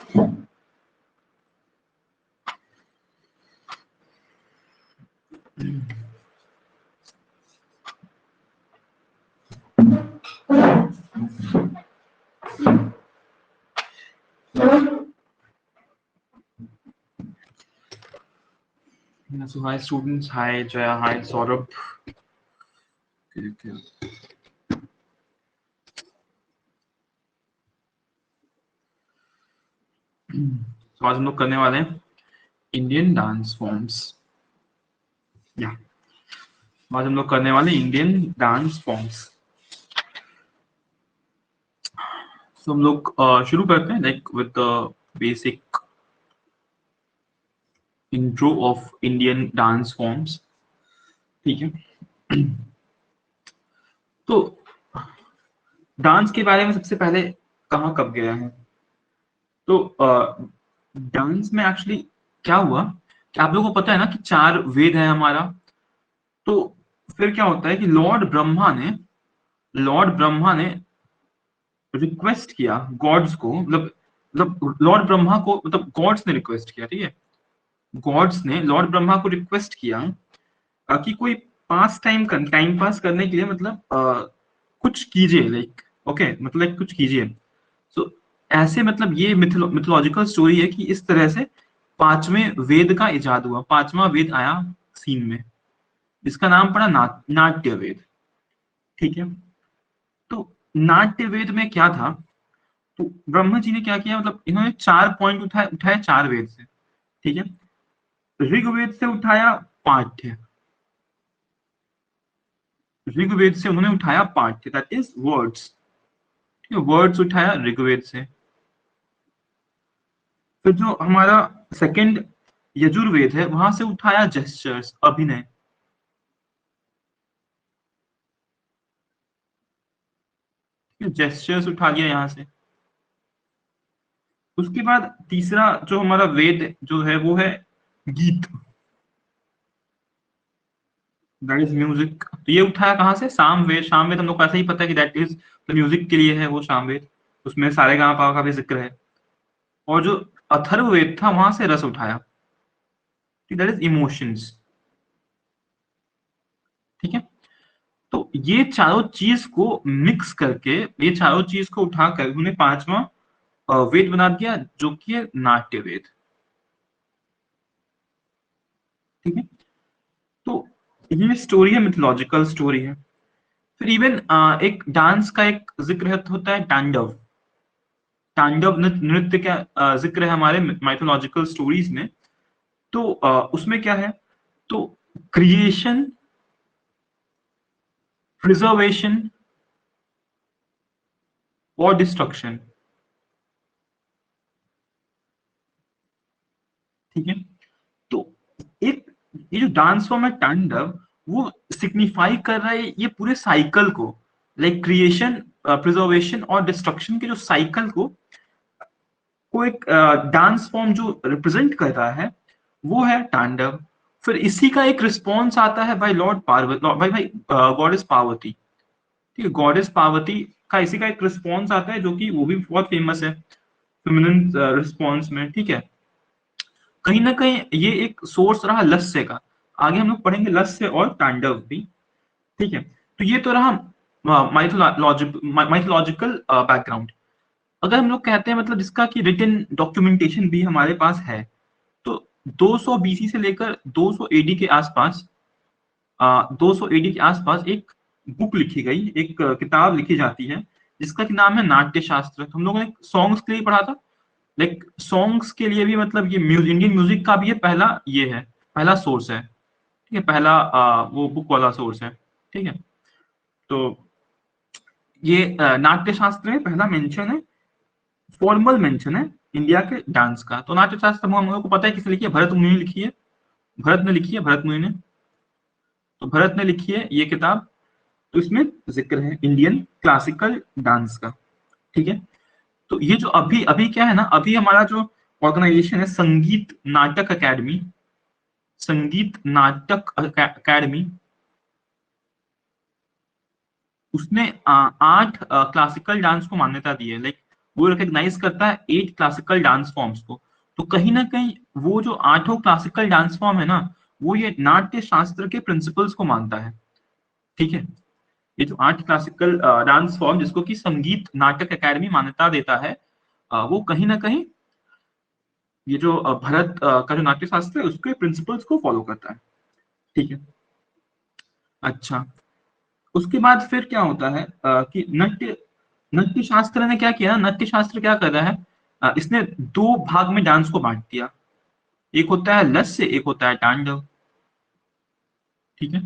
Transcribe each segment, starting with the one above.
So hi students, hi Jaya, hi Saurabh. Okay. तो आज हम लोग करने वाले हैं इंडियन डांस फॉर्म्स। या आज हम लोग करने वाले इंडियन डांस फॉर्म्स। तो हम लोग शुरू करते हैं like with the basic intro of Indian dance forms. ठीक है। तो डांस के बारे में सबसे पहले कहाँ कब गया है? तो डांस में एक्चुअली क्या हुआ कि आप लोगों को पता है ना कि 4 वेद है हमारा। तो फिर क्या होता है कि लॉर्ड ब्रह्मा ने रिक्वेस्ट किया गॉड्स को, मतलब लॉर्ड ब्रह्मा को, मतलब गॉड्स ने रिक्वेस्ट किया। ठीक है, गॉड्स ने लॉर्ड ब्रह्मा को रिक्वेस्ट किया कि कोई टाइम पास करने के लिए मतलब कुछ कीजिए, लाइक ओके, मतलब कुछ कीजिए। सो ऐसे मतलब ये मिथोलॉजिकल स्टोरी है कि इस तरह से 5वें वेद का इजाद हुआ, 5वां वेद आया सीन में, जिसका नाम पड़ा नाट्य वेद। ठीक है। तो नाट्य वेद में क्या था? तो ब्रह्मा जी ने क्या किया, मतलब इन्होंने 4 पॉइंट उठाए 4 वेद से। ठीक है। ऋग्वेद से उठाया पाठ्य, ऋग्वेद से उन्होंने उठाया पाठ्य, दैट इज वर्ड्स। ठीक है, वर्ड्स उठाया ऋग्वेद से। फिर जो हमारा सेकंड यजुर्वेद है, वहां से उठाया जेस्चर्स, अभिनय। जेस्चर्स उठा लिया यहां से। उसके बाद तीसरा जो हमारा वेद जो है वो है गीत, दैट इज म्यूजिक। तो ये उठाया कहाँ से? सामवेद। सामवेद हम लोग को ऐसा ही पता है कि दैट इज द म्यूजिक के लिए है वो सामवेद, उसमें सारे गामा पाव का भी जिक्र है। और जो अथर्ववेद था, वहां से रस उठाया, दैट इज इमोशंस। ठीक है। तो ये चारों चीज को मिक्स करके, ये चारों चीज को उठाकर उन्होंने 5वां वेद बना दिया, जो कि है नाट्य वेद। ठीक है। तो ये स्टोरी है, मिथोलॉजिकल स्टोरी है। फिर इवन एक डांस का एक जिक्र होता है, तांडव। तांडव नृत्य का जिक्र है हमारे माइथोलॉजिकल स्टोरीज में। तो उसमें क्या है? तो क्रिएशन, प्रिजर्वेशन और डिस्ट्रक्शन। ठीक है। तो एक ये जो डांस फॉर्म है तांडव, वो सिग्निफाई कर रहा है ये पूरे साइकिल को, लाइक क्रिएशन, प्रिजर्वेशन और डिस्ट्रक्शन के जो साइकिल को एक डांस फॉर्म जो रिप्रेजेंट कर रहा है वो है तांडव। फिर इसी का एक रिस्पॉन्स आता है भाई लॉर्ड पार्वती, भाई गॉडेस पार्वती। ठीक है, गॉडेस पार्वती का इसी का एक रिस्पॉन्स आता है, जो कि वो भी बहुत फेमस है फेमिनिन रिस्पॉन्स में। ठीक है। कहीं ना कहीं ये एक सोर्स रहा लस्य का। आगे हम लोग पढ़ेंगे लस्य और तांडव भी। ठीक है। तो ये तो रहा माइथोलॉजिकल बैकग्राउंड। अगर हम लोग कहते हैं मतलब इसका कि रिटन डॉक्यूमेंटेशन भी हमारे पास है, तो 200 बीसी से लेकर 200 एडी के आसपास, 200 एडी के आसपास एक बुक लिखी गई, एक किताब लिखी जाती है, जिसका कि नाम है नाट्य शास्त्र। हम लोगों ने सॉन्ग्स के लिए पढ़ा था, लाइक सॉन्ग्स के लिए भी मतलब ये इंडियन म्यूजिक का भी ये पहला ये है, पहला सोर्स है। ठीक है, पहला वो बुक वाला सोर्स है। ठीक है। तो ये नाट्य शास्त्र में पहला मेंशन है, फॉर्मल मेंशन है इंडिया के डांस का। तो नाट्य शास्त्र हम लोगों को पता है किसने लिखी है, भरत मुनि ने लिखी है। भरत ने लिखी है, भरत मुनि ने। तो भरत ने लिखी है ये किताब। तो इसमें जिक्र है इंडियन क्लासिकल डांस का। ठीक है। तो ये जो अभी अभी क्या है ना, अभी हमारा जो ऑर्गेनाइजेशन है संगीत नाटक अकेडमी, संगीत नाटक अकेडमी, उसने 8 क्लासिकल डांस को मान्यता दी है। लाइक वो रिकॉग्नाइज करता है 8 क्लासिकल डांस फॉर्म्स को। तो कहीं ना कहीं वो जो 8 क्लासिकल डांस फॉर्म है ना, वो ये नाट्य शास्त्र के प्रिंसिपल्स को मानता है। ठीक है, ये जो 8 क्लासिकल डांस फॉर्म जिसको कि संगीत नाटक अकेडमी मान्यता देता है, वो कहीं ना कहीं ये जो भरत का जो नाट्य शास्त्र है उसके प्रिंसिपल्स को फॉलो करता है। ठीक है, अच्छा, उसके बाद फिर क्या होता है कि नृत्य नृत्य शास्त्र ने क्या किया, नृत्य शास्त्र क्या कर रहा है, इसने दो भाग में डांस को बांट दिया। एक होता है लस्य, एक होता है तांडव। ठीक है,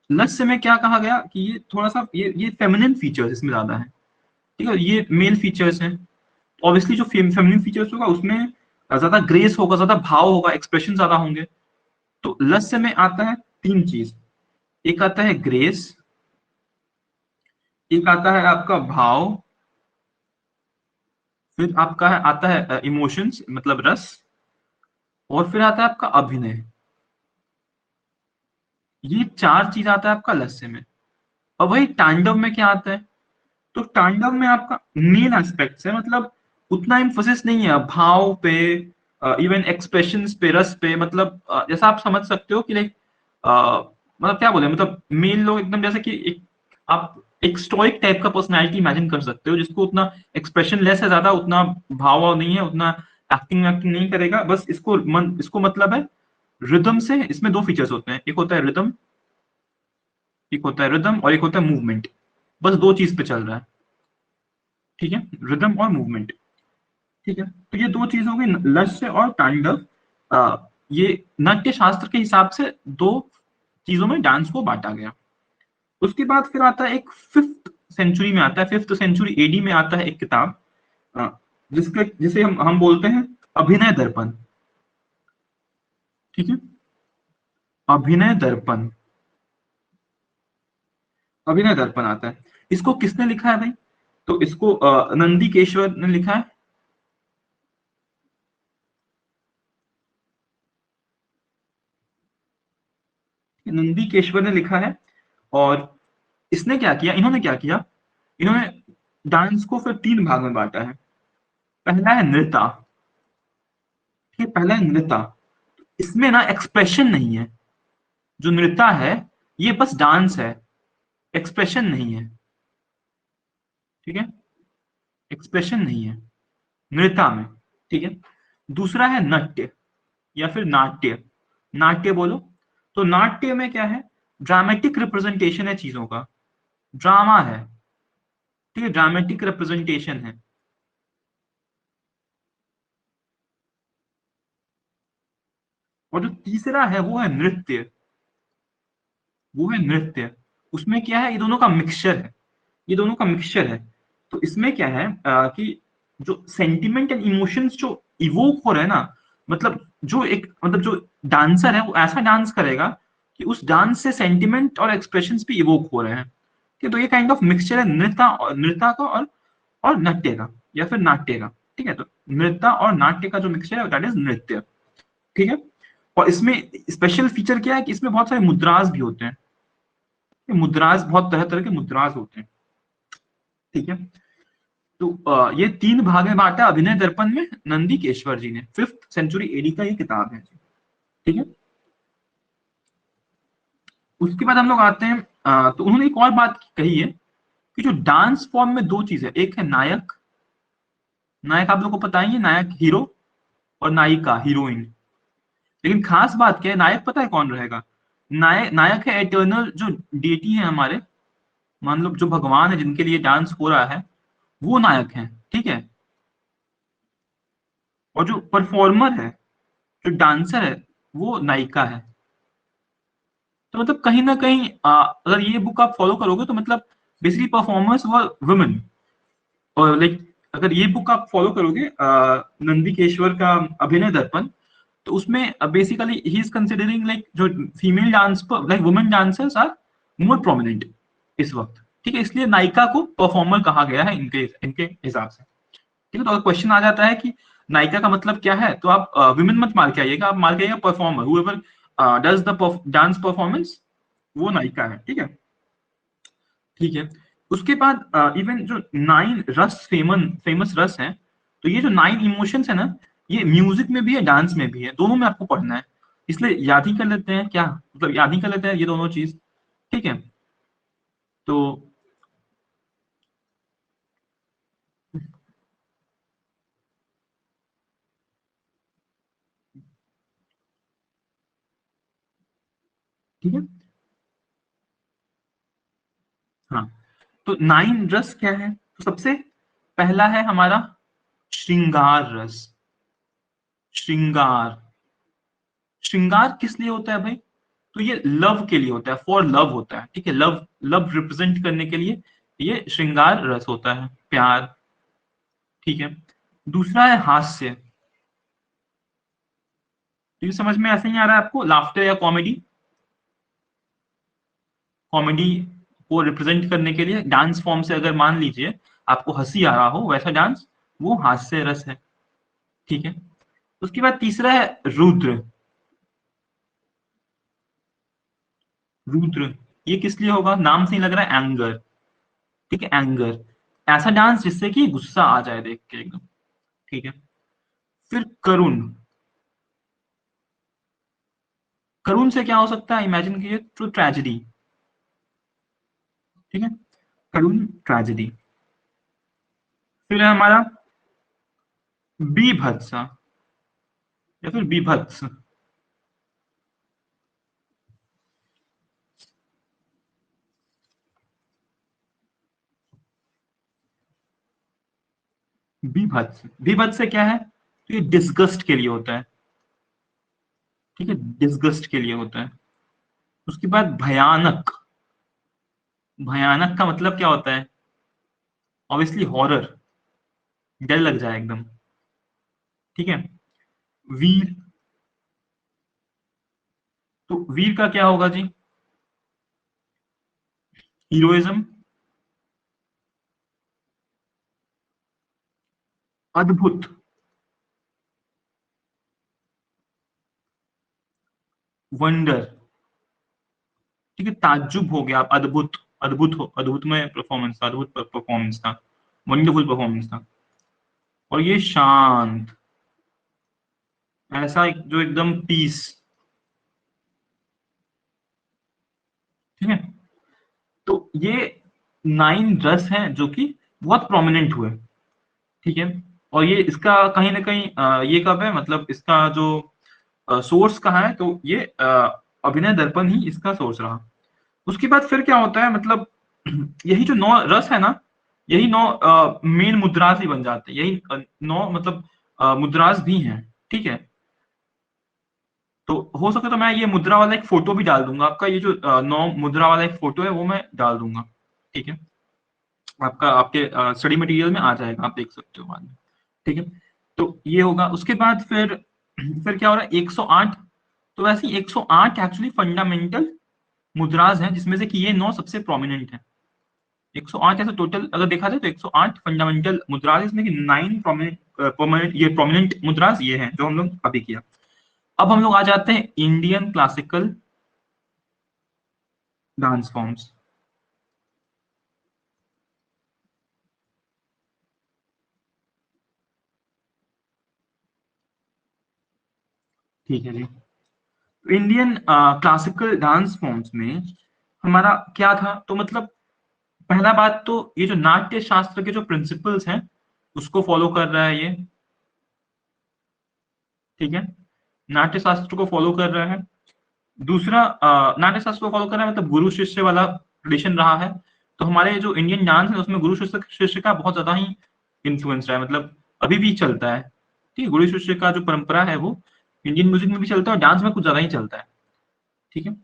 लस्य में क्या कहा गया कि ये थोड़ा सा ये फेमिनिन फीचर्स इसमें ज्यादा है। ठीक है, ये मेल फीचर्स हैं। ऑब्वियसली जो फेमिनिन फीचर्स होगा उसमें ज्यादा ग्रेस होगा, ज्यादा भाव होगा, एक्सप्रेशन ज्यादा होंगे। तो लस्य में आता है तीन चीज, एक आता है ग्रेस, एक आता है आपका भाव, फिर आपका आता है इमोशंस मतलब रस, और फिर आता है आपका अभिनय। ये चार चीज आता है आपका लस्य में। और वही तांडव में क्या आता है, तो तांडव में आपका मेन एस्पेक्ट्स है, मतलब उतना इम्फोसिस नहीं है भाव पे, इवन एक्सप्रेशंस पे, रस पे। मतलब जैसा आप समझ सकते हो कि लाइक मतलब क्या बोले, मतलब मेन लोग एकदम जैसे कि एक आप एक स्टोइक टाइप का पर्सनालिटी इमेजिन कर सकते हो, जिसको उतना एक्सप्रेशन लेस है, ज्यादा उतना भाव वाव नहीं है, उतना एक्टिंग वैक्टिंग नहीं करेगा, बस इसको मतलब है रिदम से। इसमें दो फीचर्स होते हैं, एक होता है रिदम, एक होता है रिदम और एक होता है मूवमेंट। बस दो चीज पे चल रहा है। ठीक है, रिदम और मूवमेंट। ठीक है, तो ये दो चीज हो गई लस्य और तांडव। ये नाट्य शास्त्र के हिसाब से दो चीजों में डांस को बांटा गया। उसके बाद फिर आता है एक 5th सेंचुरी में आता है, 5th सेंचुरी एडी में आता है एक किताब, अ, जिसे हम बोलते हैं अभिनय दर्पण। ठीक है, अभिनय दर्पण, अभिनय दर्पण आता है। इसको किसने लिखा है भाई, तो इसको नंदी केशवर ने लिखा है। नंदी केशवर ने लिखा है। और इसने क्या किया, इन्होंने क्या किया, इन्होंने डांस को फिर तीन भाग में बांटा है। पहला है नृत्य। ठीक है, पहला है नृत्य। इसमें ना एक्सप्रेशन नहीं है। जो नृत्य है ये बस डांस है, एक्सप्रेशन नहीं है। ठीक है, एक्सप्रेशन नहीं है नृत्य में। ठीक है, दूसरा है नाट्य या फिर नाट्य, नाट्य बोलो। तो नाट्य में क्या है, ड्रामेटिक रिप्रेजेंटेशन है चीजों का, ड्रामा है। ठीक है, ड्रामेटिक रिप्रेजेंटेशन है। और जो तीसरा है वो है नृत्य, वो है नृत्य। उसमें क्या है, ये दोनों का मिक्सचर है, ये दोनों का मिक्सचर है। तो इसमें क्या है कि जो सेंटिमेंट एंड इमोशंस जो इवोक हो रहे हैं ना, मतलब जो एक मतलब जो डांसर है वो ऐसा डांस करेगा कि उस डांस से सेंटिमेंट और एक्सप्रेशंस भी इवोक हो रहे हैं। ठीक है, तो ये काइंड ऑफ मिक्सचर है नृत्य का और नाट्य का या फिर नाट्य का। ठीक है, तो नृत्य और नाट्य का जो मिक्सचर है दैट इज नृत्य। ठीक है, और इसमें स्पेशल फीचर क्या है कि इसमें बहुत सारे मुद्रास भी होते हैं। मुद्रास बहुत तरह तरह के मुद्रास होते हैं। ठीक है, तो ये तीन भाग में बांटा अभिनय दर्पण में नंदी केशवर जी ने, 5th सेंचुरी एडी का ये किताब है। ठीक है, उसके बाद हम लोग आते हैं तो उन्होंने एक और बात कही है कि जो डांस फॉर्म में दो चीज है, एक है नायक, नायक आप लोग को पता ही है, नायक हीरो, और नायिका हीरोइन। लेकिन खास बात क्या है, नायक पता है कौन रहेगा, नायक है एटर्नल जो डेटी है हमारे, मान लो जो भगवान है जिनके लिए डांस हो रहा है, वो नायक है। ठीक है, और जो परफॉर्मर है, जो डांसर है, वो नायिका है। तो मतलब कहीं ना कहीं अगर ये बुक आप फॉलो करोगे तो मतलब बेसिकली परफॉर्मर्स वर वुमेन। और लाइक अगर ये बुक आप फॉलो करोगे नंदीकेश्वर का अभिनय दर्पण, तो उसमें basically he is considering like जो फीमेल डांस पर like women dancers are more prominent इस वक्त। ठीक है, इसलिए नायिका को परफॉर्मर कहा गया है इनके इनके हिसाब से। ठीक है, तो अगर क्वेश्चन आ जाता है कि नायिका का मतलब क्या है, तो आप विमेन मत मार के आइएगा, आप मार के आइएगा performer, whoever does the dance performance, वो नायिका है। ठीक है, ठीक है, उसके बाद इवन जो 9 रस फेमस रस हैं, तो ये जो 9 इमोशंस है ना, ये म्यूजिक में भी है, डांस में भी है, दोनों में आपको पढ़ना है। इसलिए याद ही कर लेते हैं क्या, मतलब याद ही कर लेते हैं ये दोनों चीज। ठीक है, तो ठीक है। हाँ, तो 9 रस क्या है, तो सबसे पहला है हमारा श्रृंगार रस। श्रृंगार, श्रृंगार किस लिए होता है भाई, तो ये लव के लिए होता है, फॉर लव होता है। ठीक है, लव लव रिप्रेजेंट करने के लिए ये श्रृंगार रस होता है, प्यार। ठीक है, दूसरा है हास्य। तो ये समझ में ऐसे ही आ रहा है आपको, लाफ्टर या कॉमेडी। कॉमेडी को रिप्रेजेंट करने के लिए डांस फॉर्म से अगर मान लीजिए आपको हंसी आ रहा हो वैसा डांस, वो हास्य रस है। ठीक है, उसके बाद तीसरा है रुद्र। रुद्र, ये किस लिए होगा, नाम से ही लग रहा है एंगर। ठीक है, एंगर, ऐसा डांस जिससे कि गुस्सा आ जाए देख के एकदम। ठीक है, फिर करुण। करुण से क्या हो सकता है, इमेजिन कीजिए, तो ट्रेजेडी। ठीक है, करुण ट्रेजेडी। फिर है हमारा बीभत्स या फिर बीभत्स। बीभत्स, बीभत्स से क्या है, तो ये डिस्गस्ट के लिए होता है। ठीक है, डिस्गस्ट के लिए होता है। उसके बाद भयानक। भयानक का मतलब क्या होता है, ऑब्वियसली हॉरर, डर लग जाए एकदम। ठीक है, वीर। तो वीर का क्या होगा जी, हीरोइज्म। अद्भुत, वंडर। ठीक है, ताज्जुब हो गया आप, अद्भुत, अद्भुत हो, अद्भुत में परफॉर्मेंस था, अद्भुत परफॉर्मेंस था, वंडरफुल परफॉर्मेंस था। और ये शांत, ऐसा जो एकदम पीस। ठीक है, तो ये 9 रस हैं जो कि बहुत प्रोमिनेंट हुए। ठीक है, और ये इसका कहीं ना कहीं ये कब है, मतलब इसका जो सोर्स कहाँ है, तो ये अभिनय दर्पण ही इसका सोर्स रहा। उसके बाद फिर क्या होता है, मतलब यही जो 9 रस है ना, यही 9 मेन मुद्रास ही बन जाते हैं, यही 9 मतलब मुद्रास भी हैं। ठीक है, तो हो सके तो मैं ये मुद्रा वाला एक फोटो भी डाल दूंगा आपका, ये जो 9 मुद्रा वाला एक फोटो है वो मैं डाल दूंगा। ठीक है, आपका आपके स्टडी मटेरियल में आ जाएगा, आप देख सकते हो बाद में। ठीक है, तो ये होगा। उसके बाद फिर क्या हो रहा है, 108। तो वैसे ही 108 एक्चुअली फंडामेंटल मुद्राज हैं, जिसमें से कि ये 9 सबसे प्रोमिनेंट है। 108 ऐसे टोटल अगर देखा जाए तो 108 फंडामेंटल मुद्राज, इसमें कि 9 प्रोमिनेंट ये प्रोमिनेंट मुद्राज ये हैं जो हम लोग अभी किया। अब हम लोग आ जाते हैं इंडियन क्लासिकल डांस फॉर्म्स। ठीक है जी, इंडियन क्लासिकल डांस फॉर्म्स में हमारा क्या था, तो मतलब पहला बात तो ये जो नाट्य शास्त्र के जो प्रिंसिपल्स हैं उसको फॉलो कर रहा है ये। ठीक है, नाट्य शास्त्र को फॉलो कर रहा है। दूसरा नाट्य शास्त्र को फॉलो कर रहा है, मतलब गुरु शिष्य वाला रिलेशन रहा है। तो हमारे जो इंडियन डांस है उसमें गुरु शिष्य शिष्य का बहुत ज्यादा ही इन्फ्लुएंस रहा है, मतलब अभी भी चलता है। ठीक है, गुरु शिष्य का जो परंपरा है वो इंडियन म्यूजिक में भी चलता है और डांस में कुछ ज्यादा ही चलता है। ठीक है,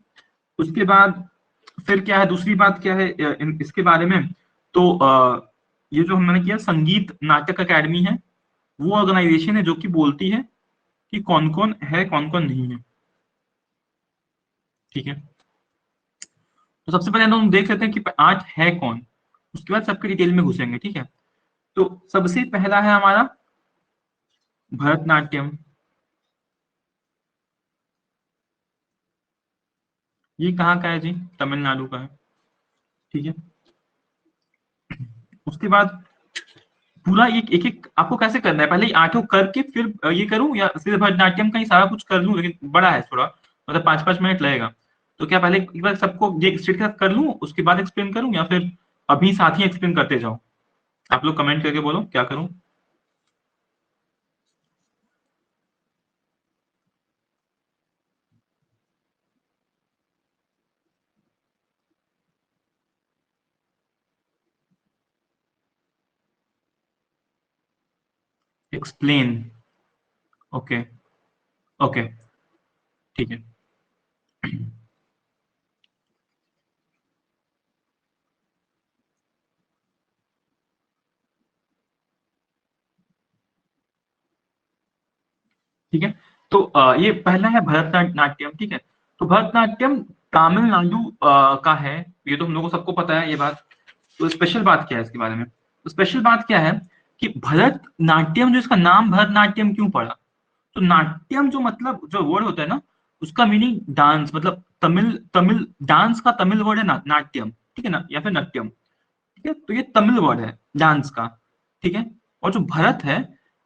उसके बाद फिर क्या है, दूसरी बात क्या है इसके बारे में, तो ये जो हमने किया संगीत नाटक अकेडमी है, वो ऑर्गेनाइजेशन है जो कि बोलती है कि कौन कौन है कौन कौन नहीं है। ठीक है, तो सबसे पहले हम देख लेते हैं कि 8 है कौन, उसके बाद सबके डिटेल में घुसेंगे। ठीक है, तो सबसे पहला है हमारा भरतनाट्यम। ये कहाँ का है जी, तमिलनाडु का है। ठीक है, उसके बाद पूरा एक एक एक आपको कैसे करना है, पहले ये आठों करके फिर ये करूं, या सीधे भरतनाट्यम का ही सारा कुछ कर लूं, लेकिन बड़ा है थोड़ा, मतलब 5-5 मिनट लगेगा। तो क्या पहले एक बार सबको ये स्ट्रेट के साथ कर लूं, उसके बाद एक्सप्लेन करूं, या फिर अभी साथ ही एक्सप्लेन करते जाओ? आप लोग कमेंट करके बोलो क्या करूं। एक्सप्लेन। ओके। ओके। ठीक है। ठीक है। तो ये पहला है भरतनाट्यम, ठीक है। तो भरतनाट्यम तमिलनाडु का है, ये तो हम लोगों को सबको पता है ये बात। तो स्पेशल बात क्या है इसके बारे में? तो स्पेशल बात क्या है कि भरतनाट्यम, जो इसका नाम भरतनाट्यम क्यों पड़ा? तो नाट्यम जो मतलब जो वर्ड होता है ना, उसका मीनिंग डांस, मतलब तमिल तमिल डांस का तमिल वर्ड है ना, नाट्यम, ठीक है ना, या फिर नट्यम, ठीक है। तो ये तमिल वर्ड है डांस का, ठीक है। और जो भरत है,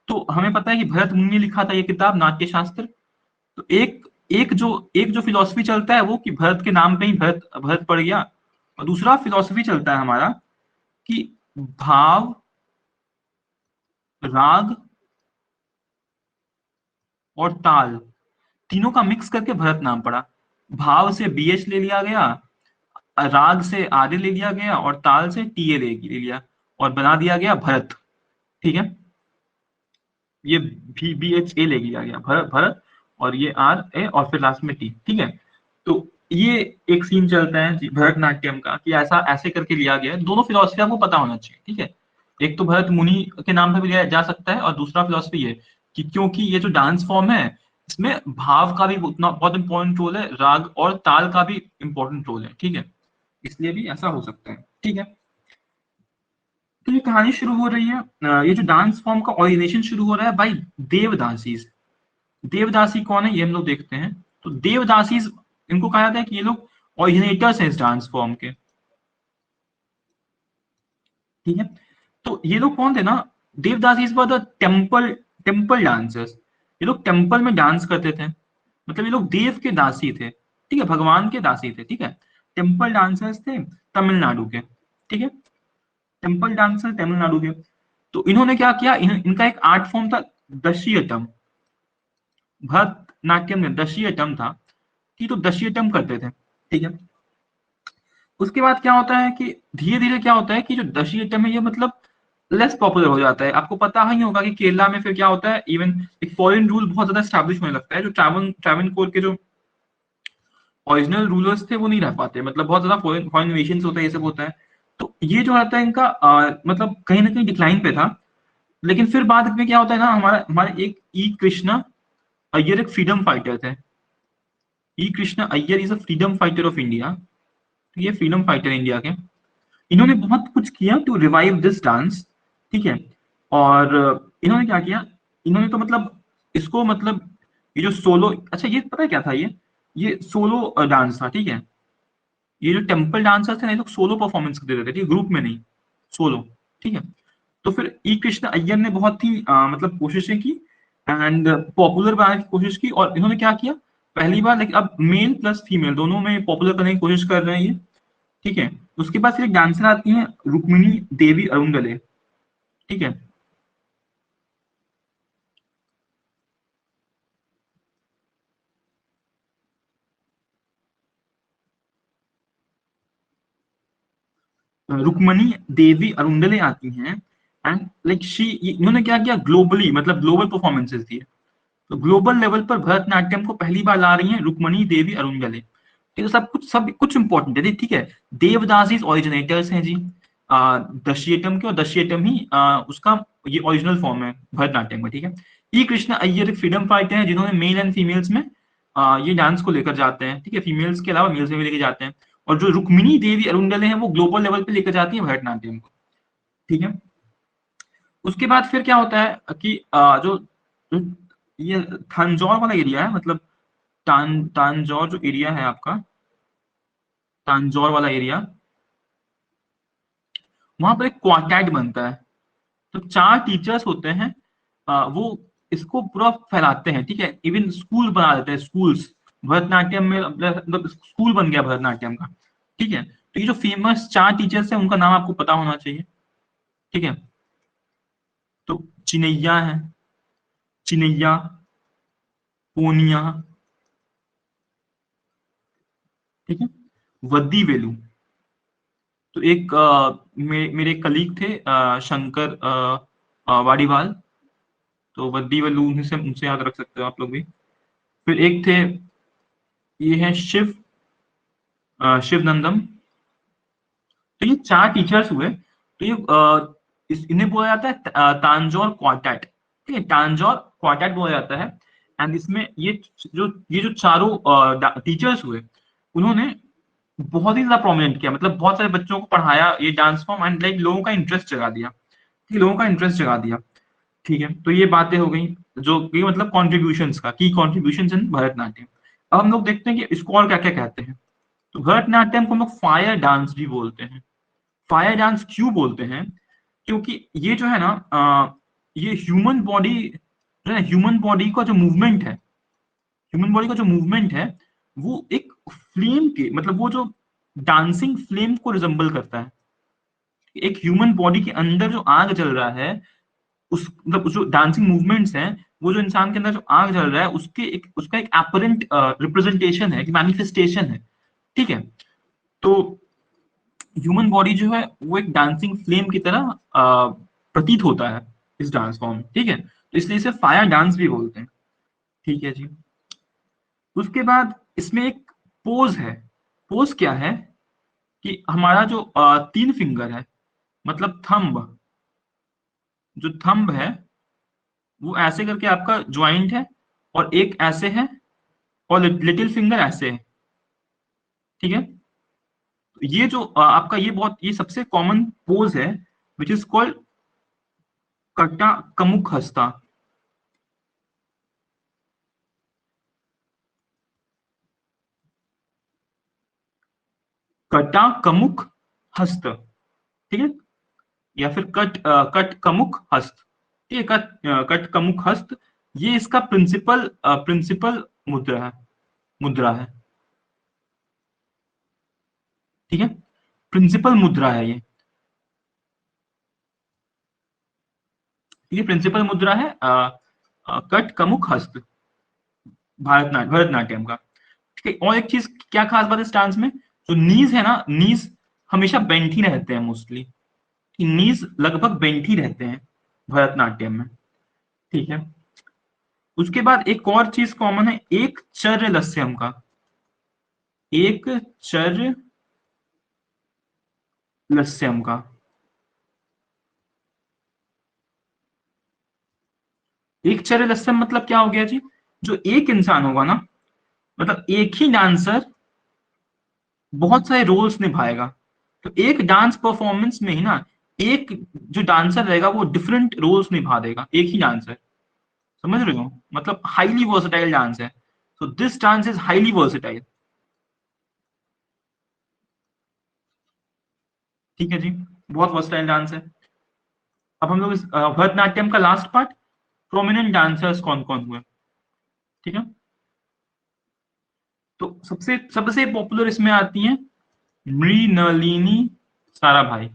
तो हमें पता है कि भरत मुनि ने लिखा था ये किताब नाट्य शास्त्र। तो एक जो फिलॉसफी चलता है वो कि भरत के नाम पे ही भरत भरत पड़ गया। और दूसरा फिलॉसफी चलता है हमारा कि भाव, राग और ताल, तीनों का मिक्स करके भरत नाम पड़ा। भाव से बीएच ले लिया गया, राग से आर्य ले लिया गया, और ताल से टीए ले लिया, और बना दिया गया भरत, ठीक है। ये भी बी एच ए ले लिया गया, भरत भरत, और ये आर ए, और फिर लास्ट में टी, ठीक है। तो ये एक सीन चलता है भरतनाट्यम का कि ऐसा ऐसे करके लिया गया है। दोनों फिलोसफी आपको पता होना चाहिए, ठीक है। एक तो भरत मुनि के नाम पे भी लिया जा सकता है, और दूसरा फिलोसफी है कि क्योंकि ये जो डांस फॉर्म है, इसमें भाव का भी उतना बहुत इंपॉर्टेंट रोल है, राग और ताल का भी इंपॉर्टेंट रोल है, ठीक है। इसलिए भी ऐसा हो सकता है, ठीक है। तो ये कहानी शुरू हो रही है, ये जो डांस फॉर्म का ओरिजिनेशन शुरू हो रहा है भाई देवदासी से। देवदासी कौन है ये हम लोग देखते हैं। तो देवदासी, इनको कहा जाता है कि ये लोग ओरिजिनेटर्स हैं इस डांस फॉर्म के, ठीक है। तो ये लोग कौन थे ना, devadasi were the temple temple dancers. ये लोग टेम्पल में डांस करते थे, मतलब ये लोग देव के दासी थे, ठीक है, भगवान के दासी थे, ठीक है। टेम्पल डांसर्स थे तमिलनाडु के, ठीक है। टेम्पल डांसर तमिलनाडु के। तो इन्होंने क्या किया, इनका एक आर्ट फॉर्म था दशियटम। भरतनाट्यम में दशियटम था, कि तो दशियटम करते थे, ठीक है। उसके बाद क्या होता है कि धीरे धीरे क्या होता है कि जो दशियटम है ये मतलब लेस पॉपुलर हो जाता है। आपको पता ही होगा कि केरला में फिर क्या होता है, इवन एक फॉरेन रूल बहुत ज्यादा स्टैब्लिश होने लगता है। जो ट्रावनकोर के जो ओरिजिनल रूलर्स थे वो नहीं रह पाते, मतलब बहुत ज्यादा फॉरेन फॉरेन इन्वेशन होता है, ये सब होता है। तो ये जो रहता है इनका मतलब कहीं ना कहीं डिक्लाइन पे था। लेकिन फिर बाद में क्या होता है ना, हमारा हमारे एक ई कृष्णा अय्यर एक फ्रीडम फाइटर थे। E Krishna Iyer is a freedom fighter of India. तो ये फ्रीडम फाइटर इंडिया के, इन्होंने बहुत कुछ किया टू रिवाइव दिस डांस, ठीक है। और इन्होंने क्या किया, इन्होंने तो मतलब इसको मतलब ये जो सोलो, अच्छा ये पता है क्या था, ये सोलो डांस था, ठीक है। ये जो टेम्पल डांसर्स थे ना, ये लोग सोलो परफॉर्मेंस देते थे, ठीक है, ग्रुप में नहीं, सोलो, ठीक है। तो फिर ई कृष्ण अय्यर ने बहुत ही मतलब कोशिशें की एंड पॉपुलर बनाने की कोशिश की। और इन्होंने क्या किया, पहली बार, लेकिन अब मेल प्लस फीमेल दोनों में पॉपुलर करने की कोशिश कर रहे हैं ये, ठीक है। उसके बाद फिर एक डांसर आती है रुक्मिणी देवी अरुंगले, ठीक है। रुक्मणी देवी अरुंगले आती हैं, एंड लाइक शी, इन्होंने क्या किया, ग्लोबली मतलब ग्लोबल परफॉर्मेंसेस दी। तो ग्लोबल लेवल पर भरतनाट्यम को पहली बार ला रही हैं रुक्मणी देवी अरुणगले। ठीक है, सब कुछ इंपॉर्टेंट है, ठीक है। देवदासी ओरिजिनेटर्स हैं जी दशियटम के, और दशियटम ही उसका ये ओरिजिनल फॉर्म है भरतनाट्यम का, ठीक है। ई कृष्ण अय्यर एक फ्रीडम फाइटर हैं जिन्होंने मेल एंड फीमेल्स में ये डांस को लेकर जाते हैं, ठीक है, फीमेल्स के अलावा मेल्स में भी लेकर जाते हैं। और जो रुक्मिणी देवी अरुणगले हैं वो ग्लोबल लेवल पे लेकर जाती है भरतनाट्यम को, ठीक है। उसके बाद फिर क्या होता है कि जो ये थांजौर वाला एरिया है, मतलब तांजौर जो एरिया है आपका, तांजौर वाला एरिया, वहां पर एक क्वार्टेट बनता है। तो 4 टीचर्स होते हैं, वो इसको पूरा फैलाते हैं, ठीक है। इवन स्कूल बना देते हैं, स्कूल्स भरतनाट्यम में, मतलब स्कूल बन गया भरतनाट्यम का, ठीक है। तो ये जो फेमस 4 टीचर्स हैं उनका नाम आपको पता होना चाहिए, ठीक है। तो चिनैया है, चिनैया, पूनिया, ठीक है, वद्दी वेलु। तो एक मेरे कलीग थे शंकर वाडीवाल, तो वद्दी वेलु उनसे उनसे याद रख सकते हो आप लोग भी। फिर एक थे, ये है शिवनंदम। तो ये 4 टीचर्स हुए। तो ये इन्हें बोला जाता है तांजौर क्वार्टेट, ठीक है, तांजौर क्वार्टेट बोला जाता है। एंड इसमें ये जो चारों टीचर्स हुए, उन्होंने बहुत ही ज्यादा प्रोमिनेंट किया, मतलब बहुत सारे बच्चों को पढ़ाया ये डांस फॉर्म, एंड लाइक लोगों का इंटरेस्ट जगा दिया, ठीक है, लोगों का इंटरेस्ट जगा दिया, ठीक है। तो ये बातें हो गई जो कि मतलब कॉन्ट्रीब्यूशंस का, की कॉन्ट्रीब्यूशंस इन भरतनाट्यम। अब हम लोग देखते हैं कि इसको और क्या क्या कहते हैं। तो भरतनाट्यम को हम लोग फायर डांस भी बोलते हैं। फायर डांस क्यों बोलते हैं? क्योंकि ये जो है ना, ये ह्यूमन बॉडी का जो मूवमेंट है, ह्यूमन बॉडी का जो मूवमेंट है, वो एक फ्लेम के, मतलब वो जो डांसिंग फ्लेम को रिजेंबल करता है। एक ह्यूमन बॉडी के अंदर जो आग जल रहा है, उस मतलब जो डांसिंग मूवमेंट्स हैं, वो जो इंसान के अंदर जो आग जल रहा है, उसका एक एपरेंट रिप्रेजेंटेशन है, एक मैनिफेस्टेशन है, ठीक है। तो ह्यूमन बॉडी जो है वो एक डांसिंग फ्लेम की तरह प्रतीत होता है इस डांस फॉर्म, ठीक है। तो इसलिए इसे फायर डांस भी बोलते हैं, ठीक है जी। उसके बाद इसमें एक पोज है। पोज क्या है कि हमारा जो 3 फिंगर है, मतलब थंब, जो थंब है वो ऐसे करके आपका ज्वाइंट है, और एक ऐसे है, और लिटिल फिंगर ऐसे है, ठीक है। तो ये जो आपका ये सबसे कॉमन पोज है, विच इज कॉल्ड कटा कमुक हस्ता। कटा कमुक हस्त, ठीक है, या फिर कट कमुक हस्त, ठीक है, कट कमुक हस्त। ये इसका प्रिंसिपल मुद्रा है, ठीक है, प्रिंसिपल मुद्रा है ये। ये प्रिंसिपल मुद्रा है कट कमुक हस्त, भरतनाट्यम का, ठीक है। और एक चीज क्या खास बात है इस डांस में, जो नीज है ना, नीज हमेशा बेंट ही रहते हैं मोस्टली, नीज लगभग बेंट ही रहते हैं भरतनाट्यम में, ठीक है। उसके बाद एक और चीज कॉमन है, एक चर्य लस्यम का, एक चर्य लस्यम का। एक चर्य लस्यम मतलब क्या हो गया जी? जो एक इंसान होगा ना, मतलब एक ही डांसर बहुत सारे रोल्स निभाएगा। तो एक डांस परफॉर्मेंस में ही ना, एक जो डांसर रहेगा वो डिफरेंट रोल्स निभा देगा, एक ही डांसर, समझ रहे हो? मतलब हाईली वर्सेटाइल डांस है। So this dance is highly versatile, ठीक है जी, बहुत वर्सेटाइल डांस है। अब हम लोग इस भरतनाट्यम का लास्ट पार्ट, प्रोमिनेंट डांसर्स कौन कौन हुए, ठीक है। तो सबसे सबसे पॉपुलर इसमें आती हैं मृणलिनी साराभाई।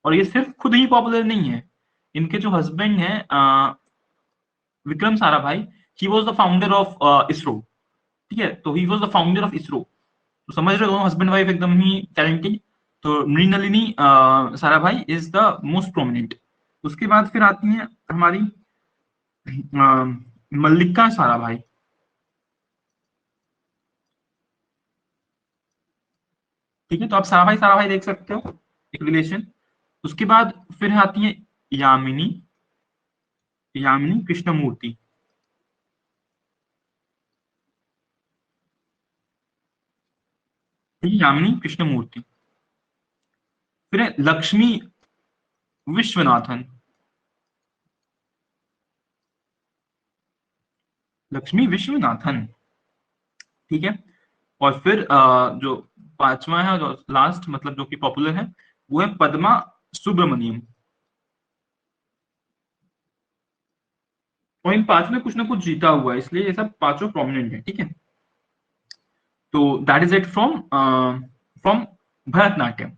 और ये सिर्फ खुद ही पॉपुलर नहीं है, इनके जो हस्बैंड हैं Vikram Sarabhai, he was the founder of ISRO, ठीक है। तो he was the founder of ISRO. तो समझ रहे हो, दोनों हस्बैंड वाइफ एकदम ही टैलेंटेड। तो Mrinalini Sarabhai is the most prominent. उसके बाद फिर आती है हमारी मल्लिका साराभाई, ठीक है। तो आप साराभाई देख सकते हो, एक रिलेशन। उसके बाद फिर आती है यामिनी, यामिनी कृष्णमूर्ति, ठीक है, यामिनी कृष्णमूर्ति। फिर है लक्ष्मी विश्वनाथन, लक्ष्मी विश्वनाथन, ठीक है। और फिर जो पांचवा है, जो लास्ट मतलब जो कि पॉपुलर है, वो है पद्मा सुब्रमण्यम। और इन पांचों ने कुछ ना कुछ जीता हुआ है, इसलिए ये सब पांचों प्रोमिनेंट है, ठीक है। तो that is it from from Bharatanatyam,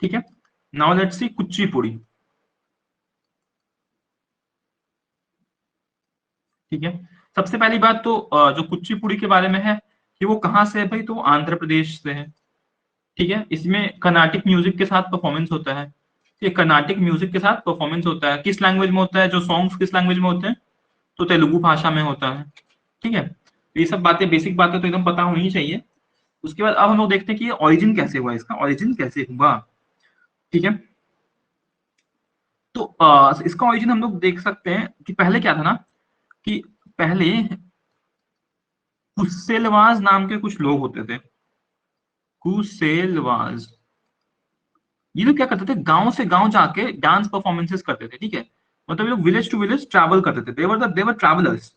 ठीक है। नाउ लेट्स सी कुचिपुड़ी, ठीक है। सबसे पहली बात तो जो कुचिपुड़ी के बारे में है कि वो कहाँ से है भाई, तो आंध्र प्रदेश से है, ठीक है। इसमें कर्नाटिक म्यूजिक के साथ परफॉर्मेंस होता है, ये कर्नाटिक म्यूजिक के साथ परफॉर्मेंस होता है। किस लैंग्वेज में होता है, जो सॉन्ग्स किस लैंग्वेज में होते हैं, तो तेलुगु भाषा में होता है, ठीक है। तो ये सब बातें, बेसिक बातें तो एकदम पता होनी चाहिए। उसके बाद अब हम लोग देखते हैं कि ये ऑरिजिन कैसे हुआ, इसका ऑरिजिन कैसे हुआ, ठीक है। तो इसका ऑरिजिन हम लोग देख सकते हैं कि पहले क्या था ना, कि पहले कुसेलवाज नाम के कुछ लोग होते थे, कुसेलवाज। ये लोग क्या करते थे, गांव से गांव जाके डांस परफॉर्मेंसेस करते थे, ठीक है। मतलब ये लोग विलेज टू विलेज ट्रैवल करते थे, देवर ट्रैवलर्स,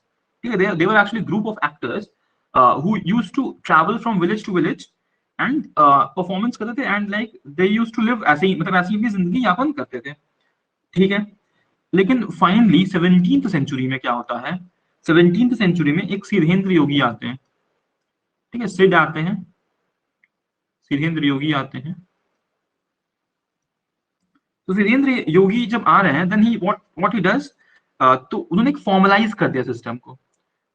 ठीक है। They were actually group of actors who used to travel from village to village and performance करते थे, and like they used to live ऐसे ही, मतलब ऐसे ही अपनी जिंदगी यापन करते थे, ठीक है। लेकिन फाइनली 17th सेंचुरी में क्या होता है, 17th सेंचुरी में एक सिद्धेंद्र योगी आते हैं, ठीक है। सिद्ध आते हैं, सिद्धेंद्र योगी आते हैं। तो वीरेंद्र योगी जब आ रहे हैं, then he what he does, तो उन्होंने एक फॉर्मलाइज कर दिया सिस्टम को,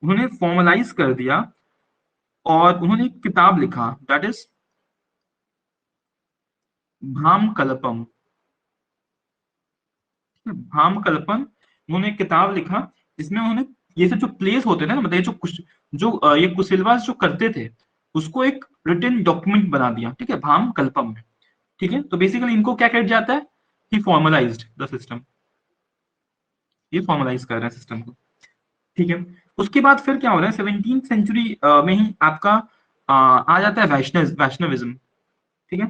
उन्होंने फॉर्मलाइज कर दिया, और उन्होंने एक किताब लिखा, दैट इज भाम कल्पम, भाम कल्पम। उन्होंने एक किताब लिखा जिसमें उन्होंने ये सब जो प्लेस होते थे ना, मतलब ये जो कुछ जो ये कुशिलवास जो करते थे, उसको एक रिटन डॉक्यूमेंट बना दिया, ठीक है, भाम कल्पम में, ठीक है। तो बेसिकली इनको क्या कहा जाता है, कि फॉर्मलाइज्ड द सिस्टम, ये फॉर्मलाइज कर रहे हैं सिस्टम को, ठीक है। उसके बाद फिर क्या हो रहा है, 17th सेंचुरी में ही आपका आ जाता है वैष्णविज्म, ठीक है।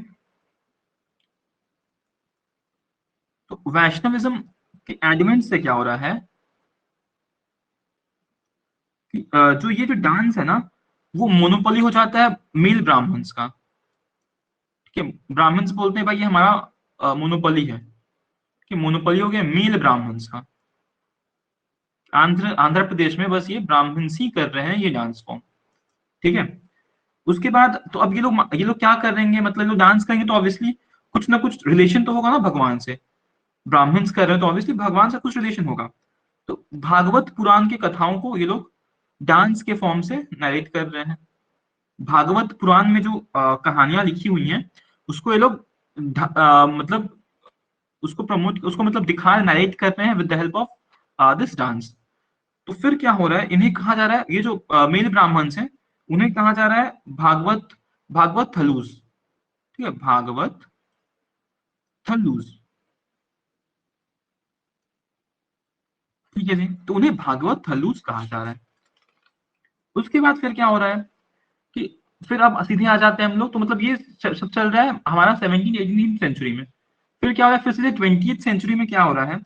तो वैष्णविज्म के एलिमेंट से क्या हो रहा है कि जो ये जो डांस है ना, वो मोनोपोली हो जाता है मेल ब्राह्मण्स का, ठीक है। ब्राह्मण्स बोलते हैं भाई ये हमारा मोनोपोली है, कि मोनोपोली हो गया मेल ब्राह्मण्स का। आंध्र प्रदेश में बस ये ब्राह्मण्स ही कर रहे हैं ये डांस फॉर्म, ठीक है। उसके बाद तो अब ये लोग क्या करेंगे, मतलब लोग डांस करेंगे तो ऑब्वियसली कुछ ना कुछ रिलेशन तो होगा ना भगवान से, ब्राह्मण्स कर रहे हैं तो ऑब्वियसली भगवान से कुछ रिलेशन होगा। तो भागवत पुराण की कथाओं को ये लोग डांस के फॉर्म से नरेट कर रहे हैं। भागवत पुराण में जो कहानियां लिखी हुई हैं, उसको ये लोग मतलब उसको प्रमोट, उसको मतलब दिखा नरेट कर रहे हैं with the help of this dance. तो फिर क्या हो रहा है, इन्हें कहा जा रहा है, ये जो मेल ब्राह्मण्स हैं, उन्हें कहा जा रहा है भागवत, भागवत थलूज, ठीक है, भागवत थलूज, ठीक है जी। तो उन्हें भागवत थलूज कहा जा रहा है। उसके बाद फिर क्या हो रहा है कि फिर अब सीधे आ जाते हैं हम लोग, तो मतलब ये सब चल रहा है हमारा 17th 18th सेंचुरी में। फिर क्या हो रहा है, फिर सीधे 20th सेंचुरी में क्या हो रहा है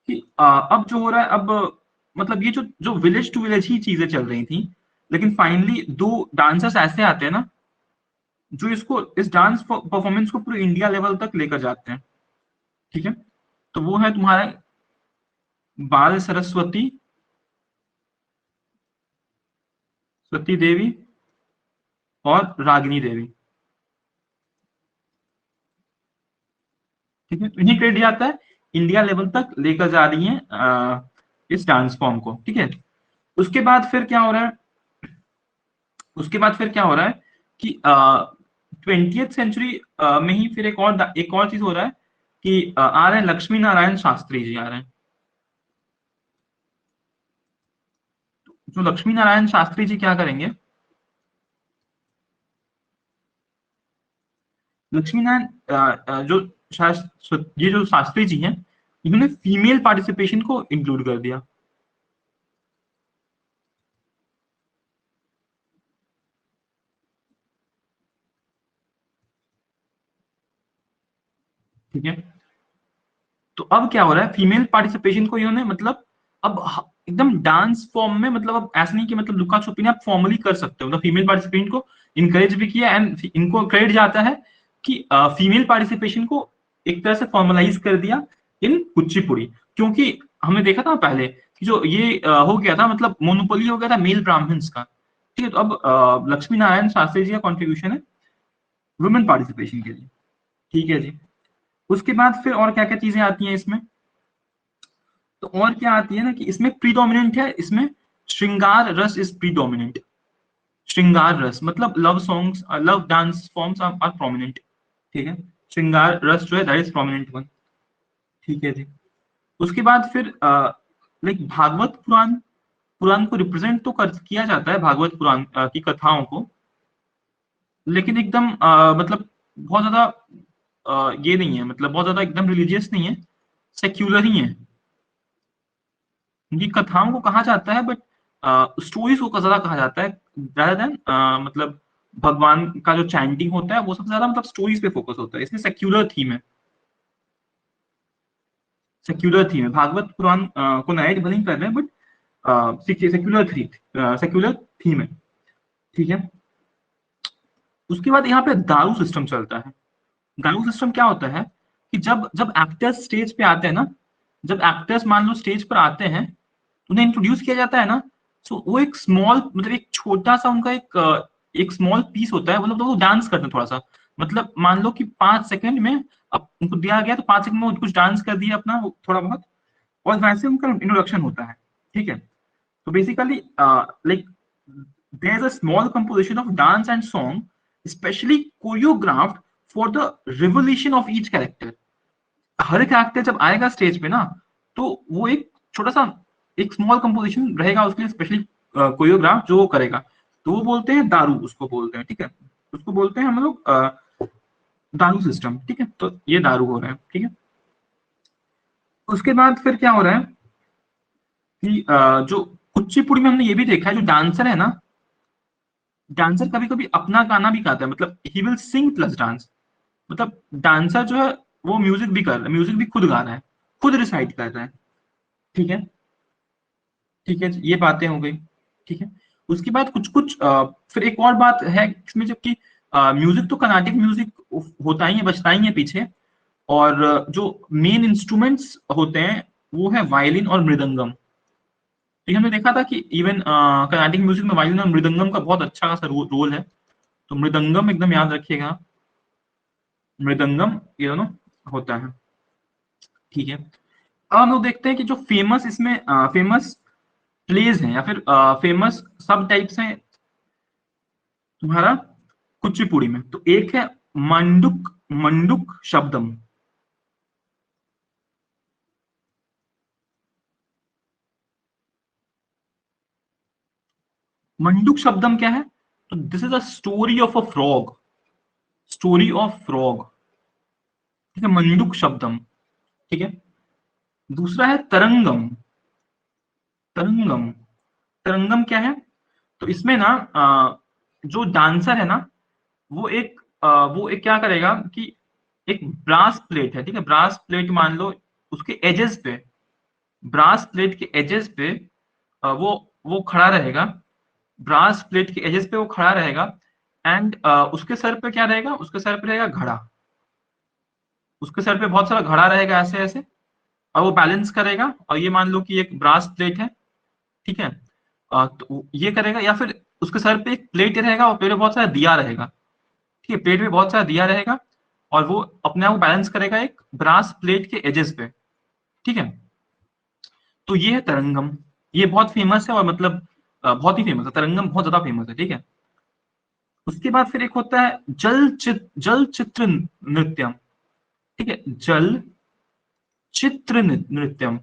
कि अब जो हो रहा है, अब मतलब ये जो जो विलेज टू विलेज ही चीजें चल रही थी, लेकिन फाइनली दो डांसर्स ऐसे आते हैं ना, जो इसको, इस डांस परफॉर्मेंस को पूरे इंडिया लेवल तक लेकर जाते हैं, ठीक है। तो वो है तुम्हारा बाल सरस्वती, सती देवी और रागिनी देवी, ठीक है। तो इन्हीं क्रेडिट जाता है, इंडिया लेवल तक लेकर जा रही है इस डांस फॉर्म को, ठीक है। उसके बाद फिर क्या हो रहा है, उसके बाद फिर क्या हो रहा है कि 20th सेंचुरी में ही फिर एक और चीज हो रहा है कि आ रहे हैं लक्ष्मी नारायण शास्त्री जी आ रहे हैं। जो लक्ष्मी नारायण शास्त्री जी क्या करेंगे, लक्ष्मी नारायण जो ये जो शास्त्री जी हैं, इन्होंने फीमेल पार्टिसिपेशन को इंक्लूड कर दिया, ठीक है। तो अब क्या हो रहा है, फीमेल पार्टिसिपेशन को इन्होंने मतलब अब एकदम डांस फॉर्म में, मतलब अब ऐसा नहीं कि मतलब लुका छुपी ने आप फॉर्मली कर सकते हो, मतलब फीमेल पार्टिसिपेशन को इनकरेज भी किया, एंड इनको क्रेडिट जाता है कि फीमेल पार्टिसिपेशन को एक तरह से फॉर्मलाइज कर दिया इन कुचिपुड़ी, क्योंकि हमने देखा था पहले कि जो ये हो गया था, मतलब मोनोपोली हो गया था मेल ब्राह्मण्स का, ठीक है। तो अब लक्ष्मी नारायण शास्त्री जी का कॉन्ट्रीब्यूशन है वुमेन पार्टिसिपेशन के लिए, ठीक है जी। उसके बाद फिर और क्या क्या चीजें आती हैं इसमें, तो और क्या आती है ना कि इसमें प्रीडोमिनेंट है, इसमें श्रृंगार रस इज प्रीडोमिनेंट। श्रृंगार रस मतलब love songs, love dance forms are prominent, ठीक है। श्रृंगार रस जो है दैट इज प्रोमिनेंट वन, ठीक है जी। उसके बाद फिर लाइक भागवत पुराण, पुराण को रिप्रेजेंट तो किया जाता है भागवत पुराण की कथाओं को, लेकिन एकदम मतलब बहुत ज्यादा ये नहीं है, मतलब बहुत ज्यादा एकदम रिलीजियस नहीं है, सेक्युलर ही है। ये कथाओं को कहा जाता है बट स्टोरीज को ज्यादा कहा जाता है rather देन मतलब भगवान का जो चैंटिंग होता है वो सबसे ज्यादा मतलब स्टोरीज पे फोकस होता है, इसलिए सेक्युलर थीम है। सेक्युलर थीम है, भागवत पुराण को नरेट भले ही कर रहे हैं बट सेक्युलर थी, सेक्युलर थीम है, ठीक है। उसके बाद यहाँ पे दारू सिस्टम चलता है। दारू सिस्टम क्या होता है कि जब जब एक्टर्स स्टेज पे आते हैं ना, जब एक्टर्स मान लो स्टेज पर आते हैं, उन्हें इंट्रोड्यूस किया जाता है ना, तो वो एक स्मॉल मतलब एक छोटा सा उनका एक स्मॉल पीस होता है, मतलब तो वो डांस करते हैं थोड़ा सा, मतलब मान लो कि 5 सेकंड में अब उनको दिया गया तो 5 सेकंड में वो कुछ डांस कर दिया अपना थोड़ा बहुत, और वैसे उनका इंट्रोडक्शन होता है, ठीक है। तो basically like there is a small composition of dance and song especially choreographed for the revelation of each character। हर एक एक्टर जब आएगा स्टेज पे ना, तो वो एक छोटा सा एक स्मॉल कंपोजिशन रहेगा उसके लिए स्पेशली कोरियोग्राफ जो वो करेगा, तो वो बोलते हैं दारू, उसको बोलते हैं, ठीक है। उसको बोलते हैं हम लोग दारू सिस्टम, ठीक है। तो ये दारू हो रहा है, ठीक है। उसके बाद फिर क्या हो रहा है कि जो कुचिपुड़ी में हमने ये भी देखा है, जो डांसर है ना, डांसर कभी कभी अपना गाना भी गाता है, मतलब he will sing plus dance, मतलब डांसर जो है वो म्यूजिक भी कर रहा है, म्यूजिक भी खुद गा रहा है, खुद रिसाइट कर रहा है, ठीक है। ठीक है, ये बातें हो गई, ठीक है। उसके बाद कुछ कुछ फिर एक और बात है इसमें, जबकि म्यूजिक तो कर्नाटिक म्यूजिक होता ही है, बजता ही है पीछे, और जो मेन इंस्ट्रूमेंट्स होते हैं वो है वायलिन और मृदंगम। तो हमने देखा था कि इवन कर्नाटिक म्यूजिक में वायलिन और मृदंगम का बहुत अच्छा खासा रोल है, तो मृदंगम एकदम याद रखिएगा, मृदंगम ये दोनों होता है, ठीक है। अब हम लोग देखते हैं कि जो फेमस इसमें फेमस प्लेज हैं या फिर फेमस सब टाइप्स हैं तुम्हारा कुचिपुड़ी में, तो एक है मंडुक, मंडुक शब्दम। मंडुक शब्दम क्या है, तो this is a story of a frog, story of frog, ठीक है, मंडुक शब्दम, ठीक है। दूसरा है तरंगम, तरंगम, तरंगम क्या है, तो इसमें ना जो डांसर है ना, वो एक वो एक क्या करेगा कि एक ब्रास प्लेट है, ठीक है, ब्रास प्लेट मान लो, उसके एजेस पे, ब्रास प्लेट के एजेस पे वो खड़ा रहेगा, ब्रास प्लेट के एजेस पे वो खड़ा रहेगा, एंड उसके सर पे क्या रहेगा, उसके सर पे रहेगा घड़ा, उसके सर पे बहुत सारा घड़ा रहेगा ऐसे ऐसे, और वो बैलेंस करेगा, और ये मान लो कि एक ब्रास प्लेट है, ठीक है। तो ये करेगा, या फिर उसके सर पे एक प्लेट रहेगा और प्लेट में बहुत सारा दिया रहेगा, ठीक है, प्लेट में बहुत सारा दिया रहेगा, और वो अपने आप को बैलेंस करेगा एक ब्रास प्लेट के एजेस पे, ठीक है। तो ये है तरंगम, ये बहुत फेमस है, और मतलब बहुत ही फेमस है, तरंगम बहुत ज्यादा फेमस है, ठीक है। उसके बाद फिर एक होता है जल चित्र नृत्यम, ठीक है, जल चित्र नृत्यम।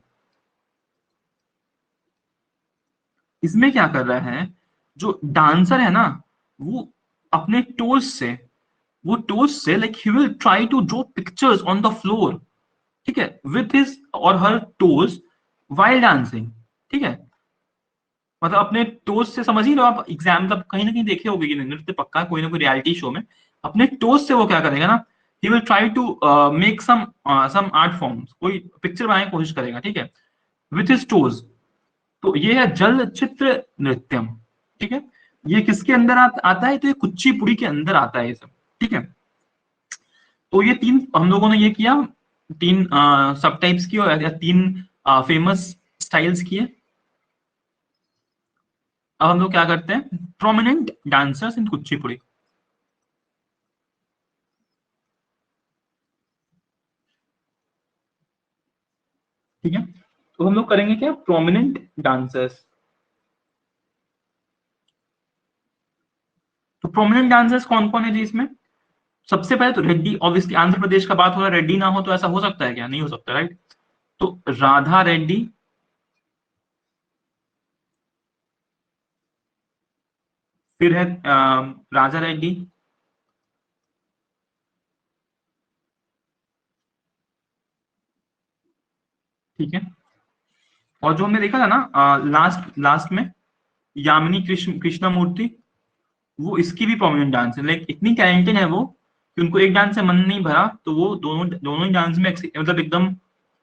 इसमें क्या कर रहा है, जो डांसर है ना, वो अपने टोज से, वो टोज से like he will try to draw pictures on the floor, ठीक है, विथ हिज और हर टोज वाइल डांसिंग, ठीक है। मतलब अपने टोज से, समझ ही लो आप, एग्जाम मतलब कहीं ना कहीं देखे होगे कि नृत्य पक्का कोई ना कोई रियलिटी शो में, अपने टोज से वो क्या करेगा ना, he will try to make some art forms, कोई पिक्चर बनाने की कोशिश करेगा, ठीक है, विथ हिज टोज। तो ये है जल चित्र नृत्यम, ठीक है। ये किसके अंदर आता है, तो ये कुचिपुड़ी के अंदर आता है ये सब, ठीक है। तो ये तीन हम लोगों ने ये किया, तीन सब टाइप्स की और या तीन फेमस स्टाइल्स किए। अब हम लोग क्या करते हैं, प्रोमिनेंट डांसर्स इन कुचिपुड़ी। ठीक है, तो हम लोग करेंगे क्या, प्रोमिनेंट डांसर्स। तो प्रोमिनेंट डांसर्स कौन कौन है जी इसमें? सबसे पहले तो रेड्डी, ऑब्वियसली आंध्र प्रदेश का बात हो रहा है, रेड्डी ना हो तो ऐसा हो सकता है क्या? नहीं हो सकता, राइट। तो राधा रेड्डी, फिर है राजा रेड्डी, ठीक है। और जो हमने देखा था ना लास्ट लास्ट में, यामिनी कृष्ण मूर्ति, वो इसकी भी प्रोमिनेंट डांस है, लाइक इतनी टैलेंटेड है वो कि उनको एक डांस से मन नहीं भरा, तो वो दोनों दोनों ही डांस में मतलब एकदम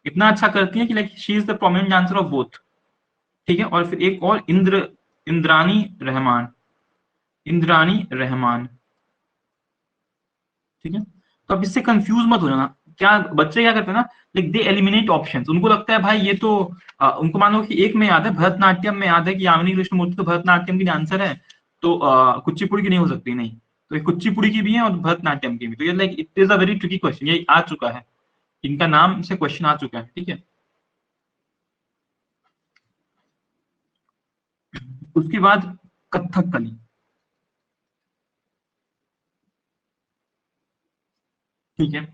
इतना अच्छा करती है कि like she is the prominent dancer of both. ठीक है, और फिर एक और इंद्रानी रहमान, इंद्रानी रहमान, ठीक है। तो अब इससे कंफ्यूज मत हो जाना। क्या बच्चे क्या करते हैं ना, लाइक दे एलिमिनेट ऑप्शंस, उनको लगता है भाई ये तो उनको मानो कि एक में याद है, भरतनाट्यम में याद है कि यामिनी कृष्णमूर्ति तो भरतनाट्यम की डांसर है, तो कुचिपुड़ी की नहीं हो सकती, नहीं। तो ये कुचिपुड़ी की भी है और भरतनाट्यम की भी, तो ये like it is a very tricky question, ये आ चुका है, इनका नाम से क्वेश्चन आ चुका है, ठीक है। उसके बाद कथकली, ठीक है।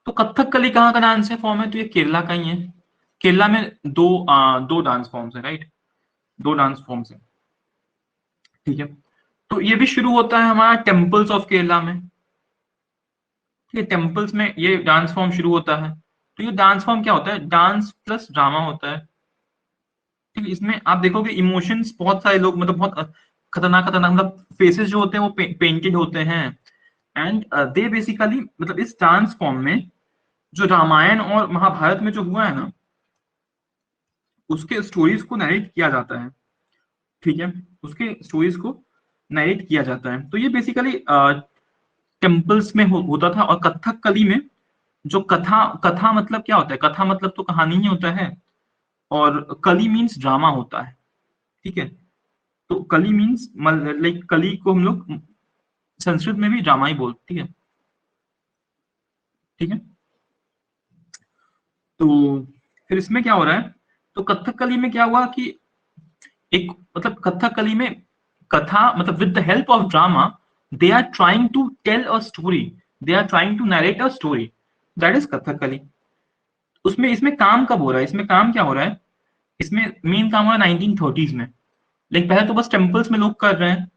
तो कथकली कहाँ का डांस है, फॉर्म है? तो ये केरला का ही है। केरला में दो डांस फॉर्म्स है, राइट, दो डांस फॉर्म्स है, ठीक है। तो ये भी शुरू होता है हमारा टेम्पल्स ऑफ केरला में, ठीक है। टेम्पल्स में ये डांस फॉर्म शुरू होता है। तो ये डांस फॉर्म क्या होता है, डांस प्लस ड्रामा होता है, ठीक है। इसमें आप देखोगे इमोशंस, बहुत सारे लोग मतलब बहुत खतरनाक खतरनाक मतलब फेसेस जो होते हैं वो पेंटेड होते हैं। एंड दे बेसिकली मतलब इस डांस फॉर्म में जो रामायण और महाभारत में जो हुआ है ना, उसके स्टोरीज को नरेट किया जाता है, ठीक है। उसके स्टोरीज को नरेट किया जाता है। तो ये बेसिकली टेम्पल्स में होता था। और कथक कली में जो कथा, कथा मतलब क्या होता है, कथा मतलब तो कहानी ही होता है, और कली मीन्स ड्रामा होता है, ठीक है। तो कली मीन्स लाइक कली को हम लोग संस्कृत में भी ड्रामा ही बोलते, ठीक है, ठीक है। तो फिर इसमें क्या हो रहा है, तो कथकली में क्या हुआ कि एक मतलब कथकली में कथा मतलब with the help of drama they are trying to tell a story, they are trying to narrate a story, that is Kathakali. उसमें इसमें काम कब हो रहा है, इसमें काम क्या हो रहा है, इसमें मेन काम हो रहा है 1930s में। लेकिन पहले तो बस टेम्पल्स में लोग कर रहे हैं,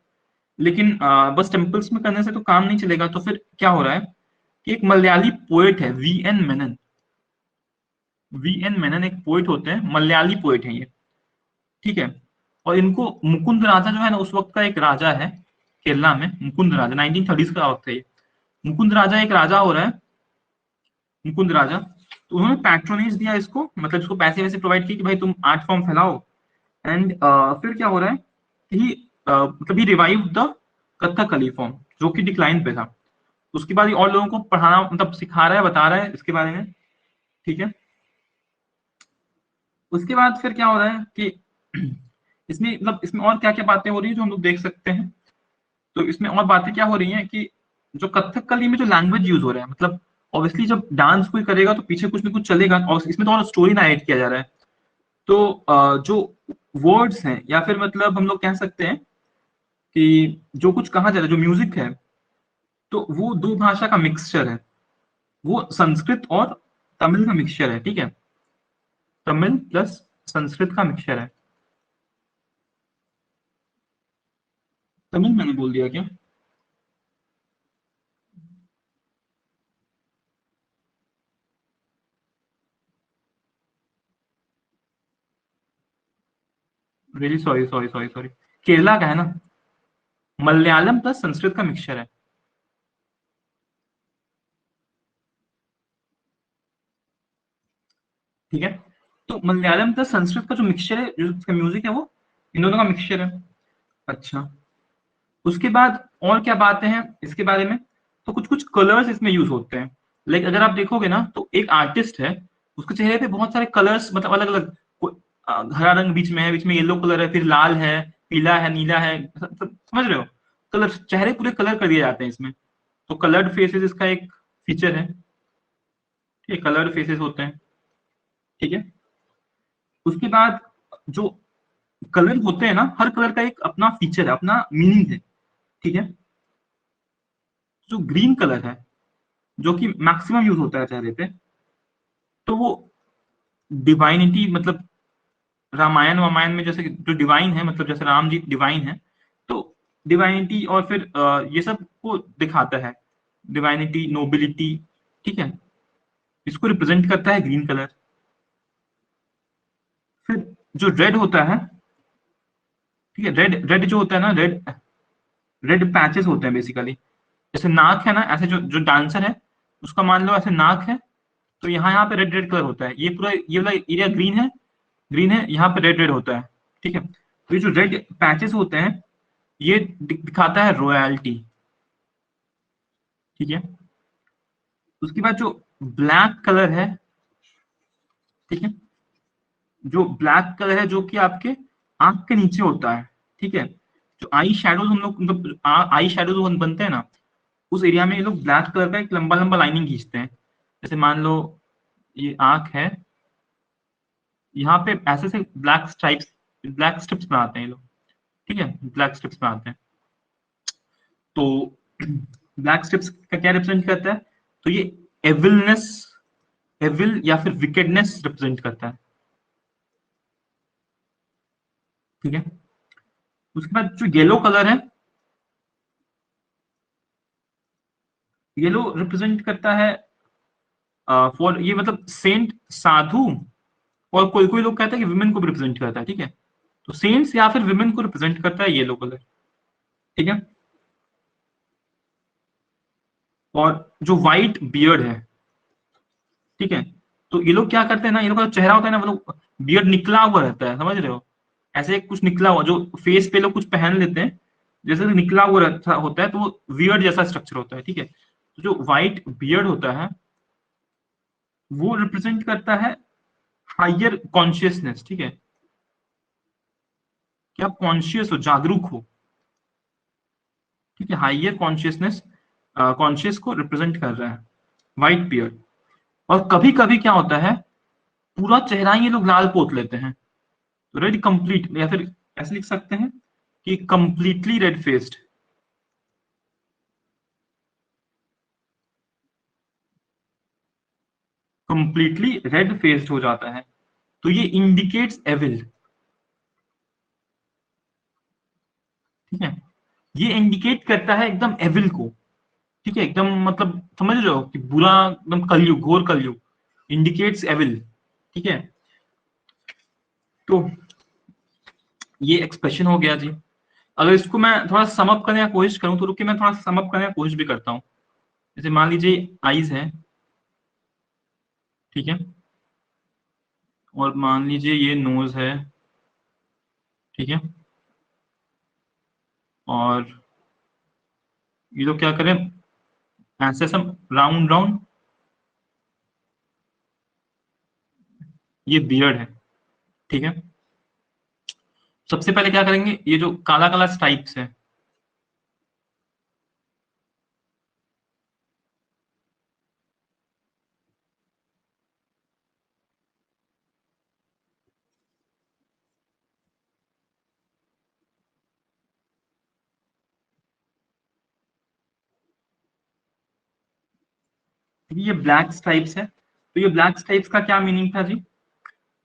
लेकिन बस टेम्पल्स में करने से तो काम नहीं चलेगा। तो फिर क्या हो रहा है कि एक मलयाली पोएट है V N Menon, V N Menon एक पोएट होते हैं, मलयाली पोएट है ये, ठीक है। और इनको मुकुंद राजा जो है ना, उस वक्त का एक राजा है केरला में, मुकुंद राजा 1930s का वक्त है ये। मुकुंद राजा एक राजा हो रहा है, मुकुंद राजा। तो उन्होंने पैट्रोनेज दिया इसको, मतलब इसको पैसे वैसे प्रोवाइड किए कि भाई तुम आर्ट फॉर्म फैलाओ। एंड फिर क्या हो रहा है कि मतलब ही रिवाइव द कथकली फॉर्म जो कि डिक्लाइन पे था। उसके बाद ये और लोगों को पढ़ाना मतलब सिखा रहा है, बता रहा है इसके बारे में, ठीक है। उसके बाद फिर क्या हो रहा है कि इसमें मतलब इसमें और क्या क्या बातें हो रही है जो हम लोग देख सकते हैं। तो इसमें और बातें क्या हो रही हैं कि जो कथकली में जो लैंग्वेज यूज हो रहा है, मतलब ऑब्वियसली जब डांस कोई करेगा तो पीछे कुछ ना कुछ चलेगा, और इसमें तो और स्टोरी नरेट किया जा रहा है। तो जो वर्ड्स हैं या फिर मतलब हम लोग कह सकते हैं कि जो कुछ कहा जा रहा है, जो म्यूजिक है, तो वो दो भाषा का मिक्सचर है, वो संस्कृत और तमिल का मिक्सचर है, ठीक है। तमिल प्लस संस्कृत का मिक्सचर है। तमिल मैंने बोल दिया क्या? Really sorry sorry sorry sorry, Kerala का है ना, मलयालम प्लस संस्कृत का मिक्सचर है, ठीक है। तो मलयालम प्लस संस्कृत का जो मिक्सचर है, जो उसका म्यूजिक है, वो इन दोनों का मिक्सचर है। अच्छा, उसके बाद और क्या बातें हैं इसके बारे में, तो कुछ कुछ कलर्स इसमें यूज होते हैं, लाइक अगर आप देखोगे ना तो एक आर्टिस्ट है, उसके चेहरे पे बहुत सारे कलर्स, मतलब अलग अलग, हरा रंग बीच में है, बीच में येलो कलर है, फिर लाल है, पीला है, नीला है, समझ रहे हो? कलर, चेहरे पूरे कलर कर दिए जाते हैं इसमें। तो कलर्ड फेसेस इसका एक फीचर है, ठीक है, कलर्ड फेसेस होते हैं, ठीक है। उसके बाद जो कलर होते हैं ना, हर कलर का एक अपना फीचर है, अपना मीनिंग है, ठीक है। जो ग्रीन कलर है, जो कि मैक्सिमम यूज होता है चेहरे पे, तो वो डिवाइनिटी, मतलब रामायण वामायण में जैसे जो डिवाइन है, मतलब जैसे राम जी डिवाइन है, तो डिवाइनिटी और फिर ये सब को दिखाता है, डिवाइनिटी, नोबिलिटी, ठीक है। इसको रिप्रेजेंट करता है ग्रीन कलर। फिर जो रेड होता है, ठीक है, रेड रेड जो होता है ना, रेड रेड पैचेस होते हैं बेसिकली। जैसे नाक है ना, ऐसे जो जो डांसर है, उसका मान लो ऐसे नाक है, तो यहाँ यहाँ पे रेड रेड कलर होता है, ये पूरा ये वाला एरिया ग्रीन है, ग्रीन है, यहाँ पे रेड रेड होता है, ठीक है। तो ये जो रेड पैचेस होते हैं, ये दिखाता है रॉयल्टी, ठीक है। उसके बाद जो ब्लैक कलर है, ठीक है, जो ब्लैक कलर है, जो कि आपके आंख के नीचे होता है, ठीक है। जो आई शेडोज हम लोग, मतलब आई शेडोज हम बनते हैं ना, उस एरिया में ये लोग ब्लैक कलर का एक लंबा लंबा लाइनिंग खींचते हैं। जैसे मान लो ये आंख है, यहाँ पे ऐसे से ब्लैक स्ट्राइप्स, ब्लैक स्ट्रिप्स बनाते हैं ये लोग, ठीक है, ब्लैक स्ट्रिप्स बनाते हैं। तो ब्लैक स्ट्रिप्स का क्या रिप्रेजेंट करता है? तो ये एविलनेस, एविल या फिर विकेडनेस रिप्रेजेंट करता है, ठीक है। उसके बाद जो येलो कलर है, येलो रिप्रेजेंट करता है फॉर, ये मतलब सेंट, साधु, और कोई कोई लोग कहते हैं कि विमेन को भी रिप्रेजेंट करता है, ठीक है। तो सेंट्स या फिर विमेन को रिप्रेजेंट करता है येलो कलर, ठीक है। और जो व्हाइट बियर्ड है, ठीक है, तो ये लोग क्या करते हैं ना, ये लोग का चेहरा होता है ना, मतलब बियर्ड निकला हुआ रहता है, समझ रहे हो? ऐसे कुछ निकला हुआ, जो फेस पे लोग कुछ पहन लेते हैं, जैसे निकला हुआ रहता होता है, तो वो वियर्ड जैसा स्ट्रक्चर होता है, ठीक है। तो जो व्हाइट बियर्ड होता है, वो रिप्रेजेंट करता है हायर कॉन्शियसनेस, ठीक है, कि आप कॉन्शियस हो, जागरूक हो, ठीक है। हायर कॉन्शियसनेस, कॉन्शियस को रिप्रेजेंट कर रहा है व्हाइट बियर्ड। और कभी कभी क्या होता है, पूरा चेहरा ही ये लोग लाल पोत लेते हैं, रेड कंप्लीट, या फिर ऐसे लिख सकते हैं कि completely red faced, completely red faced हो जाता है। तो ये इंडिकेट्स एविल, ठीक है, ये इंडिकेट करता है एकदम एविल को, ठीक है, एकदम, मतलब समझ रहे हो कि बुरा, एकदम कलयुग, घोर कलयुग, इंडिकेट्स एविल, ठीक है। तो ये एक्सप्रेशन हो गया जी। अगर इसको मैं थोड़ा सम अप करने की कोशिश करूं, तो रुकिए, मैं थोड़ा सम अप करने की कोशिश भी करता हूँ। जैसे मान लीजिए आईज है, ठीक है, और मान लीजिए ये नोज है, ठीक है, और ये लोग क्या करें, ऐसे सब राउंड राउंड, ये बियर्ड है, ठीक है। सबसे पहले क्या करेंगे, ये जो काला काला स्ट्राइप्स है, ये ब्लैक स्ट्राइप्स है, तो ये ब्लैक स्ट्राइप्स का क्या मीनिंग था जी?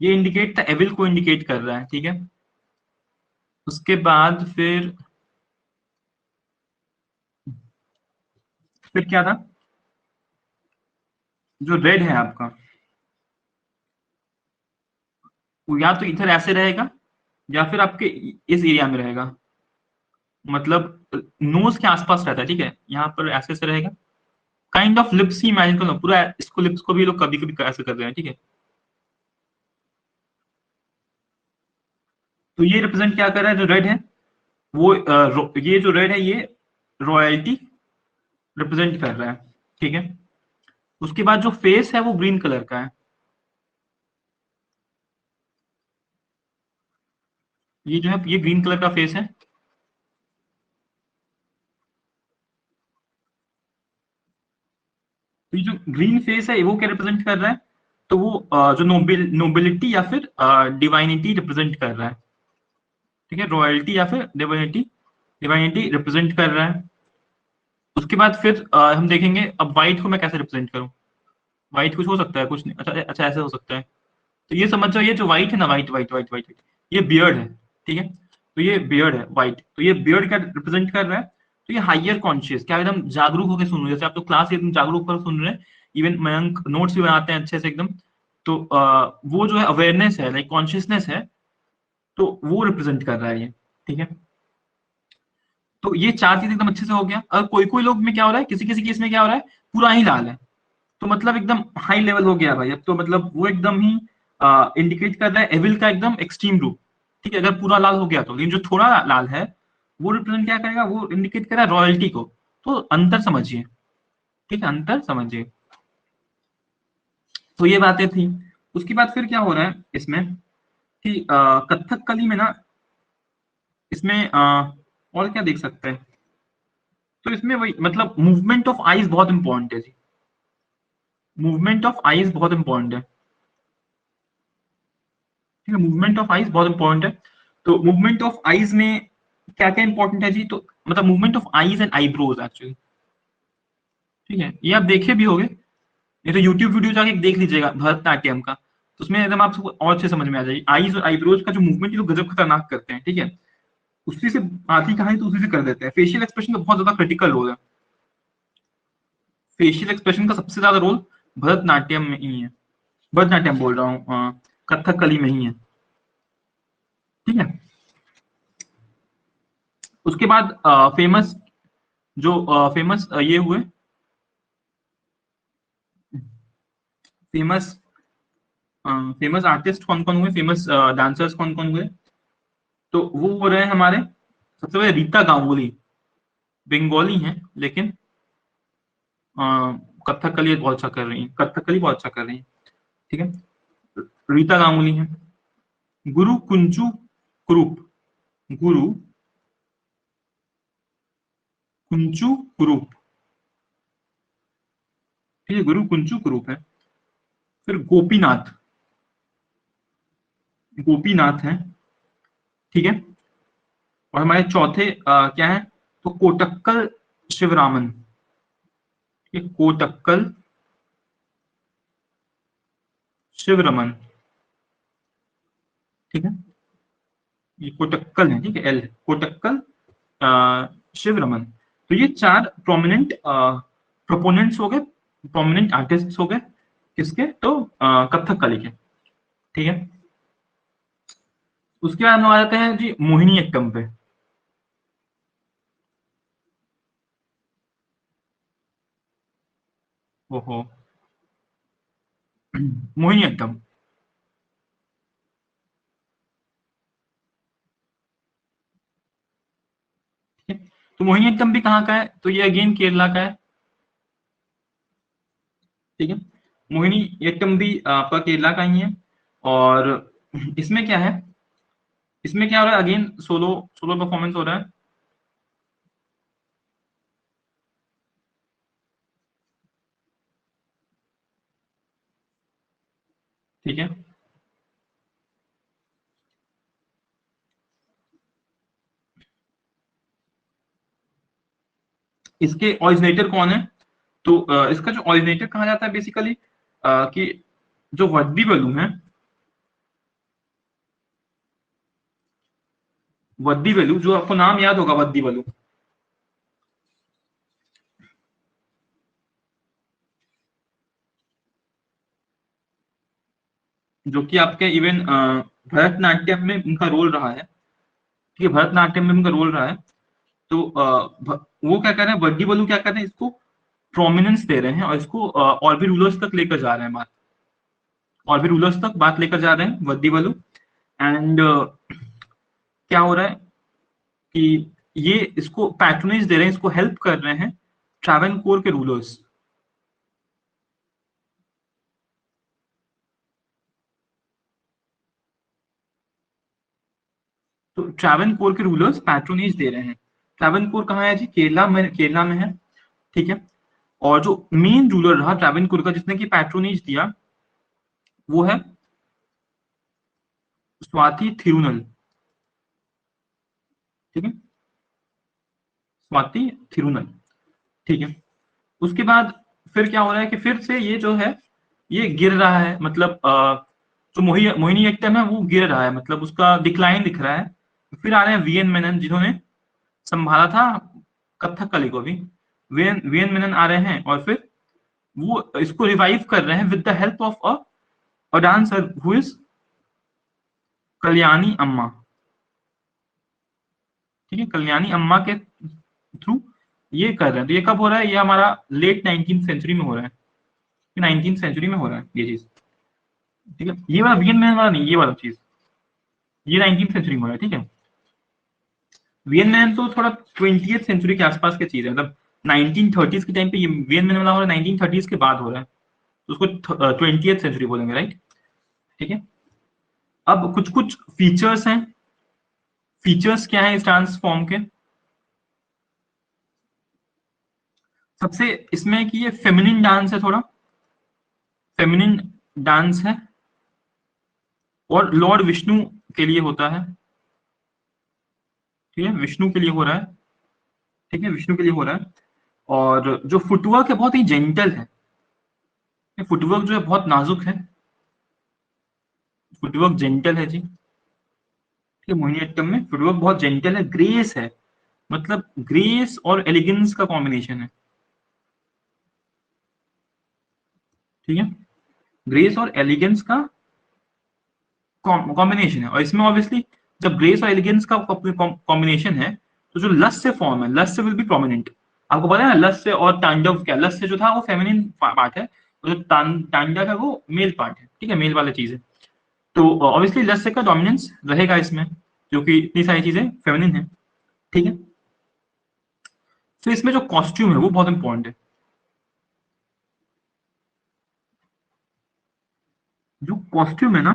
ये इंडिकेट था, एविल को इंडिकेट कर रहा है, ठीक है। उसके बाद फिर क्या था, जो रेड है आपका, वो या तो इधर ऐसे रहेगा, या फिर आपके इस एरिया में रहेगा, मतलब नोज के आसपास रहता है, ठीक है, यहाँ पर ऐसे से रहेगा। Kind of lips he imagine करो पूरा, इसको लिप्स को भी लोग कभी कभी ऐसे कर रहे हैं, ठीक है। तो ये रिप्रेजेंट क्या कर रहा है, जो रेड है, वो ये जो रेड है, ये रॉयल्टी रिप्रेजेंट कर रहा है, ठीक है। उसके बाद जो फेस है वो ग्रीन कलर का है। ये जो है ये ग्रीन कलर का फेस है। तो ये जो ग्रीन फेस है वो क्या रिप्रेजेंट कर रहा है? तो वो जो नोबिलिटी या फिर डिवाइनिटी रिप्रेजेंट कर रहा है। ठीक है, रॉयल्टी या फिर डिवाइनिटी, डिवाइनिटी रिप्रेजेंट कर रहा है। उसके बाद फिर हम देखेंगे अब व्हाइट को मैं कैसे रिप्रेजेंट करूं। व्हाइट कुछ हो सकता है, कुछ नहीं, अच्छा अच्छा ऐसे हो सकता है। तो ये समझ जाओ, ये जो व्हाइट है ना, व्हाइट व्हाइट व्हाइट व्हाइट, ये बियर्ड है। ठीक है, तो ये बियर्ड है व्हाइट, तो ये बियर्ड क्या रिप्रेजेंट कर रहा है? तो ये हाइयर कॉन्शियस, क्या एकदम जागरूक होकर सुन रहे हैं, जैसे आप लोग क्लास एकदम जागरूक होकर सुन रहे हैं। इवन मयंक नोट्स भी बनाते हैं अच्छे से एकदम। तो वो जो है अवेयरनेस है, लाइक कॉन्शियसनेस है, तो वो रिप्रेजेंट कर रहा है ये। ठीक है, तो ये चार चीज एकदम अच्छे से हो गया। और कोई कोई लोग में क्या हो रहा है, किसी किसी केस में क्या हो रहा है, पूरा ही लाल है। तो मतलब एकदम हाई लेवल हो गया भाई, अब तो मतलब वो एकदम ही इंडिकेट कर रहा है एविल का एकदम एक्सट्रीम रूप। ठीक है, अगर पूरा लाल हो गया तो, लेकिन जो थोड़ा लाल है वो रिप्रेजेंट क्या करेगा, वो इंडिकेट कर रहा है रॉयल्टी को। तो अंतर समझिए। ठीक है, अंतर समझिए। तो ये बातें थी। उसके बाद फिर क्या हो रहा है इसमें कि कथक कली में ना, इसमें और क्या देख सकते हैं, तो इसमें वही मतलब मूवमेंट ऑफ आईज बहुत इंपॉर्टेंट है जी। मूवमेंट ऑफ आईज बहुत इंपॉर्टेंट है। ठीक है, मूवमेंट ऑफ आईज बहुत इंपॉर्टेंट है। तो मूवमेंट ऑफ आईज में क्या क्या इंपॉर्टेंट है जी, तो मतलब movement of eyes and eyebrows actually. ठीक है, ये आप देखे भी होंगे, ये तो यूट्यूब वीडियो जाके देख लीजिएगा भरतनाट्यम का, तो उसमें एकदम आपको और अच्छे समझ में आ जाएगी। आईज और आईब्रोज का जो मूवमेंट है तो गजब खतरनाक करते हैं। ठीक है, उसी से आधी कहानी तो उसी से कर देते हैं। फेशियल एक्सप्रेशन का बहुत ज्यादा क्रिटिकल रोल है। फेशियल एक्सप्रेशन का सबसे ज्यादा रोल भरतनाट्यम में ही है। भरतनाट्यम बोल रहा हूँ, कथकली में ही है। ठीक है, उसके बाद फेमस जो फेमस ये हुए, फेमस फेमस आर्टिस्ट कौन कौन हुए, फेमस डांसर्स कौन कौन हुए, तो वो हो रहे हैं हमारे सबसे पहले रीता गांगुली। बंगाली हैं लेकिन कथकली बहुत अच्छा कर रही हैं, कथकली बहुत अच्छा कर रही हैं। ठीक है, रीता गांगुली हैं। गुरु कुंजू कुरूप, गुरु कुंजू कुरूप। ठीक है, गुरु कुंजू कुरूप है। फिर गोपीनाथ, गोपीनाथ हैं। ठीक है, और हमारे चौथे क्या है, तो कोटक्कल शिवरामन। ये कोटक्कल शिवरमन। ठीक है, ये कोटक्कल है। ठीक है, एल कोटक्कल शिवरमन। तो ये चार प्रोमिनेंट प्रोपोनेंट्स हो गए, प्रोमिनेंट आर्टिस्ट हो गए किसके, तो कथकली के। ठीक है, उसके बाद हम आ जाते हैं जी मोहिनी अट्टम पे। ओहो, मोहिनी अट्टम। ठीक है, तो मोहिनी अट्टम भी कहाँ का है, तो ये अगेन केरला का है। ठीक है, मोहिनी अट्टम भी आपका केरला का ही है। और इसमें क्या है, इसमें क्या हो रहा है, अगेन सोलो सोलो परफॉर्मेंस हो रहा है। ठीक है, इसके ऑरिजिनेटर कौन है, तो इसका जो ऑरिजिनेटर कहा जाता है बेसिकली कि जो वड्डी बलू है, वड्डी बलू, जो आपको नाम याद होगा वड्डी बलू, जो कि आपके इवन भरतनाट्यम में उनका रोल रहा है। ठीक है, भरतनाट्यम में उनका रोल रहा है। तो वो क्या कर रहे हैं, वड्डी बलू क्या कर रहे हैं, इसको प्रोमिनेंस दे रहे हैं और इसको और भी रूलर्स तक लेकर जा रहे हैं बात, और भी रूलर्स तक बात लेकर जा रहे हैं वड्डी बलू। एंड क्या हो रहा है कि ये इसको पैट्रोनेज दे रहे हैं, इसको हेल्प कर रहे हैं ट्रावेनकोर के रूलर्स। तो ट्रावनकोर के रूलर्स पैट्रोनेज दे रहे हैं। ट्रावनकोर कहाँ है जी? केरला में है, ठीक है। और जो मेन रूलर रहा ट्रावनकोर का जिसने की पैट्रोनेज दिया वो है स्वाति थिरुनल, ठीक है, स्वाति थिरुनल, ठीक है। उसके बाद फिर क्या हो रहा है कि फिर से ये जो है ये गिर रहा है, मतलब जो मोहिनीअट्टम है वो गिर रहा है, मतलब उसका डिक्लाइन दिख रहा है। फिर आ रहे हैं वीएन मेनन जिन्होंने संभाला था कथकली को भी। वीएन वीएन मेनन आ रहे हैं और फिर वो इसको रिवाइव कर रहे हैं with the help of a dancer who is Kalyani अम्मा, ठीक है, कल्याणी अम्मा के थ्रू ये कर रहे हैं। तो ये कब हो रहा है? ये हमारा लेट 19th सेंचुरी में हो रहा है, 19th सेंचुरी में हो रहा है ये चीज, ठीक है। ये वाला वीएन मैन वाला नहीं, ये वाला चीज ये 19th सेंचुरी में हो रहा है, ठीक है। वीएन मैन तो थोड़ा 20th सेंचुरी के आसपास की चीज है, मतलब 1930s के टाइम पे ये वीएन मैन वाला हो रहा है, 1930s के बाद हो रहा है, तो उसको 20th सेंचुरी बोलेंगे, राइट, ठीक है। अब कुछ कुछ फीचर्स हैं। फीचर्स क्या है इस डांस फॉर्म के? सबसे इसमें कि ये फेमिनिन डांस है, थोड़ा फेमिनिन डांस है, और लॉर्ड विष्णु के लिए होता है, ठीक है, विष्णु के लिए हो रहा है, ठीक है, विष्णु के लिए हो रहा है। और जो फुटवर्क है बहुत ही जेंटल है, फुटवर्क जो है बहुत नाजुक है, फुटवर्क जेंटल है जी, ठीक है। मोहिनीअट्टम में फुटवर्क बहुत जेंटल है, ग्रेस है, मतलब ग्रेस और एलिगेंस का कॉम्बिनेशन है, ठीक है, ग्रेस और एलिगेंस का कॉम्बिनेशन है। और इसमें ऑब्वियसली जब ग्रेस और एलिगेंस का कॉम्बिनेशन है तो जो लस्य फॉर्म है, लस्य विल बी प्रोमिनेंट। आपको पता है ना लस्य और तांडव क्या? लस्य जो था वो फेमिनिन पार्ट है, और जो तांडव है वो मेल पार्ट है, ठीक है, मेल वाला चीज है। तो ऑब्वियसली लस्य का डोमिनेंस रहेगा इसमें, जो कि इतनी सारी चीजें फेमिनिन है, ठीक है। तो इसमें जो कॉस्ट्यूम है वो बहुत इंपॉर्टेंट है। जो कॉस्ट्यूम है ना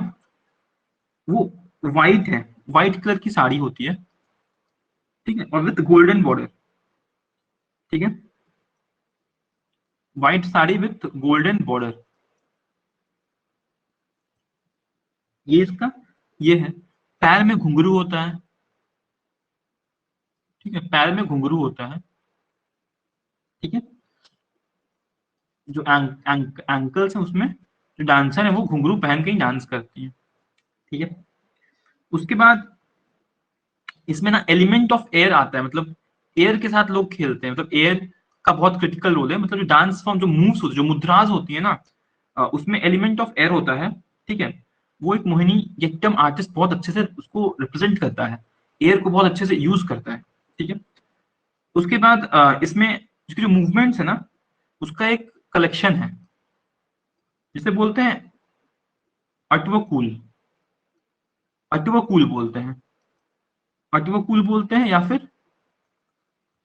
वो व्हाइट है, व्हाइट कलर की साड़ी होती है, ठीक है, और विथ गोल्डन बॉर्डर, ठीक है, white sari with golden border, ये इसका ये है। पैर में घुंघरू होता है, ठीक है, पैर में घुंघरू होता है, ठीक है। जो एंकल्स है उसमें जो डांसर है वो घुंघरू पहन के ही डांस करती है, ठीक है। उसके बाद इसमें ना एलिमेंट ऑफ एयर आता है, मतलब एयर के साथ लोग खेलते हैं, मतलब एयर का बहुत क्रिटिकल रोल है, मतलब जो डांस फॉर्म जो मूव्स होती है, जो मुद्राज होती है ना, उसमें एलिमेंट ऑफ एयर होता है, ठीक है। वो एक मोहिनीअट्टम आर्टिस्ट बहुत अच्छे से उसको रिप्रेजेंट करता है, एयर को बहुत अच्छे से यूज करता है, ठीक है। उसके बाद इसमें उसकी जो मूवमेंट्स है ना उसका एक कलेक्शन है जिसे बोलते हैं अटवकूल, अटवकूल बोलते हैं, अटवकूल बोलते हैं या फिर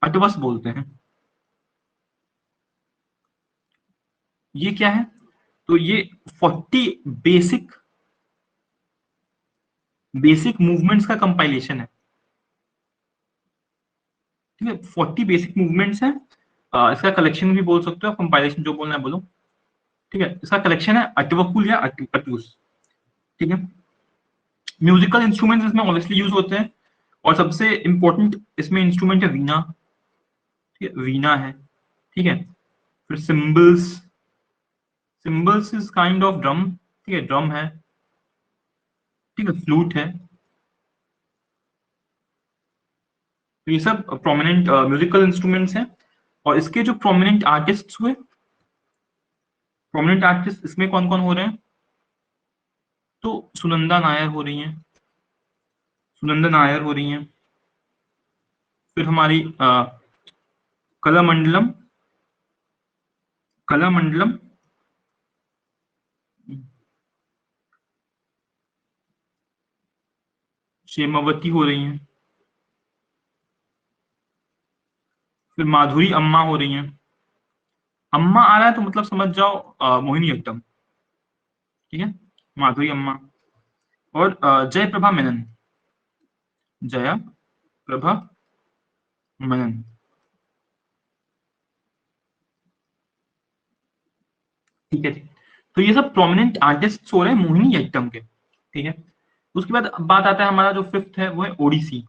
अटवस बोलते हैं। ये क्या है? तो ये 40 बेसिक बेसिक मूवमेंट्स का कंपाइलेशन है, ठीक है, 40 बेसिक मूवमेंट्स है। इसका कलेक्शन भी बोल सकते हो, कंपाइलेशन जो बोलना है बोलो, ठीक है। इसका कलेक्शन है अटवकुल या अटूस, ठीक है। म्यूजिकल इंस्ट्रूमेंट्स इसमें ऑब्वियसली यूज होते हैं, और सबसे इंपॉर्टेंट इसमें इंस्ट्रूमेंट है वीणा, ठीक है, वीणा है, ठीक है। फिर symbols, symbols is kind of drum, ठीक है, ड्रम है, ठीक है, फ्लूट है। तो ये सब प्रोमिनेंट म्यूजिकल इंस्ट्रूमेंट्स हैं। और इसके जो प्रोमिनेंट आर्टिस्ट हुए, प्रोमिनेंट आर्टिस्ट इसमें कौन कौन हो रहे हैं? तो सुनंदा नायर हो रही हैं, सुनंदा नायर हो रही हैं। फिर हमारी कलामंडलम, कलामंडलम शेमावती हो रही हैं। फिर माधुरी अम्मा हो रही हैं। अम्मा आ रहा है तो मतलब समझ जाओ मोहिनीअट्टम, ठीक है, माधुरी अम्मा। और जय प्रभा मेनन, जया प्रभा मनन। ठीक है जी। तो ये सब प्रोमिनेंट आर्टिस्ट हो रहे हैं मोहिनी अट्टम के। ठीक है, उसके बाद बात आता है हमारा जो फिफ्थ है वो है ओडिसी।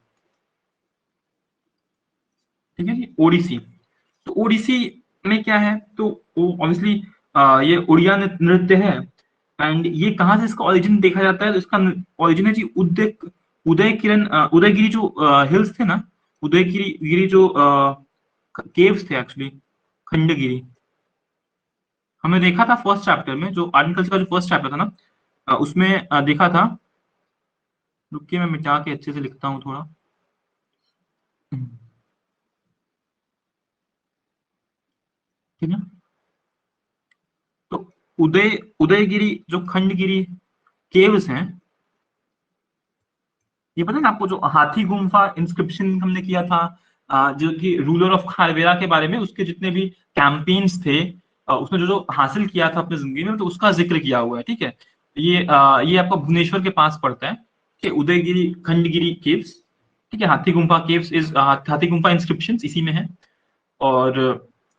ठीक है जी, ओडिसी। तो ओडिसी में क्या है, तो वो ऑब्वियसली ये उड़िया नृत्य है। एंड ये कहाँ से इसका ओरिजिन देखा जाता है, तो इसका ओरिजिन है जी उदय किरण उदयगिरी जो हिल्स थे ना, उदयगिरी गिरी जो केव्स थे एक्चुअली, खंडगिरी। हमने देखा था फर्स्ट चैप्टर में, जो आर्ट एंड कल्चर का जो फर्स्ट चैप्टर था ना, उसमें देखा था। रुकिए मैं मिटा के अच्छे से लिखता हूँ थोड़ा। ठीक है, तो उदयगिरी जो खंडगिरी केव्स हैं, ये पता है ना आपको, जो हाथी गुम्फा इंस्क्रिप्शन हमने किया था, जो कि रूलर ऑफ खारवेरा के बारे में, उसके जितने भी कैंपेन्स थे, उसने जो जो हासिल किया था अपनी जिंदगी में, तो उसका जिक्र किया हुआ है। ठीक है, ये आपका भुवनेश्वर के पास पड़ता है कि उदयगिरी खंडगिरी केव्स। ठीक है, हाथी गुम्फा केव्स इज हाथी गुम्फा इंस्क्रिप्शन इसी में है। और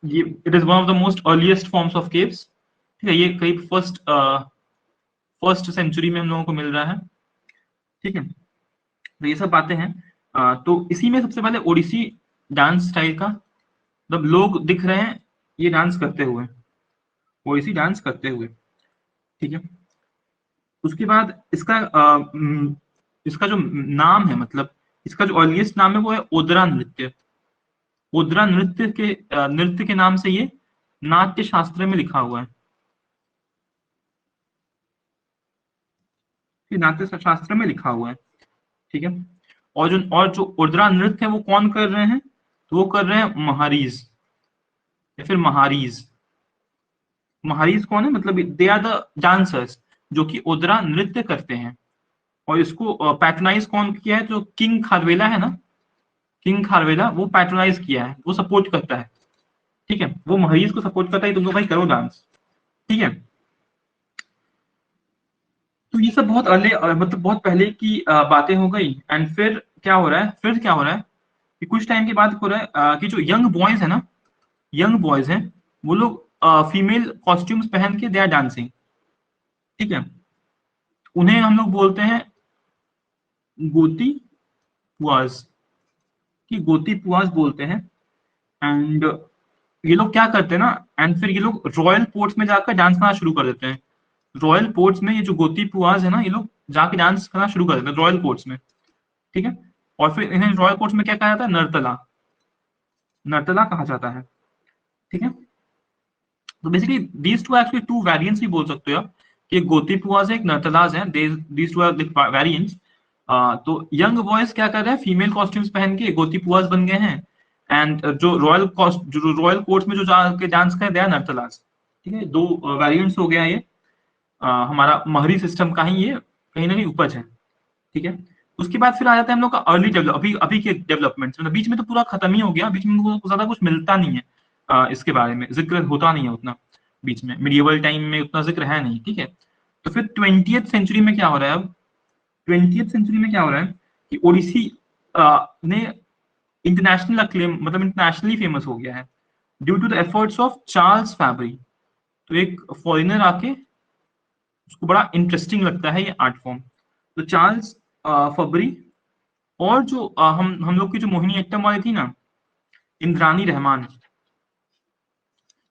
ये it is one of the most earliest forms of caves. ठीक है, ये करीब फर्स्ट सेंचुरी में हम लोगों को मिल रहा है। ठीक है, तो ये सब बातें हैं। तो इसी में सबसे पहले ओडिसी डांस स्टाइल का, मतलब लोग दिख रहे हैं ये डांस करते हुए, ओडिसी डांस करते हुए। ठीक है, उसके बाद इसका जो नाम है, मतलब इसका जो अर्लीस्ट नाम है वो है ओदरा नृत्य। ओदरा नृत्य के नाम से ये नाट्य शास्त्र में लिखा हुआ है। ये नाट्य शास्त्र में लिखा हुआ है। ठीक है, और जो ओदरा नृत्य है वो कौन कर रहे हैं, तो वो कर रहे हैं महारीज या फिर महारीज। महारीज कौन है, मतलब दे आर द डांसर्स जो कि ओदरा नृत्य करते हैं। और इसको पैट्रोनाइज कौन किया है, जो किंग खारवेला है ना, किंग खारवेला वो पैट्रोनाइज किया है, वो सपोर्ट करता है। ठीक है, वो महारीज को सपोर्ट करता है, तुम लोग भाई करो डांस। ठीक है, तो ये सब बहुत मतलब बहुत पहले की बातें हो गई। एंड फिर क्या हो रहा है, कि कुछ टाइम के बाद हो रहा है कि जो यंग बॉयज है ना, यंग बॉयज हैं, वो लोग फीमेल कॉस्ट्यूम्स पहन के दे आर डांसिंग। ठीक है, उन्हें हम लोग बोलते हैं गोती पुआज, की गोती पुआज बोलते हैं। एंड ये लोग क्या करते हैं ना, एंड फिर ये लोग रॉयल पोर्ट्स में जाकर डांस करना शुरू कर देते हैं। रॉयल पोर्ट्स में ये जो गोती पुआज है ना, ये लोग जाके डांस करना शुरू कर देते हैं रॉयल पोर्ट्स में। ठीक है, और फिर इन्हें रॉयल पोर्ट्स में क्या कहा जाता है, नर्तला, नर्तला कहा जाता है। ठीक है, तो basically these two actually to variants भी बोल सकते हो आप, कि एक गोती पुआज है, एक नर्तलाज है, दीज टू आर वेरिएंट्स। तो यंग बॉयज क्या कर रहे हैं, फीमेल कॉस्ट्यूम्स पहन के गोती पुआज बन गए हैं। एंड जो रॉयल कोर्ट्स में जो जाके डांस कर, दे आर नर्तलाज। ठीक है, दो वेरिएंट्स हो गया ये। हमारा महरी सिस्टम का ही ये कहीं ना कहीं उपज है। ठीक है, उसके बाद फिर आ जाता है हम लोग का अर्ली डेवलप, अभी अभी के डेवलपमेंट, मतलब बीच में तो पूरा खत्म ही हो गया, बीच में हमको ज्यादा कुछ मिलता नहीं है। इसके बारे में जिक्र होता नहीं है उतना, बीच में मिडिवल टाइम में उतना जिक्र है नहीं। ठीक है, तो फिर 20th सेंचुरी में क्या हो रहा है अब, 20th सेंचुरी में क्या हो रहा है कि ओडिसी ने इंटरनेशनल अक्लेम, मतलब इंटरनेशनली फेमस हो गया है, due to the efforts of Charles Fabri. तो एक फॉरेनर आके, उसको बड़ा इंटरेस्टिंग लगता है ये आर्ट फॉर्म, तो चार्ल्स फबरी। और जो हम लोग की जो मोहिनी अट्टम वाली थी ना, इंद्रानी रहमान,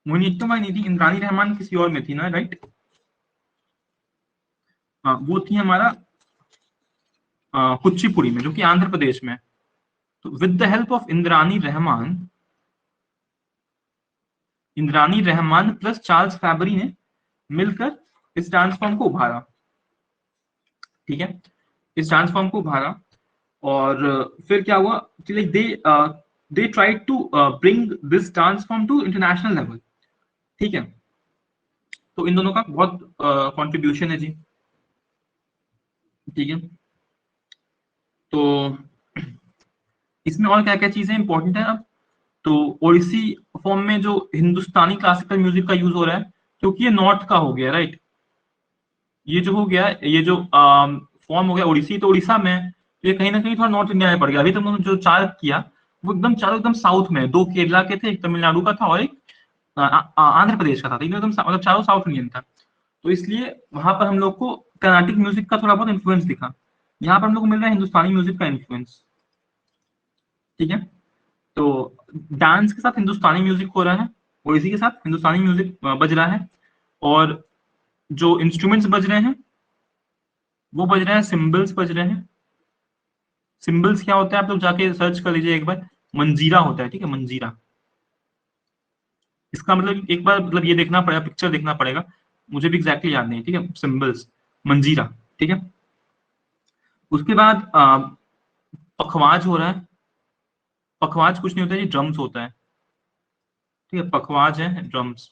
मोहिनी अट्टम वाली नहीं थी, इंद्रानी रहमान किसी और में थी ना, राइट। हाँ, वो थी हमारा कुचिपुड़ी में, जो कि आंध्र प्रदेश में। तो with the help of Indrani Rahman plus Charles Fabri ने मिलकर इस डांस फॉर्म को उभारा। ठीक है, इस डांस फॉर्म को उभारा। और फिर क्या हुआ कि like they tried to bring this dance form to international level. ठीक है, तो इन दोनों का बहुत कंट्रीब्यूशन है जी। ठीक है, तो इसमें और क्या क्या चीजें इंपॉर्टेंट है अब, तो ओडिसी फॉर्म में जो हिंदुस्तानी क्लासिकल म्यूजिक का यूज हो रहा है, क्योंकि ये नॉर्थ का हो गया, राइट। ये जो हो गया, ये जो फॉर्म हो गया ओडिसी, तो उड़ीसा में, ये कहीं ना कहीं थोड़ा नॉर्थ इंडिया में पड़ गया। अभी तक मैंने जो 4 किया वो एकदम चारों एकदम साउथ में, 2 केरला के थे, एक तमिलनाडु का था और एक आंध्र प्रदेश का था। तीनों एकदम मतलब चारों साउथ इंडियन था। तो इसलिए वहां पर हम लोग को कर्नाटिक म्यूजिक का थोड़ा बहुत इन्फ्लुएंस दिखा। यहाँ पर हम लोग को मिल रहा है हिंदुस्तानी म्यूजिक का इन्फ्लुएंस। ठीक है, तो डांस के साथ हिंदुस्तानी म्यूजिक हो रहा है और इसी के साथ हिंदुस्तानी म्यूजिक बज रहा है। और जो इंस्ट्रूमेंट्स बज रहे हैं वो बज रहे हैं, सिम्बल्स बज रहे हैं। सिम्बल्स क्या होता है आप लोग जाके सर्च कर लीजिए एक बार, मंजीरा होता है। ठीक है, मंजीरा, इसका मतलब एक बार मतलब ये देखना पड़ेगा, पिक्चर देखना पड़ेगा, मुझे भी एग्जैक्टली याद नहीं है। ठीक है, सिम्बल्स, मंजीरा। ठीक है, उसके बाद पखवाज हो रहा है। पखवाज कुछ नहीं होता है, ये ड्रम्स होता है। ठीक है, पखवाज है ड्रम्स।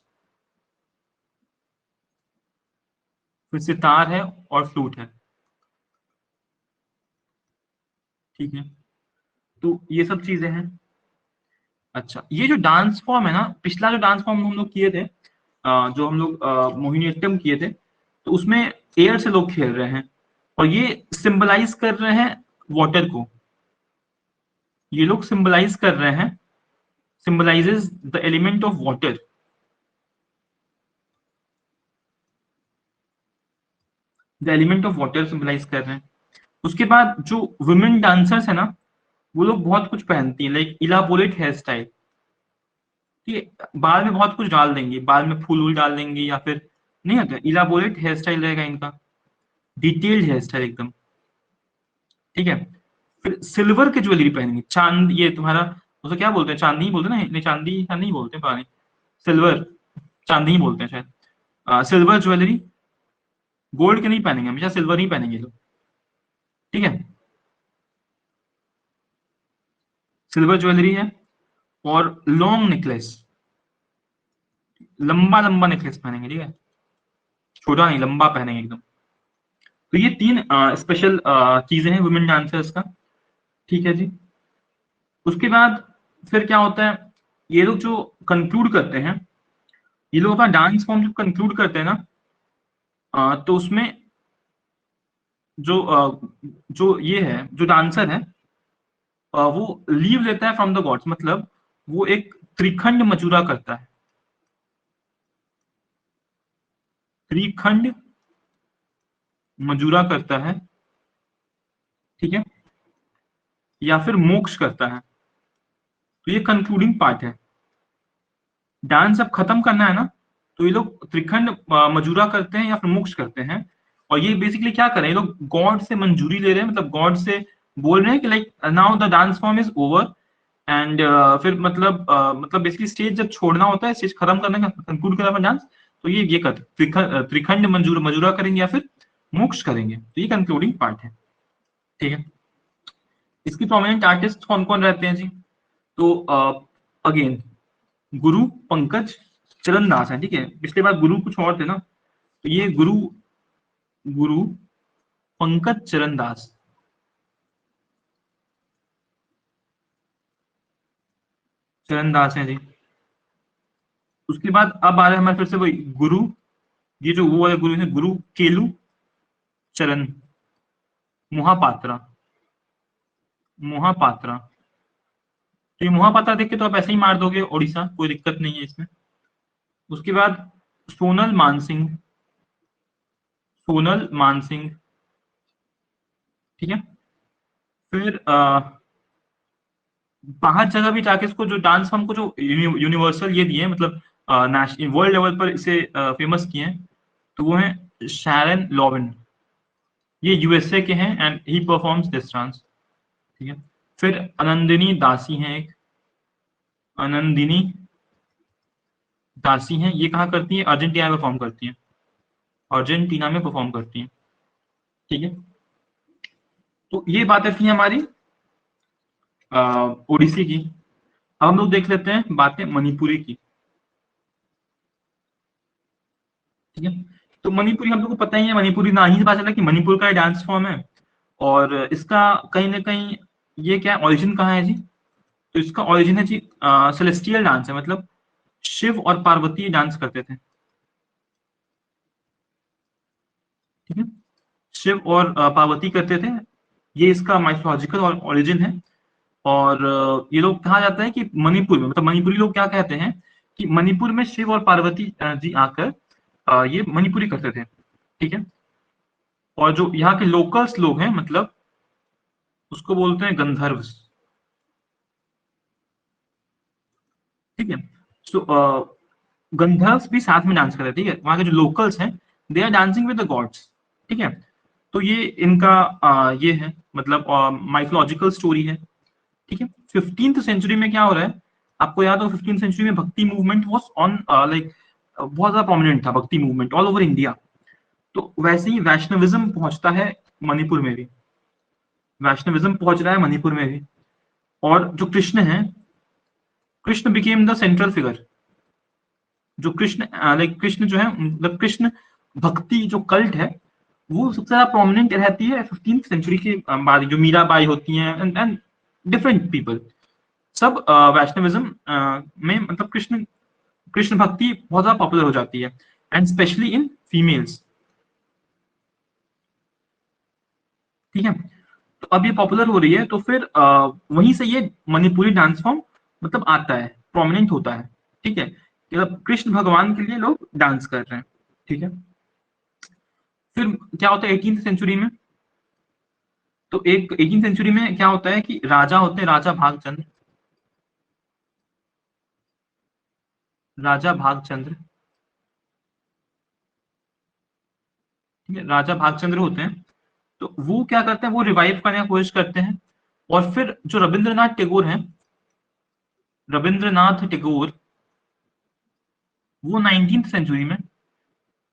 फिर सितार है और फ्लूट है। ठीक है, तो ये सब चीजें हैं। अच्छा, ये जो डांस फॉर्म है ना, पिछला जो डांस फॉर्म हम लोग किए थे, जो हम लोग मोहिनीअट्टम किए थे, तो उसमें एयर से लोग खेल रहे हैं और ये सिंबलाइज कर रहे हैं वाटर को। ये लोग सिंबलाइज कर रहे हैं, symbolizes the element of water. The element of water symbolize कर रहे हैं। उसके बाद जो वुमेन डांसर्स है ना, वो लोग बहुत कुछ पहनती हैं, लाइक इलाबोरेट हेयर स्टाइल। ठीक है, बाल में बहुत कुछ डाल देंगे, बाल में फूल वूल डाल देंगे, या फिर नहीं होता, इलाबोरेट हेयर स्टाइल रहेगा इनका, डिटेल्ड हेयर स्टाइल एकदम। ठीक है, फिर सिल्वर की ज्वेलरी पहनेंगे, चांद, ये तुम्हारा उसे क्या बोलते हैं, चांदी ही बोलते हैं ना, नहीं चांदी या नहीं बोलते हैं, पता नहीं, सिल्वर, चांदी ही बोलते हैं शायद। सिल्वर ज्वेलरी, गोल्ड के नहीं पहनेंगे, हमेशा सिल्वर ही पहनेंगे लोग। ठीक है, सिल्वर ज्वेलरी है। और लॉन्ग नेकलेस, लंबा लंबा नेकलेस पहनेंगे। ठीक है, छोटा नहीं, लंबा पहनेंगे एकदम। तो ये 3 स्पेशल चीजें हैं वुमेन डांसर्स का। ठीक है जी, उसके बाद फिर क्या होता है, ये लोग जो कंक्लूड करते हैं, ये लोग अपना डांस फॉर्म जब कंक्लूड करते हैं ना, तो उसमें जो जो ये है, जो डांसर है, वो लीव लेता है फ्रॉम द गॉड्स, मतलब वो एक त्रिखंड मजूरा करता है। त्रिखंड मजूरा करता है। ठीक है, या फिर मोक्ष करता है। तो ये कंक्लूडिंग पार्ट है। डांस जब खत्म करना है ना, तो ये लोग त्रिखंड मजूरा करते हैं या फिर मोक्ष करते हैं। और ये बेसिकली क्या कर रहे हैं, ये लोग गॉड से मंजूरी ले रहे हैं, मतलब गॉड से बोल रहे हैं कि like now the dance form is over. And फिर मतलब बेसिकली स्टेज जब छोड़ना होता है, स्टेज खत्म करने का, कंक्लूड करना डांस, तो ये करते त्रिखंड मजूरा करेंगे या फिर मोक्ष करेंगे। तो ये कंक्लूडिंग पार्ट है। ठीक है, इसकी प्रोमिनेंट आर्टिस्ट कौन कौन रहते हैं जी, तो अगेन गुरु पंकज चरणदास है। ठीक है, पिछली बार गुरु कुछ और थे ना, तो ये गुरु गुरु पंकज चरणदास, चरणदास है जी। उसके बाद अब आ रहे हैं हमारे फिर से वही गुरु, ये जो वो वाले गुरु है, गुरु केलू चरण मोहापात्रा। मोहापात्रा, तो ये मोहापात्रा देख के तो आप ऐसे ही मार दोगे ओडिशा, कोई दिक्कत नहीं है इसमें। उसके बाद सोनल मानसिंह, सोनल मानसिंह। ठीक है, फिर बाहर जगह भी जाके इसको जो डांस फॉर्म को जो यूनिवर्सल ये दिए हैं, मतलब नेशनल वर्ल्ड लेवल पर इसे फेमस किए हैं, तो वो है शैरन लॉविन। ये यूएसए के हैं and he performs this dance. ठीक है, फिर आनंदिनी दासी हैं एक, आनंदिनी दासी हैं, ये कहाँ करती हैं, अर्जेंटीना में परफॉर्म करती हैं, अर्जेंटीना में परफॉर्म करती हैं। ठीक है, तो ये बातें थी हमारी ओडिसी की। अब हम लोग देख लेते हैं बातें मणिपुरी की। ठीक है, तो मणिपुरी हम लोग को पता ही है, मणिपुरी ना ही से पता चला कि मणिपुर का डांस फॉर्म है। और इसका कहीं ना कहीं ये क्या ओरिजिन कहाँ है जी, तो इसका ओरिजिन है जी सेलेस्टियल डांस है, मतलब शिव और पार्वती डांस करते थे। ठीक है, शिव और पार्वती करते थे। ये इसका माइथोलॉजिकल ओरिजिन है। और ये लोग कहा जाता है कि मणिपुर में, मतलब मणिपुरी लोग क्या कहते हैं कि मणिपुर में शिव और पार्वती जी आकर ये मणिपुरी करते थे, ठीक है। और जो यहाँ के लोकल्स लोग हैं, मतलब उसको बोलते हैं गंधर्व, ठीक है। सो गंधर्व्स भी साथ में डांस कर रहे हैं, ठीक है। वहां के जो लोकल्स हैं, they are dancing with the gods, ठीक है। तो ये इनका ये है, मतलब माइथोलॉजिकल स्टोरी है, ठीक है। 15th सेंचुरी में क्या हो रहा है, आपको याद हो 15th सेंचुरी में भक्ति मूवमेंट वाज ऑन, लाइक बहुत ज्यादा प्रोमिनेंट था भक्ति मूवमेंट ऑल ओवर इंडिया। तो वैसे ही वैष्णविज्म पहुंचता है मणिपुर में भी, वैष्णविज्म पहुंच रहा है मणिपुर में भी। और जो कृष्ण है, Krishna became the central figure. जो कृष्ण, लाइक कृष्ण जो है, मतलब कृष्ण भक्ति जो कल्ट है, वो सबसे ज्यादा प्रोमिनेंट रहती है 15th सेंचुरी के बाद। जो मीराबाई होती हैं एंड डिफरेंट पीपल, सब वैष्णविज्म में, मतलब कृष्ण कृष्ण भक्ति बहुत ज्यादा पॉपुलर हो जाती है, एंड स्पेशली इन फीमेल्स, ठीक है। तो अब ये पॉपुलर हो रही है, तो फिर वहीं से ये मणिपुरी डांस फॉर्म मतलब आता है, प्रोमिनेंट होता है, ठीक है। मतलब कृष्ण भगवान के लिए लोग डांस कर रहे हैं, ठीक है। फिर क्या होता है 18th सेंचुरी में, तो एक 18th सेंचुरी में क्या होता है कि राजा होते हैं, राजा भागचंद्र, राजा भागचंद्र, ठीक है, राजा भागचंद्र होते हैं। तो वो क्या करते हैं, वो रिवाइव करने की कोशिश करते हैं। और फिर जो रविंद्रनाथ टैगोर हैं, रविंद्रनाथ टैगोर, वो 19th सेंचुरी में,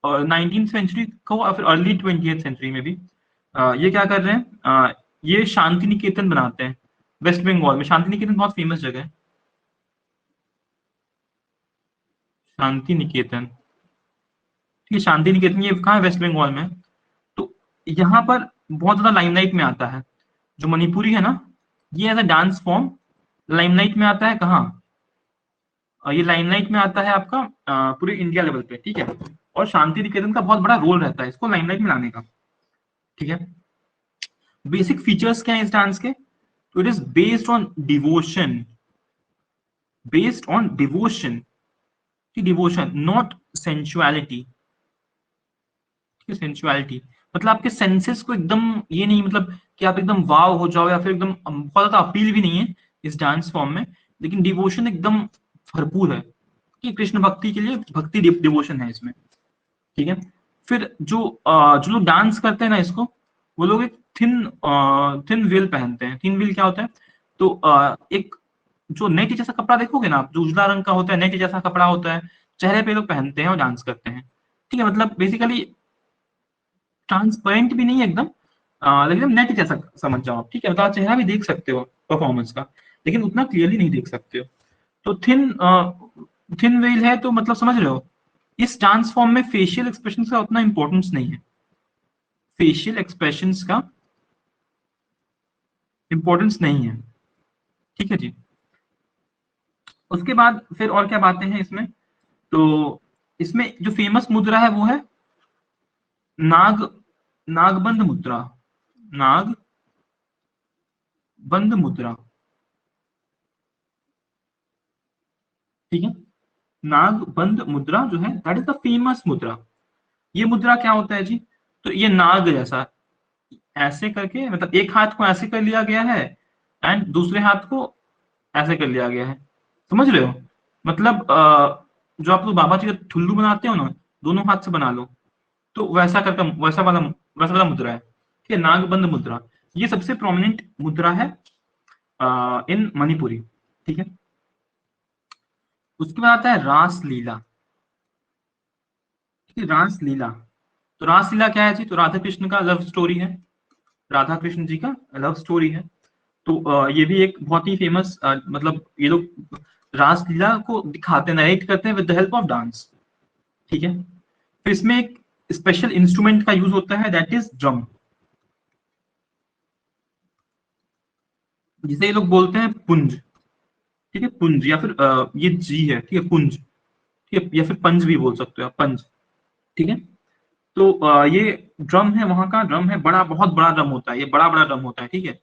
और 19th सेंचुरी को और फिर अर्ली 20th सेंचुरी में भी ये क्या कर रहे हैं, ये शांति निकेतन बनाते हैं। वेस्ट बंगाल में शांति निकेतन बहुत फेमस जगह है, शांति निकेतन, ठीक है। शांति निकेतन ये कहाँ है, वेस्ट बंगाल में। तो यहाँ पर बहुत ज्यादा लाइमलाइट में आता है जो मणिपुरी है ना, ये as a dance form limelight में आता है। कहाँ ये लाइमलाइट में आता है आपका, पूरे इंडिया लेवल पे, ठीक है। और शांति निकेतन का बहुत बड़ा रोल रहता है इसको लाइमलाइट में लाने का, ठीक है। बेसिक फीचर्स क्या है इस डांस के, तो it is based on devotion, based on devotion, devotion not sensuality, sensuality. मतलब आपके सेंसेस को एकदम ये नहीं, मतलब कि आप एकदम वाव हो जाओ, या फिर एकदम बहुत ज्यादा अपील भी नहीं है इस डांस फॉर्म में, लेकिन डिवोशन एकदम भरपूर है कि कृष्ण भक्ति के लिए भक्ति डिवोशन है इसमें, ठीक है। फिर जो जो लोग डांस करते हैं ना इसको, वो लोग एक थिन वेल पहनते हैं। थिन वेल क्या होता है, तो एक जो नेट जैसा कपड़ा देखोगे ना आप, जो उजला रंग का होता है, नेट जैसा कपड़ा होता है, चेहरे पे लोग पहनते हैं और डांस करते हैं, ठीक है। मतलब बेसिकली ट्रांसपेरेंट भी नहीं है एकदम, लेकिन नेट जैसा समझ जाओ आप, ठीक है। मतलब आप चेहरा भी देख सकते हो परफॉर्मेंस का, लेकिन उतना क्लियरली नहीं देख सकते हो। तो थिन थिन वेल है, तो मतलब समझ रहे हो, इस डांस फॉर्म में फेशियल एक्सप्रेशन का उतना इंपॉर्टेंस नहीं है, फेशियल एक्सप्रेशंस का इंपॉर्टेंस नहीं है, ठीक है जी। उसके बाद फिर और क्या बातें हैं इसमें, तो इसमें जो फेमस मुद्रा है वो है नाग, नागबंध मुद्रा, नागबंध मुद्रा, ठीक है। नागबंध मुद्रा जो है, दैट इज द फेमस मुद्रा। ये मुद्रा क्या होता है जी, तो ये नाग जैसा ऐसे करके, मतलब एक हाथ को ऐसे कर लिया गया है, एंड दूसरे हाथ को ऐसे कर लिया गया है, समझ रहे हो। मतलब जो आप लोग बाबा जी का ठुल्लू बनाते हो ना, दोनों हाथ से बना लो, तो वैसा करके, वैसा वाला मुद्रा है, ठीक है, नागबंध मुद्रा। ये सबसे प्रोमिनेंट मुद्रा है इन मणिपुरी, ठीक है। उसके बाद आता है रासलीला, ठीक है, रासलीला। तो रासलीला क्या है जी, तो राधा कृष्ण का लव स्टोरी है, राधा कृष्ण जी का लव स्टोरी है। तो ये भी एक बहुत ही फेमस, मतलब ये लोग रासलीला को दिखाते हैं, नरेट करते हैं with the help of dance, ठीक है। फिर इसमें एक स्पेशल इंस्ट्रूमेंट का यूज होता है, दैट इज ड्रम, जिसे ये लोग बोलते हैं पुंज, ठीक है, पुंज, या फिर ये जी है, ठीक है, पुंज, ठीक है, या फिर पंज भी बोल सकते हो आप, पंज, ठीक है। तो ये ड्रम है, वहां का ड्रम है, बड़ा, बहुत बड़ा ड्रम होता है, ये बड़ा बड़ा ड्रम होता है, ठीक है,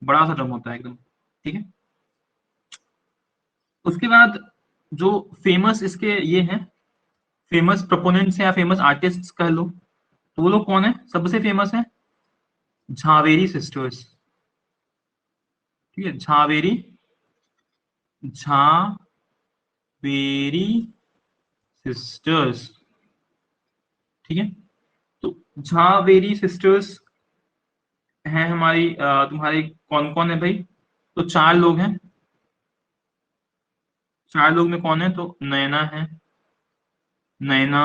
बड़ा सा ड्रम होता है एकदम, ठीक है। उसके बाद जो फेमस इसके ये हैं, फेमस प्रोपोनेंट्स या फेमस आर्टिस्ट कह लो, तो वो लोग कौन है? सबसे फेमस है झावेरी सिस्टर्स, ठीक है, झावेरी सिस्टर्स, ठीक है। तो झावेरी सिस्टर्स हैं हमारी, तुम्हारे कौन कौन है भाई? तो चार लोग हैं, चार लोग में कौन है? तो नैना है, नैना,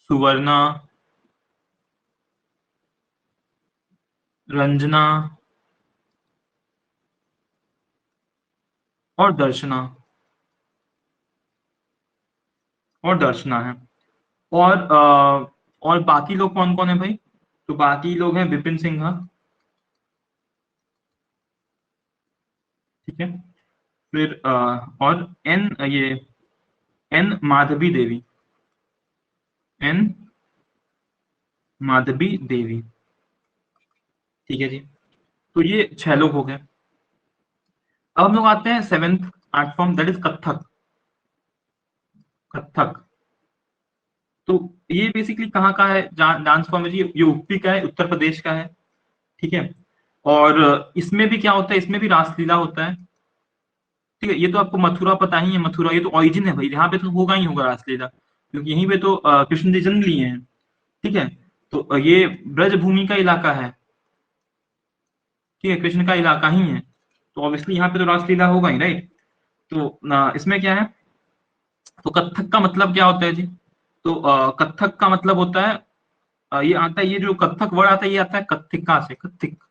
सुवर्णा, रंजना और दर्शना, और दर्शना है। और बाकी लोग कौन कौन है भाई? तो बाकी लोग हैं विपिन सिन्हा, ठीक है, फिर और एन माधवी देवी, एन माधवी देवी, ठीक है जी। तो ये छह लोग हो गए। अब हम लोग आते हैं seventh art form, that is Kathak. Kathak, तो ये बेसिकली कहाँ का है डांस फॉर्म है जी? ये यूपी का है, उत्तर प्रदेश का है, ठीक है। और इसमें भी क्या होता है? इसमें भी रासलीला होता है, ठीक है। ये तो आपको मथुरा पता ही है, मथुरा ये तो ऑरिजिन है भाई, यहाँ पे तो होगा ही होगा रासलीला, क्योंकि यहीं पे तो कृष्ण जी जन्म लिए हैं, ठीक है। तो ये ब्रज भूमि का इलाका है, ठीक है, कृष्ण का इलाका ही है, तो ऑब्वियसली यहाँ पे तो रासलीला होगा ही, राइट। तो इसमें क्या है? तो कथक का मतलब क्या होता है जी? तो कथक का मतलब होता है, ये आता है, ये जो कथक वर्ड आता है, ये आता है कथिका से, कथिक,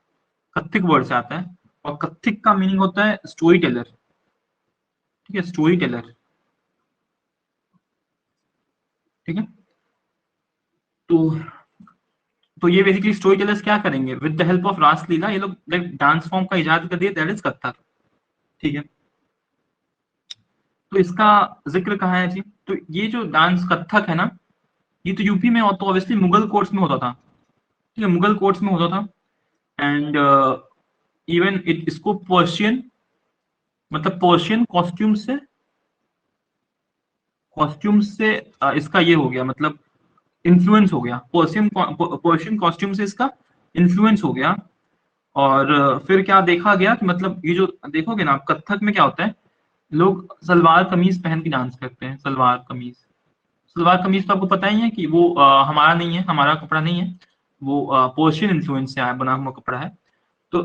कथिक वर्ड से आता है। और कथिक का मीनिंग होता है स्टोरी टेलर, ठीक है, स्टोरी टेलर, ठीक है। तो ये बेसिकली स्टोरी टेलर्स क्या करेंगे? विद द हेल्प ऑफ रासलीला ये लोग डांस फॉर्म का इजाद कर दिया, दैट इज कथक, ठीक है। तो इसका जिक्र कहाँ है जी? तो ये जो डांस कथक है ना, ये तो यूपी में, और तो ऑब्वियसली मुगल कोर्ट्स में होता था, ठीक है, मुगल कोर्ट्स में होता था। एंड इवन इसको पर्शियन, मतलब पर्शियन कॉस्ट्यूम से इसका ये हो गया, मतलब इन्फ्लुएंस हो गया, पर्शियन कॉस्ट्यूम से इसका इन्फ्लुएंस हो गया। और फिर क्या देखा गया कि मतलब ये जो देखोगे ना आप, कथक में क्या होता है, लोग सलवार कमीज पहन के डांस करते हैं, सलवार कमीज। सलवार कमीज तो आपको पता ही है कि वो हमारा नहीं है, हमारा कपड़ा नहीं है, वो पर्शियन इन्फ्लुएंस से आया बना हुआ कपड़ा है। तो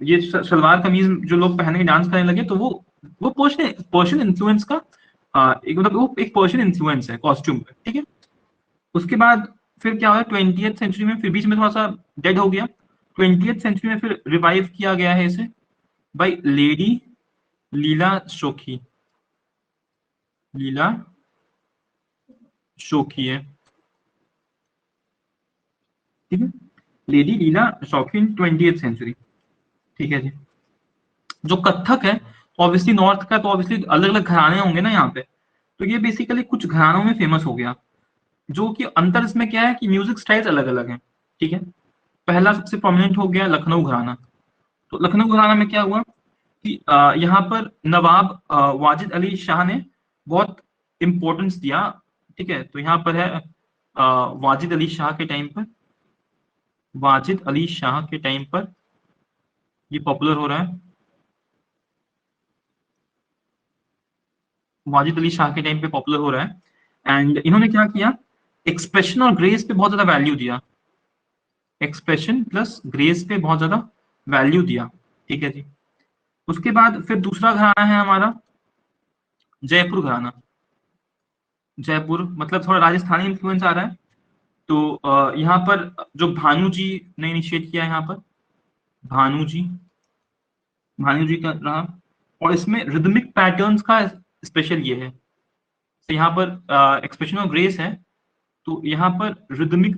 ये सलवार कमीज जो लोग पहन के डांस करने लगे, तो वो पर्शियन पर्शियन इन्फ्लुएंस का एक, मतलब वो एक पर्शियन इन्फ्लुएंस है कॉस्ट्यूम पे, ठीक है। उसके बाद फिर क्या हुआ 20th सेंचुरी में, फिर बीच में थोड़ा सा डेड हो गया। 20th सेंचुरी में फिर रिवाइव किया गया है इसे बाय लेडी लीला शोखी, लीला शोखी है, ठीक है, लेडी लीला शोखी इन 20th सेंचुरी, ठीक है जी। जो कथक है, ऑब्वियसली नॉर्थ का, तो ऑब्वियसली अलग अलग घराने होंगे ना यहाँ पे, तो ये बेसिकली कुछ घरानों में फेमस हो गया। जो कि अंतर इसमें क्या है कि म्यूजिक स्टाइल्स अलग अलग हैं, ठीक है। पहला सबसे प्रोमिनेंट हो गया लखनऊ घराना। तो लखनऊ घराना में क्या हुआ कि यहाँ पर नवाब वाजिद अली शाह ने बहुत इंपॉर्टेंस दिया, ठीक है। तो यहाँ पर है वाजिद अली शाह के टाइम पर, वाजिद अली शाह के टाइम पर ये पॉपुलर हो रहा है, वाजिद अली शाह के टाइम पे पॉपुलर हो रहा है। एंड इन्होंने क्या किया, एक्सप्रेशन और ग्रेस पे बहुत ज्यादा वैल्यू दिया, एक्सप्रेशन प्लस ग्रेस पे बहुत ज्यादा वैल्यू दिया, ठीक है जी। उसके बाद फिर दूसरा घराना है हमारा जयपुर घराना। जयपुर मतलब थोड़ा राजस्थानी इन्फ्लुएंस आ रहा है। तो यहाँ पर जो भानु जी ने इनिशिएट किया, यहाँ पर भानु जी, भानु जी का रहा। और इसमें रिदमिक पैटर्न्स का स्पेशल ये है, तो यहाँ पर एक्सप्रेशन ऑफ ग्रेस है, तो यहाँ पर रिदमिक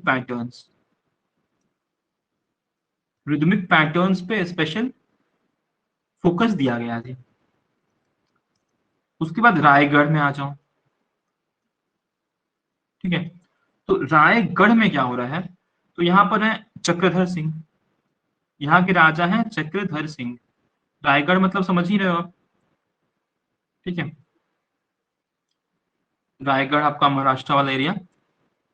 पैटर्न्स पे स्पेशल फोकस दिया गया है। उसके बाद रायगढ़ में आ जाओ, ठीक है। तो रायगढ़ में क्या हो रहा है, तो यहाँ पर है चक्रधर सिंह, यहाँ के राजा हैं चक्रधर सिंह। रायगढ़ मतलब समझ ही रहे हो आप, ठीक है। रायगढ़ आपका महाराष्ट्र वाला एरिया,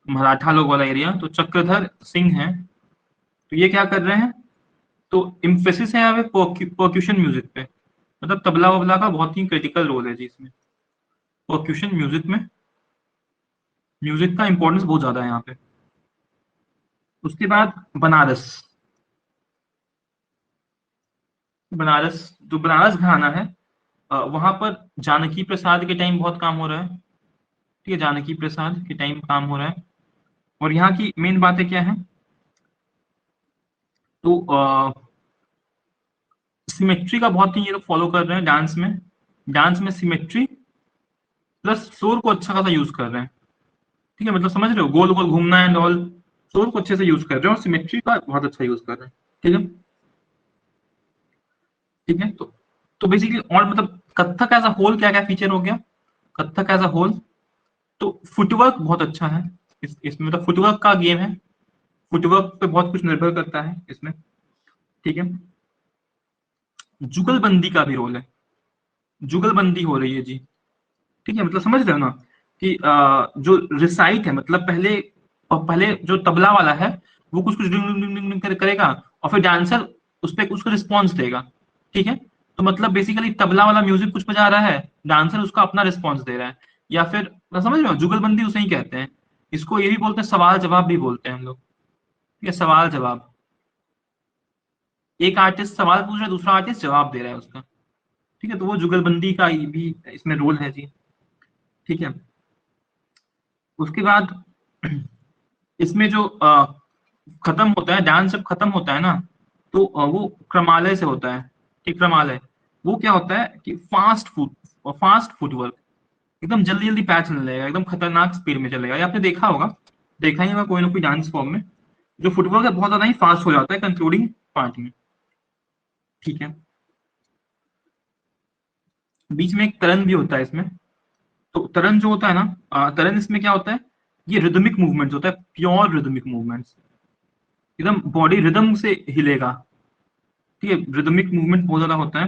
मराठा लोग वाला एरिया, तो चक्रधर सिंह है। तो ये क्या कर रहे हैं, तो इम्फेसिस है यहाँ पे परक्यूशन म्यूजिक पे, मतलब तबला वबला का बहुत ही क्रिटिकल रोल है जी इसमें। परक्यूशन म्यूजिक में म्यूजिक का इंपॉर्टेंस बहुत ज्यादा है यहाँ पे। उसके बाद बनारस, बनारस जो बनारस घराना है, वहां पर जानकी प्रसाद के टाइम बहुत काम हो रहा है, ठीक है, जानकी प्रसाद के टाइम काम हो रहा है। और यहाँ की मेन बातें क्या है, तो सिमेट्री का बहुत ही ये लोग फॉलो कर रहे हैं डांस में। डांस में सिमेट्री प्लस शोर को अच्छा खासा यूज कर रहे हैं, ठीक है, मतलब समझ रहे हो, गोल गोल घूमना एंड ऑल, शोर को अच्छे से यूज कर रहे हैं और सिमेट्री का बहुत अच्छा यूज कर रहे हैं, ठीक है। ठीक है, तो बेसिकली और मतलब कथक एज अ होल क्या क्या फीचर हो गया, कथक एज अ होल, तो फुटवर्क बहुत अच्छा है इसमें, मतलब फुटवर्क का गेम है, फुटवर्क पे बहुत कुछ निर्भर करता है इसमें, ठीक है। जुगलबंदी का भी रोल है, जुगलबंदी हो रही है जी, ठीक है, मतलब समझ रहे हो ना कि जो रिसाइट है, मतलब पहले जो तबला वाला है वो कुछ कुछ डिंग डिंग डिंग डिंग करेगा, और फिर डांसर उस पर उसको रिस्पॉन्स देगा, ठीक है। तो मतलब बेसिकली तबला वाला म्यूजिक कुछ बजा रहा है, डांसर उसका अपना रिस्पॉन्स दे रहा है, या फिर मतलब समझ रहे हो, जुगलबंदी उसे ही कहते हैं। इसको ये भी बोलते हैं, सवाल जवाब भी बोलते हैं हम लोग, ठीक है, सवाल जवाब। एक आर्टिस्ट सवाल पूछ रहा है, दूसरा आर्टिस्ट जवाब दे रहा है उसका, ठीक है, तो वो जुगलबंदी का भी इसमें रोल है जी, ठीक है। उसके बाद इसमें जो खत्म होता है, डांस जब खत्म होता है ना, तो वो क्रमालय से होता है, ठीक, क्रमालय। वो क्या होता है कि फास्ट फुटवर्क, एकदम जल्दी जल्दी पैर चलने लगेगा, एकदम खतरनाक स्पीड में चलेगा, ये आपने देखा होगा, देखा ही होगा कोई ना कोई डांस फॉर्म में, जो फुटवर्क है बहुत ज्यादा ही फास्ट हो जाता है कंक्लूडिंग पार्ट में, ठीक है। बीच में एक तरन भी होता है इसमें, तो तरन जो होता है ना, तरन इसमें क्या होता है, ये रिदमिक मूवमेंट होता है, प्योर रिदमिक मूवमेंट्स, एकदम बॉडी रिदम से हिलेगा, ठीक है, रिदमिक मूवमेंट बहुत ज्यादा होता है।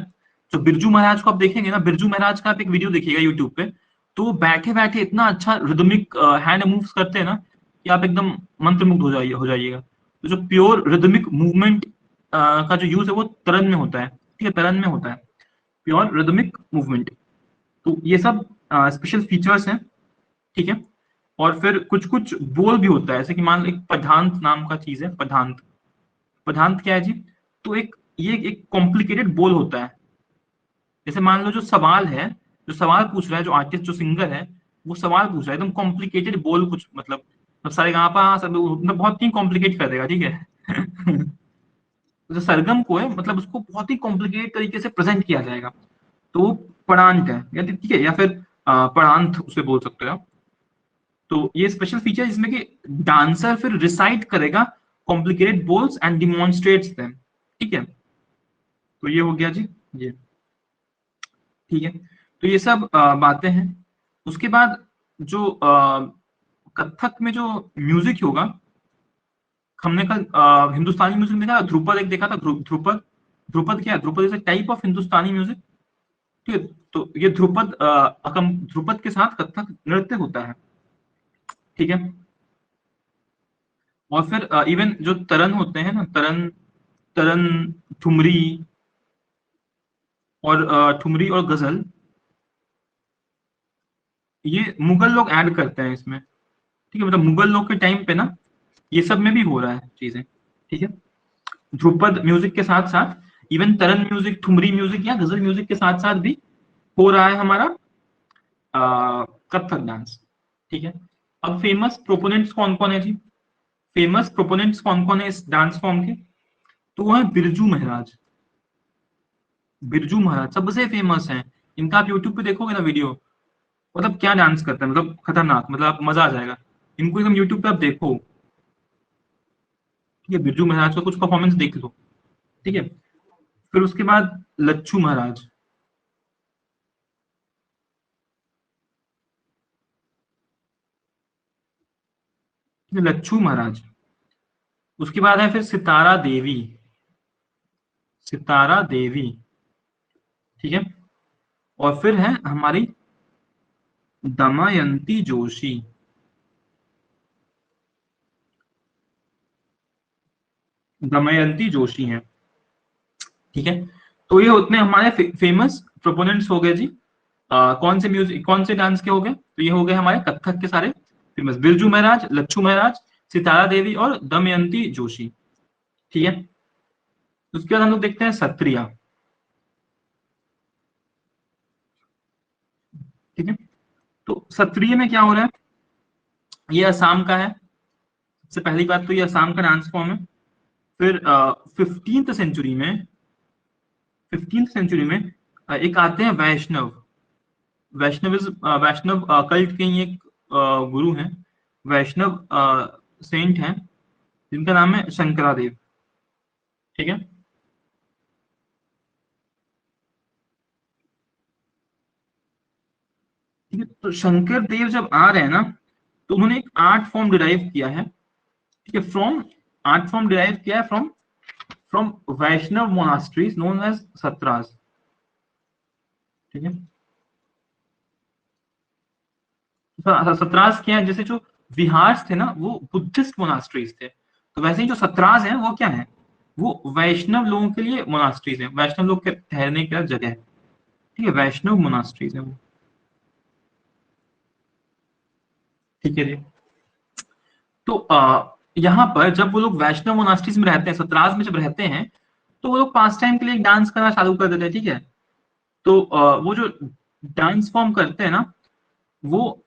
जो बिरजू महाराज को आप देखेंगे ना, बिरजू महाराज का आप एक वीडियो देखिएगा यूट्यूब पे, तो वो बैठे बैठे इतना अच्छा रिदमिक हैंड मूव्स करते हैं ना कि आप एकदम मंत्रमुग्ध हो जाइएगा। तो जो प्योर रिदमिक मूवमेंट का जो यूज है वो तरन में होता है, ठीक है, तरन में होता है प्योर रिदमिक मूवमेंट। तो ये सब स्पेशल फीचर्स हैं, ठीक है। और फिर कुछ कुछ बोल भी होता है, जैसे कि मान लो एक पदांत नाम का चीज है, पदांत। पदांत क्या है जी, तो ये एक कॉम्प्लिकेटेड बोल होता है। जैसे मान लो जो सवाल है, जो सवाल पूछ रहा है, जो आर्टिस्ट जो सिंगर है, वो सवाल पूछ रहा है एकदम कॉम्प्लिकेटेड बोल, कुछ मतलब सारे गाँव पा सब मतलब बहुत ही कॉम्प्लिकेट कर देगा, ठीक है। जो सरगम को है मतलब उसको बहुत ही कॉम्प्लिकेट तरीके से प्रेजेंट किया जाएगा, तो वो पढ़ांट है, या ठीक है, या फिर पढ़ांत उसे बोल सकते हो आप। तो ये स्पेशल फीचर इसमें कि डांसर फिर रिसाइट करेगा कॉम्प्लिकेटेड बोल्स एंड डिमॉन्स्ट्रेट्स देम, ठीक है। तो ये हो गया जी, ये ठीक है। तो ये सब बातें हैं। उसके बाद जो कथक में जो म्यूजिक होगा, हमने कल हिंदुस्तानी म्यूजिक देखा, ध्रुपद एक देखा था, ध्रुपद। ध्रुपद क्या है, Dhrupad is a type of Hindustani music, ठीक है। तो ये ध्रुपद के साथ कथक नृत्य होता है, ठीक है। और फिर इवन जो तरन होते हैं ना, तरन, तरन, ठुमरी, और ठुमरी और गजल, ये मुगल लोग ऐड करते हैं इसमें, ठीक है, मतलब मुगल लोग के टाइम पे ना ये सब में भी हो रहा है चीजें, ठीक है। ध्रुपद म्यूजिक के साथ साथ इवन तरन म्यूजिक, ठुमरी म्यूजिक या गजल म्यूजिक के साथ साथ भी हो रहा है हमारा कथक डांस, ठीक है। अब फेमस प्रोपोनेंट्स कौन कौन है जी, फेमस प्रोपोनेंट्स कौन कौन है इस डांस फॉर्म के, तो वो है बिरजू महाराज। बिरजू महाराज सबसे फेमस हैं, इनका आप यूट्यूब पे देखोगे ना वीडियो, मतलब क्या डांस करते हैं, मतलब खतरनाक, मतलब आप मजा आ जाएगा, इनको एकदम यूट्यूब पे आप देखो, ठीक है, बिरजू महाराज का कुछ परफॉर्मेंस देख लो, ठीक है। फिर उसके बाद लच्छू महाराज, लच्छू महाराज। उसके बाद है फिर सितारा देवी, सितारा देवी, ठीक है। और फिर है हमारी दमयंती जोशी, दमयंती जोशी हैं, ठीक है। तो ये उतने हमारे फेमस प्रोपोनेंट्स हो गए जी। कौन से म्यूजिक, कौन से डांस के हो गए? तो ये हो गए हमारे कथक के सारे फेमस, बिरजू महाराज, लच्छू महाराज, सितारा देवी और दमयंती जोशी, ठीक है। उसके बाद हम लोग देखते हैं सत्रिया, ठीक है। तो सत्रिय में क्या हो रहा है? ये असम का है, सबसे पहली बात तो ये असम का डांस फॉर्म है। फिर 15th सेंचुरी में, 15th सेंचुरी में एक आते हैं वैष्णव, वैष्णव कल्ट के ही एक गुरु हैं, वैष्णव सेंट हैं, जिनका नाम है शंकरादेव, ठीक है। ठीक है, तो शंकर देव जब आ रहे हैं ना, तो उन्होंने एक आर्ट फॉर्म डिराइव किया है, ठीक है, फ्रॉम, आर्ट फॉर्म डिराइव किया है from from Vaishnav monasteries known as सत्रास, ठीक है। सत्रास क्या है? जैसे जो विहार थे ना वो बुद्धिस्ट मोनास्ट्रीज थे, तो वैसे ही जो सत्रास है वो क्या है? वो वैष्णव लोगों के लिए मोनास्ट्रीज है, वैष्णव लोग के ठहरने की जगह है, ठीक है, वैष्णव मोनास्ट्रीज है वो, ठीक है जी। तो यहाँ पर जब वो लोग वैष्णव मोनास्ट्रीज में रहते हैं, सत्राज में जब रहते हैं, तो वो लोग पास टाइम के लिए डांस करना चालू कर देते हैं, ठीक है। तो वो जो डांस फॉर्म करते हैं ना, वो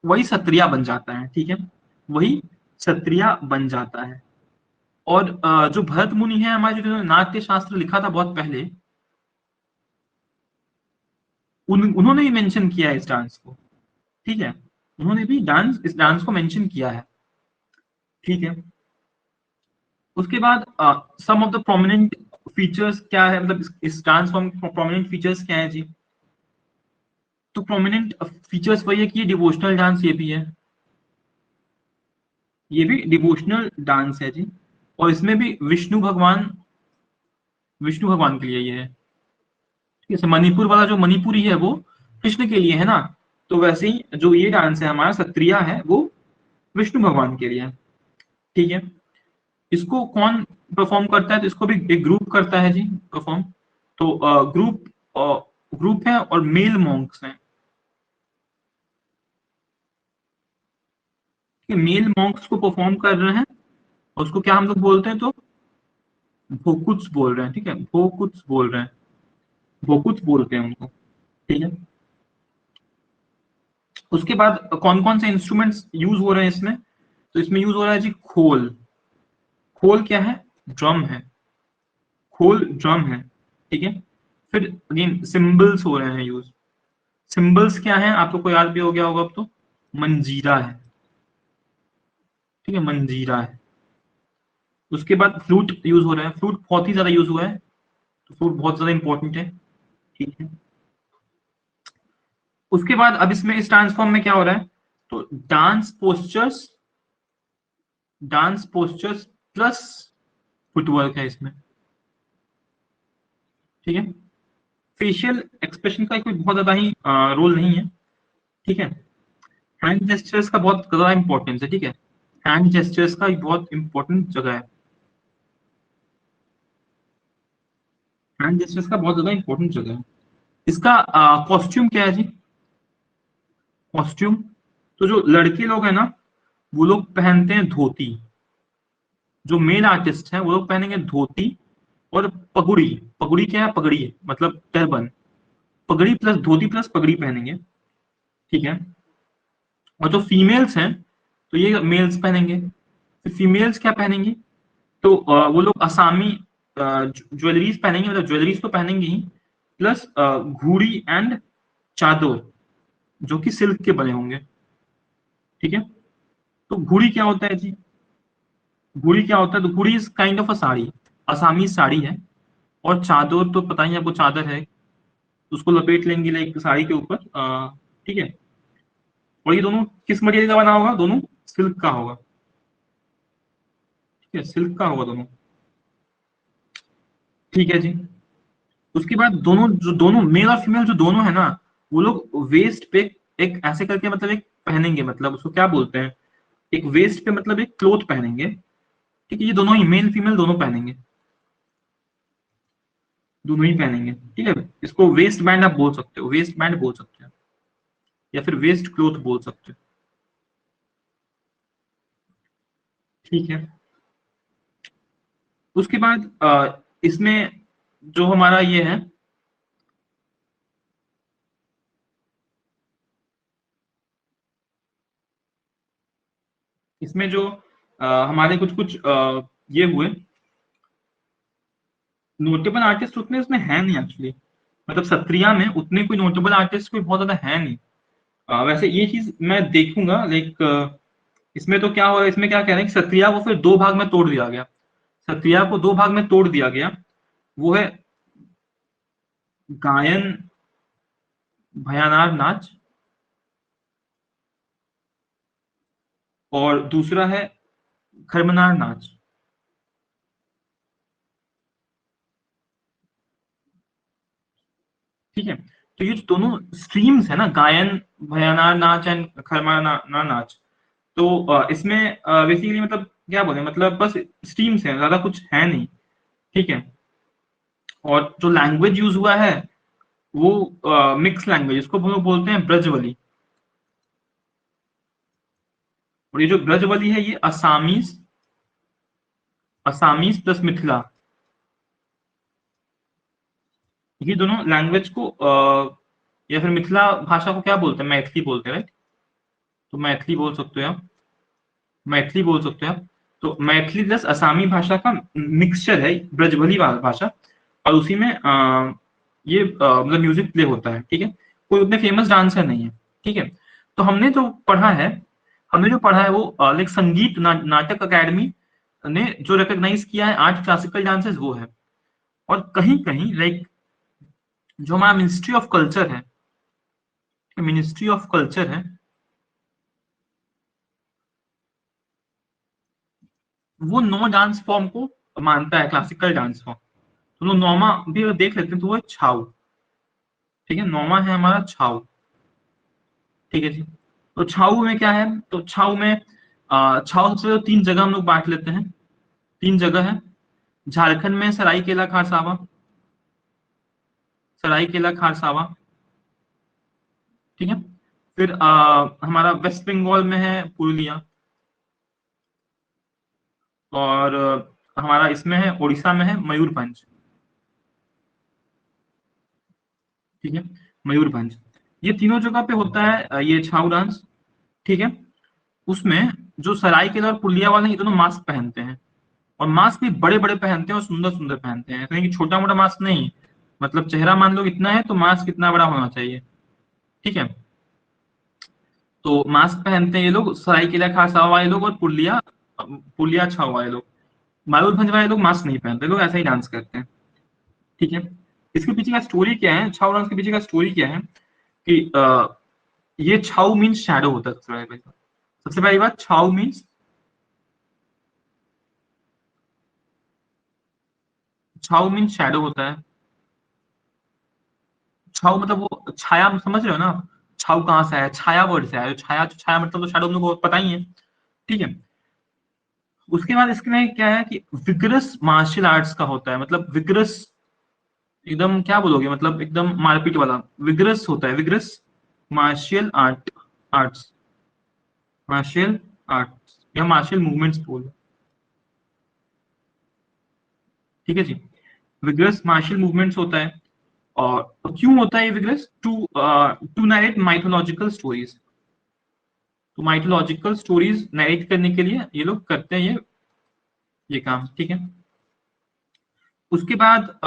वही सत्रिया बन जाता है, ठीक है, वही सत्रिया बन जाता है। और जो भरत मुनि है हमारे, जो नाट्य शास्त्र लिखा था बहुत पहले, उन्होंने भी मेंशन किया है इस डांस को, ठीक है, उन्होंने भी इस डांस को मेंशन किया है, ठीक है। उसके बाद सम ऑफ द प्रोमिनेंट फीचर्स क्या है, मतलब इस डांस फॉर्म प्रोमिनेंट फीचर्स क्या है जी? तो प्रोमिनेंट फीचर्स वही है कि ये डिवोशनल डांस, ये भी है, ये भी डिवोशनल डांस है जी। और इसमें भी विष्णु भगवान के लिए ये है, ठीक है। मणिपुर वाला जो मणिपुरी है वो कृष्ण के लिए है ना, तो वैसे ही जो ये डांस है हमारा सत्रिया है वो विष्णु भगवान के लिए है, ठीक है। इसको कौन परफॉर्म करता है? तो इसको भी एक ग्रुप करता है जी परफॉर्म। तो ग्रुप है और मेल मॉन्क्स हैं, ठीक है, मेल मॉन्क्स को परफॉर्म कर रहे हैं, और उसको क्या हम लोग बोलते हैं? तो भोकुत्स बोल रहे हैं, ठीक है, भोकुत्स बोल रहे हैं, भोकुत्स बोलते हैं उनको, ठीक है। उसके बाद कौन कौन से इंस्ट्रूमेंट्स यूज हो रहे हैं इसमें? तो इसमें यूज हो रहा है जी खोल, खोल क्या है? ड्रम है, खोल ड्रम है, ठीक है। फिर अगेन सिंबल्स हो रहे हैं यूज, सिंबल्स क्या है आप लोग को याद भी हो गया होगा अब तो, मंजीरा है, ठीक है, मंजीरा है। उसके बाद फ्लूट यूज हो रहा है, फ्लूट बहुत ही ज्यादा यूज हुआ है, तो फ्लूट बहुत ज्यादा इंपॉर्टेंट है, ठीक है। उसके बाद अब इसमें इस ट्रांसफॉर्म में क्या हो रहा है? तो dance postures, dance postures plus footwork है इसमें, ठीक है। फेशियल एक्सप्रेशन का कोई बहुत ज्यादा ही रोल नहीं है, ठीक है। हैंड जेस्चर्स का बहुत ज्यादा इंपॉर्टेंस है, ठीक है, हैंड जेस्चर्स का बहुत इंपॉर्टेंट जगह है, हैंड जेस्चर्स का बहुत ज्यादा इंपॉर्टेंट जगह है। इसका कॉस्ट्यूम क्या है जी? कॉस्ट्यूम, तो जो लड़के लोग हैं ना, वो लोग पहनते हैं धोती, जो मेल आर्टिस्ट हैं वो लोग पहनेंगे धोती और पगड़ी, पगड़ी क्या है? पगड़ी मतलब टर्बन, पगड़ी प्लस धोती प्लस पगड़ी पहनेंगे, ठीक है। और जो फीमेल्स हैं, तो ये मेल्स पहनेंगे, फिर फीमेल्स क्या पहनेंगी? तो वो लोग असामी ज्वेलरीज पहनेंगे, मतलब ज्वेलरीज तो पहनेंगे ही, प्लस घूड़ी एंड चादर, जो कि सिल्क के बने होंगे, ठीक है। तो घूड़ी क्या होता है जी? घूड़ी क्या होता है? तो घूड़ी is kind of a sari, असामी साड़ी है। और चादर तो पता ही आपको, चादर है, उसको लपेट लेंगे लाइक साड़ी के ऊपर, ठीक है। और ये दोनों किस मटेरियल का बना होगा? दोनों सिल्क का होगा, सिल्क का होगा दोनों, ठीक है जी। उसके बाद दोनों, जो दोनों मेल और फीमेल जो दोनों है ना, वो लोग वेस्ट पे एक ऐसे करके मतलब एक पहनेंगे, मतलब उसको क्या बोलते हैं, एक वेस्ट पे मतलब एक क्लोथ पहनेंगे, ठीक है, ये दोनों ही मेल फीमेल दोनों पहनेंगे, दोनों ही पहनेंगे, ठीक है। इसको वेस्ट बैंड आप बोल सकते हो, वेस्ट बैंड बोल सकते हो, या फिर वेस्ट क्लोथ बोल सकते हो, ठीक है। उसके बाद इसमें जो हमारा ये है, इसमें जो हमारे कुछ कुछ ये हुए नोटेबल आर्टिस्ट, उतने इसमें है नहीं एक्चुअली, मतलब सत्रिया में उतने कोई नोटेबल आर्टिस्ट कोई बहुत ज्यादा है नहीं। वैसे ये चीज मैं देखूंगा, लाइक इसमें तो क्या हो रहा है, इसमें क्या कह रहे हैं कि सत्रिया को फिर दो भाग में तोड़ दिया गया, सत्रिया को दो भाग में तोड़ दिया गया। वो है गायन भयानार नाच, और दूसरा है खरमनार नाच, ठीक है। तो ये जो दोनों स्ट्रीम्स है ना, गायन भयानार नाच एंड खरमनार नाच, तो इसमें बेसिकली मतलब क्या बोले, मतलब बस स्ट्रीम्स हैं, ज्यादा कुछ है नहीं, ठीक है। और जो लैंग्वेज यूज हुआ है वो मिक्स लैंग्वेज, इसको हम लोग बोलते हैं ब्रजवली। और ये जो ब्रजवली है ये असामीज, असामीज प्लस मिथिला, ये दोनों लैंग्वेज को या फिर मिथिला भाषा को क्या बोलते हैं, मैथिली बोलते हैं, राइट। तो मैथिली बोल सकते हो आप, मैथिली बोल सकते हो आप। तो मैथिली प्लस असामी भाषा का मिक्सचर है ब्रजवली भाषा, और उसी में ये मतलब म्यूजिक प्ले होता है, ठीक है। कोई उतने फेमस डांसर नहीं है, ठीक है। तो हमने जो पढ़ा है, हमने जो पढ़ा है वो लाइक संगीत नाटक अकेडमी ने जो रिकॉग्नाइज किया है 8 क्लासिकल डांसेस वो है। और कहीं कहीं लाइक जो हमारा मिनिस्ट्री ऑफ कल्चर है, मिनिस्ट्री ऑफ कल्चर है, वो 9 डांस फॉर्म को मानता है क्लासिकल डांस फॉर्म। तो लोग नौमा भी अगर देख लेते हैं तो वो है छाऊ, ठीक है, नौमा है हमारा छाऊ, ठीक है जी। तो छाऊ में क्या है, तो छाऊ में छाऊ सबसे पहले 3 जगह हम लोग बांट लेते हैं, 3 जगह है। झारखंड में सरायकेला खारसावा, सरायकेला खारसावा, ठीक है। फिर हमारा वेस्ट बंगाल में है पुरुलिया, और हमारा इसमें है उड़ीसा में है मयूरभंज, ठीक है, मयूरभंज। ये तीनों जगह पे होता है ये छाऊ डांस, ठीक है। उसमें जो सरायकेला और पुरुलिया वाले हैं, ये दोनों मास्क पहनते हैं, और मास्क भी बड़े बड़े पहनते हैं और सुंदर सुंदर पहनते हैं, कहीं छोटा मोटा मास्क नहीं, मतलब चेहरा मान लो इतना है तो मास्क इतना बड़ा होना चाहिए, ठीक है। तो मास्क पहनते हैं ये लोग, सरायकेला खारसावा वाले लोग, और पुरुलिया पुरुलिया छाऊ वाले लोग। मयूरभंज वाले लोग मास्क नहीं पहनते, लोग ऐसा ही डांस करते हैं, ठीक है। इसके पीछे का स्टोरी क्या है, छाऊ डांस के पीछे का स्टोरी क्या है कि ये छाऊ मीन्स शैडो होता है, सबसे पहली बात छाऊ मीन्स, छाऊ मीन्स शैडो होता है। छाऊ मतलब वो छाया, समझ रहे हो ना आप? छाऊ कहाँ से आया, छाया वर्ड से आया, छाया, छाया मतलब तो शैडो हम लोग को पता ही है, ठीक है। उसके बाद इसमें क्या है कि विग्रस मार्शल आर्ट्स का होता है, मतलब विग्रस एकदम क्या बोलोगे, मतलब एकदम मारपीट वाला विग्रस होता है, vigorous martial arts, martial arts या मार्शियल मूवमेंट्स बोलो, ठीक है जी। विग्रस मार्शियल मूवमेंट्स होता है। और क्यों होता है ये विग्रस, टू नरेट माइथोलॉजिकल स्टोरीज, तो माइथोलॉजिकल स्टोरीज नरेट करने के लिए ये लोग करते हैं ये काम, ठीक है। उसके बाद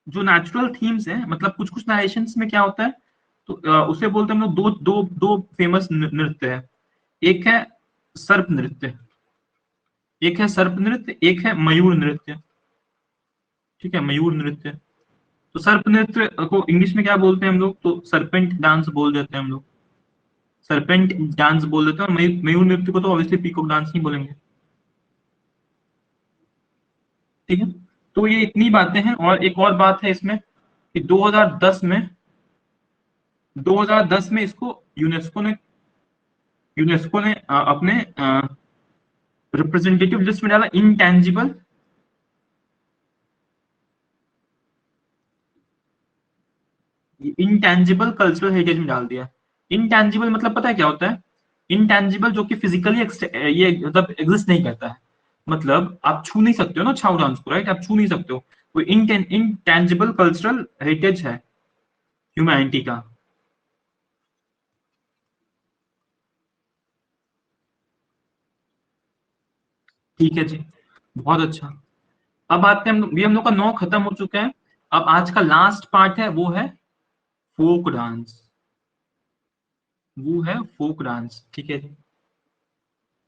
जो नेचुरल थीम्स है, मतलब कुछ कुछ नरेशंस में क्या होता है, तो उसे बोलते हैं हम लोग, दो दो दो फेमस नृत्य है। एक है सर्प नृत्य, एक है सर्प नृत्य, एक है मयूर नृत्य, ठीक है, मयूर नृत्य। तो सर्प नृत्य को इंग्लिश में क्या बोलते हैं हम लोग, तो सरपेंट डांस बोल देते हैं हम लोग, सरपेंट डांस बोल देते हैं। और मयूर नृत्य को तो ऑब्वियसली पीकॉक डांस ही बोलेंगे, ठीक है। तो ये इतनी बातें हैं, और एक और बात है इसमें कि 2010 में इसको यूनेस्को ने अपने रिप्रेजेंटेटिव लिस्ट में डाला, इंटेंजिबल कल्चरल हेरिटेज में डाल दिया। इंटेंजिबल मतलब पता है क्या होता है? इंटेंजिबल जो कि फिजिकली ये मतलब एग्जिस्ट नहीं करता है, मतलब आप छू नहीं सकते हो ना छाऊ डांस को, राइट? आप छू नहीं सकते हो। वो इंटेंजिबल कल्चरल हेरिटेज है ह्यूमैनिटी का। ठीक है जी, बहुत अच्छा। अब आते हैं ये हम लोग का 9 खत्म हो चुका है। अब आज का लास्ट पार्ट है, वो है फोक डांस। वो है फोक डांस, ठीक है जी।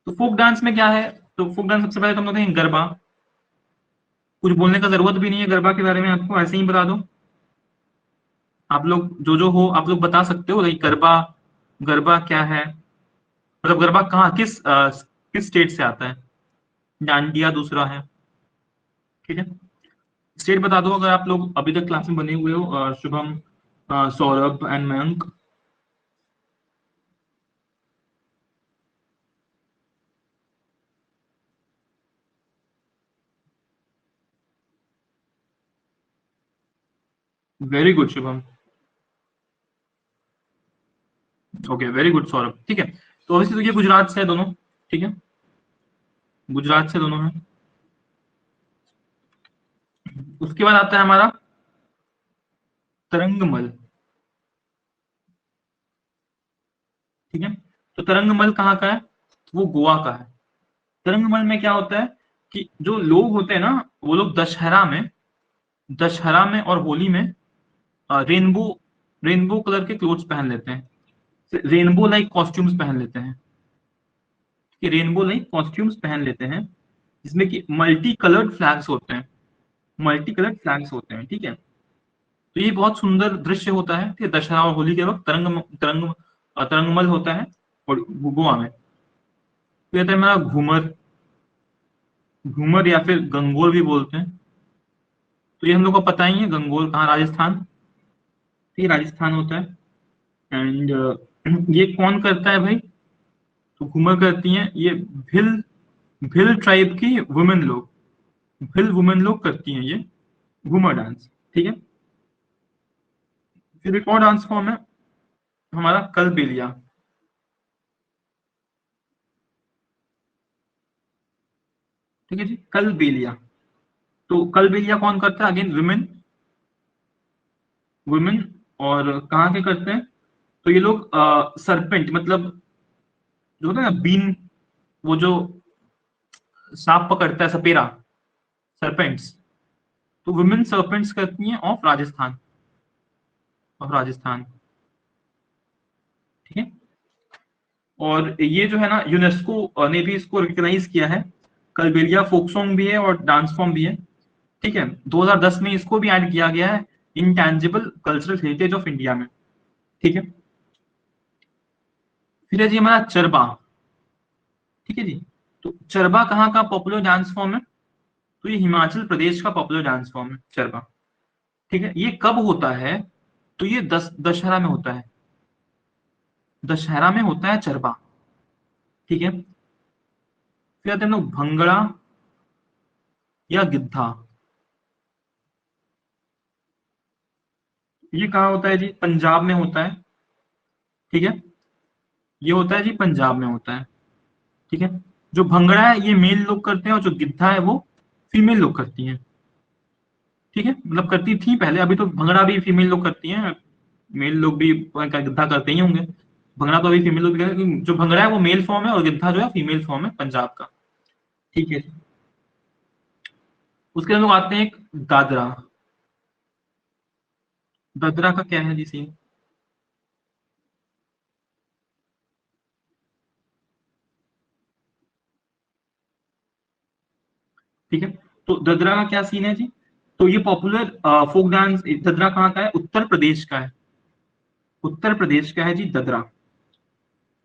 तो फोक डांस में क्या है? तो फोक डांस सबसे पहले तो हम लोग देखेंगे गरबा। कुछ बोलने का जरूरत भी नहीं है गरबा के बारे में, आपको ऐसे ही बता दो। आप लोग जो हो आप लोग बता सकते हो लाइक गरबा, गरबा क्या है, मतलब गरबा कहाँ किस स्टेट से आता है। डांडिया दूसरा है, ठीक है। स्टेट बता दो अगर आप लोग अभी तक क्लास में बने हुए हो, Shubham, Saurabh and Mayank. Very good Shubham. Okay, very good Saurabh, ठीक है। तो ऑब्वियसली तो ये गुजरात से है दोनों, ठीक है। गुजरात से दोनों है। उसके बाद आता है हमारा तरंगमल, ठीक है। तो तरंगमल कहाँ का है? वो गोवा का है। तरंगमल में क्या होता है कि जो लोग होते हैं ना, वो लोग दशहरा में और होली में रेनबो रेनबो कलर के क्लोथ्स पहन लेते हैं, रेनबो लाइक कॉस्ट्यूम्स पहन लेते हैं, कि रेनबो लाइक कॉस्ट्यूम्स पहन लेते हैं, जिसमें कि मल्टी कलर्ड फ्लैग्स होते हैं, मल्टी कलर्ड फ्लैग्स होते हैं, ठीक है। तो ये बहुत सुंदर दृश्य होता है कि दशहरा और होली के वक्त तरंगमल होता है। और गोवा में तो कहते हैं हमारा घूमर, घूमर या फिर गंगोर भी बोलते हैं। तो ये हम लोग को पता ही है, गंगोर कहाँ, राजस्थान। ये राजस्थान होता है। एंड ये कौन करता है भाई? तो घूमर करती हैं ये भिल भिल ट्राइब की वुमेन लोग, भिल वुमेन लोग करती हैं ये घूमर डांस, ठीक है। फिर एक और डांस फॉर्म है हमारा कलबेलिया, ठीक है जी, कलबेलिया। तो कलबेलिया कौन करता है? Again women, women. और कहाँ के करते हैं? तो ये लोग सरपेंट मतलब जो होता है ना बीन, वो जो सांप पकड़ता है, सपेरा, सरपेंट्स। तो वुमेन सरपेंट्स करती हैं ऑफ राजस्थान, ठीक है। और ये जो है ना, यूनेस्को ने भी इसको रिकॉग्नाइज किया है। कलबेलिया फोक सॉन्ग भी है और डांस फॉर्म भी है, ठीक है। 2010 में इसको भी ऐड किया गया है intangible cultural heritage of India में, ठीक है। फिर है जी हमारा चरबा, ठीक है जी। तो चरबा कहाँ का पॉपुलर डांस फॉर्म है? तो ये हिमाचल प्रदेश का पॉपुलर डांस फॉर्म है चरबा, ठीक है। ये कब होता है? तो ये दशहरा में होता है, दशहरा में होता है चरबा, ठीक है। फिर आते हैं हम लोग भंगड़ा या गिद्धा। ये कहाँ होता है जी? पंजाब में होता है, ठीक है। ये होता है जी पंजाब में होता है, ठीक है। जो भंगड़ा है ये मेल लोग करते हैं, और जो गिद्धा है वो फीमेल लोग करती हैं, ठीक है। मतलब करती थी पहले, अभी तो भंगड़ा भी फीमेल लोग करती हैं, मेल लोग भी गिद्धा करते ही होंगे। भंगड़ा तो अभी फीमेल लोग भी करते हैं, जो भंगड़ा है वो मेल फॉर्म है और गिद्धा जो है फीमेल फॉर्म है पंजाब का, ठीक है। उसके बाद लोग आते हैं एक दादरा। दादरा का क्या है जी सीन? ठीक है। तो दादरा का क्या सीन है जी? तो ये पॉपुलर फोक डांस दादरा कहाँ का है? उत्तर प्रदेश का है, उत्तर प्रदेश का है जी दादरा,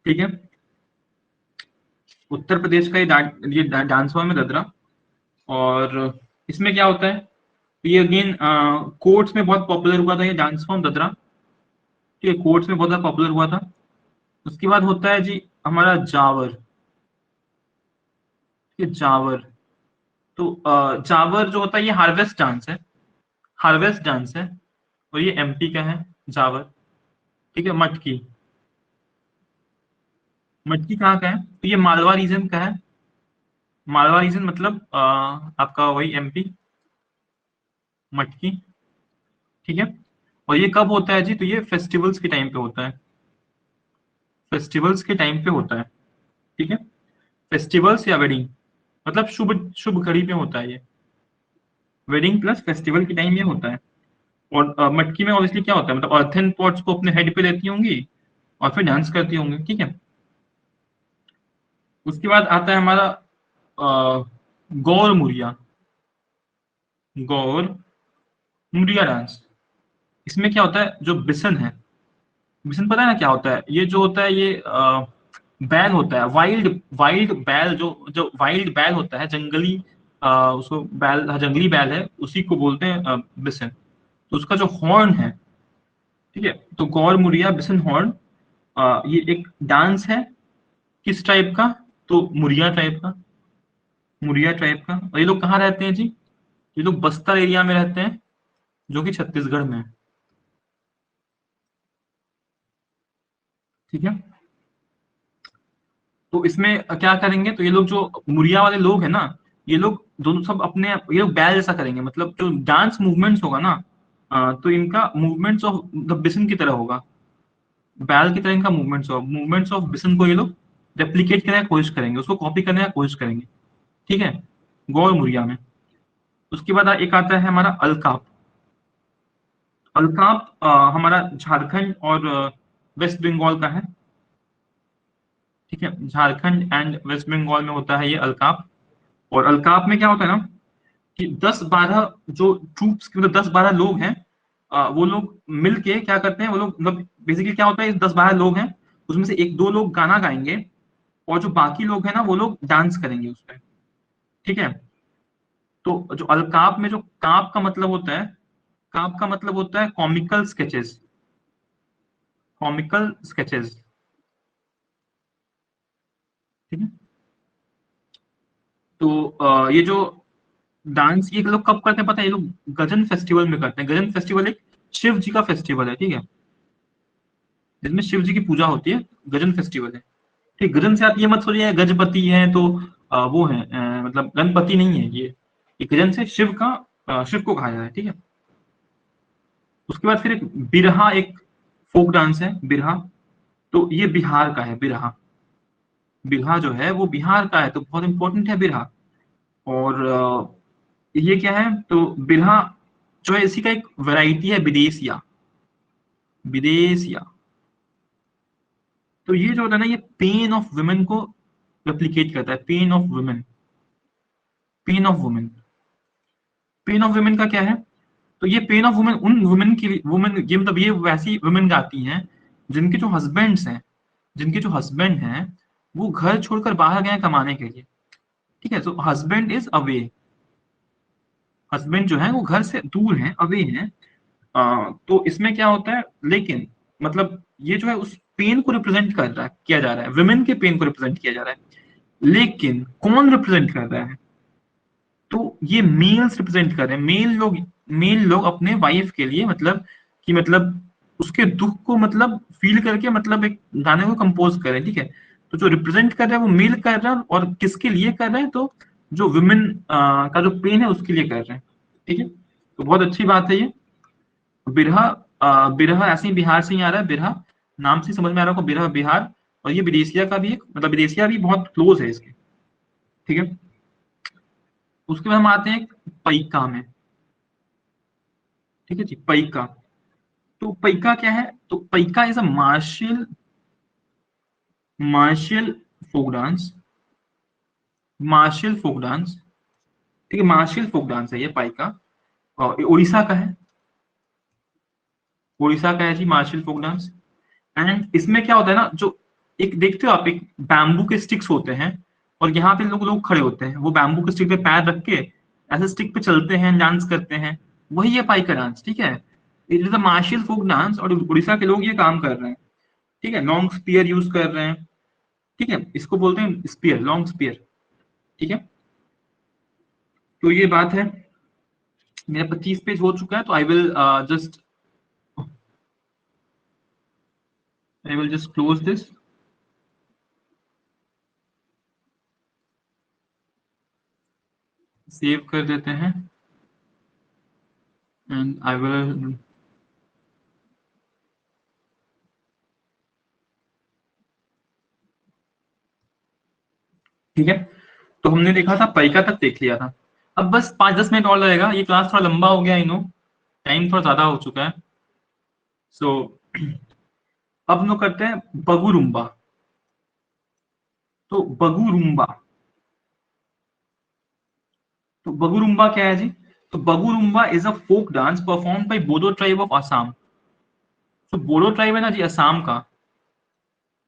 ठीक है। उत्तर प्रदेश का ये डांस फॉर्म है दादरा। और इसमें क्या होता है, तो ये अगेन कोर्ट्स में बहुत पॉपुलर हुआ था ये डांस फॉर्म ददरा, ठीक है, कोर्ट्स में बहुत ज्यादा पॉपुलर हुआ था। उसके बाद होता है जी हमारा जावर, ये जावर। तो जावर जो होता है ये हार्वेस्ट डांस है, हार्वेस्ट डांस है, और ये एमपी का है जावर। ठीक है, मटकी, मटकी कहाँ का है, तो ये मालवा रीजन का है। मालवा रीजन मतलब आपका वही एमपी, मटकी। ठीक है, और ये कब होता है जी, तो ये फेस्टिवल्स के टाइम पे होता है, फेस्टिवल्स के टाइम पे होता है। ठीक है, फेस्टिवल्स या वेडिंग, मतलब शुभ शुभ घड़ी में होता है ये, वेडिंग प्लस फेस्टिवल के टाइम ये होता है। और मटकी में ऑब्वियसली क्या होता है, मतलब अर्थन पॉट्स को अपने हेड पे लेती होंगी और फिर डांस करती होंगी। ठीक है, उसके बाद आता है हमारा गौर मुरिया, गौर मुरिया डांस। इसमें क्या होता है, जो बिसन है, बिसन पता है ना क्या होता है, ये जो होता है ये बैल होता है, वाइल्ड वाइल्ड बैल, जो जो वाइल्ड बैल होता है, जंगली उसको बैल, हाँ, जंगली बैल है, उसी को बोलते हैं बिसन। तो उसका जो हॉर्न है, ठीक है, तो गौर मुरिया बिसन हॉर्न, ये एक डांस है, किस टाइप का, तो मुरिया टाइप का, मुरिया टाइप का। और ये लोग कहाँ रहते हैं जी, ये लोग बस्तर एरिया में रहते हैं, जो कि छत्तीसगढ़ में है। ठीक है, तो इसमें क्या करेंगे, तो ये लोग जो मुरिया वाले लोग हैं ना, ये लोग दोनों सब अपने, ये लोग बैल जैसा करेंगे, मतलब जो डांस मूवमेंट्स होगा ना, तो इनका मूवमेंट्स ऑफ द बिसन की तरह होगा, बैल की तरह इनका मूवमेंट्स होगा, मूवमेंट्स ऑफ बिसन को ये लोग रेप्लिकेट करने की कोशिश करेंगे, उसको कॉपी करने की कोशिश करेंगे। ठीक है, गौर मुरिया में। उसके बाद एक आता है हमारा अलकाप। अलकाप हमारा झारखंड और वेस्ट बंगाल का है। ठीक है, झारखंड एंड वेस्ट बंगाल में होता है ये अलकाप। और अलकाप में क्या होता है ना, कि 10-12 जो ट्रूप्स, मतलब 10-12 लोग हैं, वो लोग मिलके क्या करते हैं, वो लोग मतलब बेसिकली क्या होता है, 10-12 लोग हैं, उसमें से एक दो लोग गाना गाएंगे, और जो बाकी लोग हैं ना, वो लोग डांस करेंगे उस पर। ठीक है, तो जो अलकाप में जो काप का मतलब होता है, काप का मतलब होता है कॉमिकल स्केचेस, कॉमिकल स्केचेस। ठीक है, तो ये जो डांस ये लोग कब करते हैं पता है, ये लोग गजन फेस्टिवल में करते हैं। गजन फेस्टिवल एक शिव जी का फेस्टिवल है, ठीक है, जिसमें शिव जी की पूजा होती है, गजन फेस्टिवल है। ठीक, गजन से आप ये मत सोचिए गजपति है तो वो है, मतलब गणपति नहीं है ये गजन से शिव का, शिव को कहा जाता है। ठीक है, उसके बाद फिर एक बिरहा, एक फोक डांस है बिरहा, तो ये बिहार का है बिरहा। बिरहा जो है वो बिहार का है, तो बहुत इंपॉर्टेंट है बिरहा। और ये क्या है, तो बिरहा जो है इसी का एक वैरायटी है विदेशिया, विदेशिया। तो ये जो होता है ना, ये पेन ऑफ वुमेन को रेप्लिकेट करता है, pain of women, pain of women. Pain of women का क्या है, तो ये पेन ऑफ वुमेन उन वुमेन की, वुमेन ये मतलब ये वैसी वुमेन गाती हैं जिनके जो हस्बैंड्स हैं, जिनके जो हस्बैंड हैं वो घर छोड़कर बाहर गए हैं कमाने के लिए। ठीक है, तो हस्बैंड इज अवे, हस्बैंड जो है वो घर से दूर हैं, अवे हैं। तो इसमें क्या होता है, लेकिन मतलब ये जो है उस पेन को रिप्रेजेंट कर रहा है, किया जा रहा है, वुमेन के पेन को रिप्रेजेंट किया जा रहा है। लेकिन कौन रिप्रेजेंट कर रहा है, तो ये मेल्स रिप्रेजेंट कर रहे हैं, मेल लोग अपने वाइफ के लिए, मतलब कि मतलब उसके दुख को मतलब फील करके मतलब एक गाने को कंपोज कर रहे हैं। ठीक है, तो जो रिप्रेजेंट कर रहा है वो मेल कर रहा है, और किसके लिए कर रहा है, तो जो वुमेन का जो पेन है उसके लिए कर रहे हैं। ठीक है, तो बहुत अच्छी बात है ये बिरहा। बिरहा ऐसे ही बिहार से ही आ रहा है, बिरहा नाम से समझ में आ रहा है बिरहा बिहार। और ये विदेशिया का भी एक, मतलब विदेशिया भी बहुत क्लोज है इसके। ठीक है, उसके बाद हम आते हैं पैका में। ठीक है जी, पैका। तो पैका क्या है, तो Paika is a martial, martial folk dance, martial folk dance. ठीक है, मार्शियल फोक डांस है ये पाइका, और ये उड़ीसा का है, उड़ीसा का है जी मार्शियल फोक डांस। एंड इसमें क्या होता है ना, जो एक देखते हो आप, एक बैम्बू के स्टिक्स होते हैं, और यहाँ पे लोग लोग खड़े होते हैं, वो बैम्बू के स्टिक पे पैर रख के ऐसे स्टिक पे चलते हैं, डांस करते हैं, वही है पाइका डांस, ठीक है। It is a martial folk dance, और उड़ीसा के लोग ये काम कर रहे हैं, ठीक है। लॉन्ग स्पीयर यूज कर रहे हैं, ठीक है, इसको बोलते हैं स्पीयर, लॉन्ग स्पीयर, ठीक है। तो ये बात है। मेरा 25 पेज हो चुका है, तो just I will just close this, save कर देते हैं, एंड आई विल, ठीक है। तो हमने देखा था पैका तक देख लिया था। अब बस 5-10 मिनट और लगेगा, ये क्लास थोड़ा लंबा हो गया, आई नो, टाइम थोड़ा ज्यादा हो चुका है। सो अब हम लोग करते हैं बगुरुम्बा। तो बगुरुम्बा, तो बगुरुम्बा क्या है जी? तो Bagurumba is a folk dance perform by Bodo tribe of Assam. तो बोडो ट्राइब है ना जी, असम का,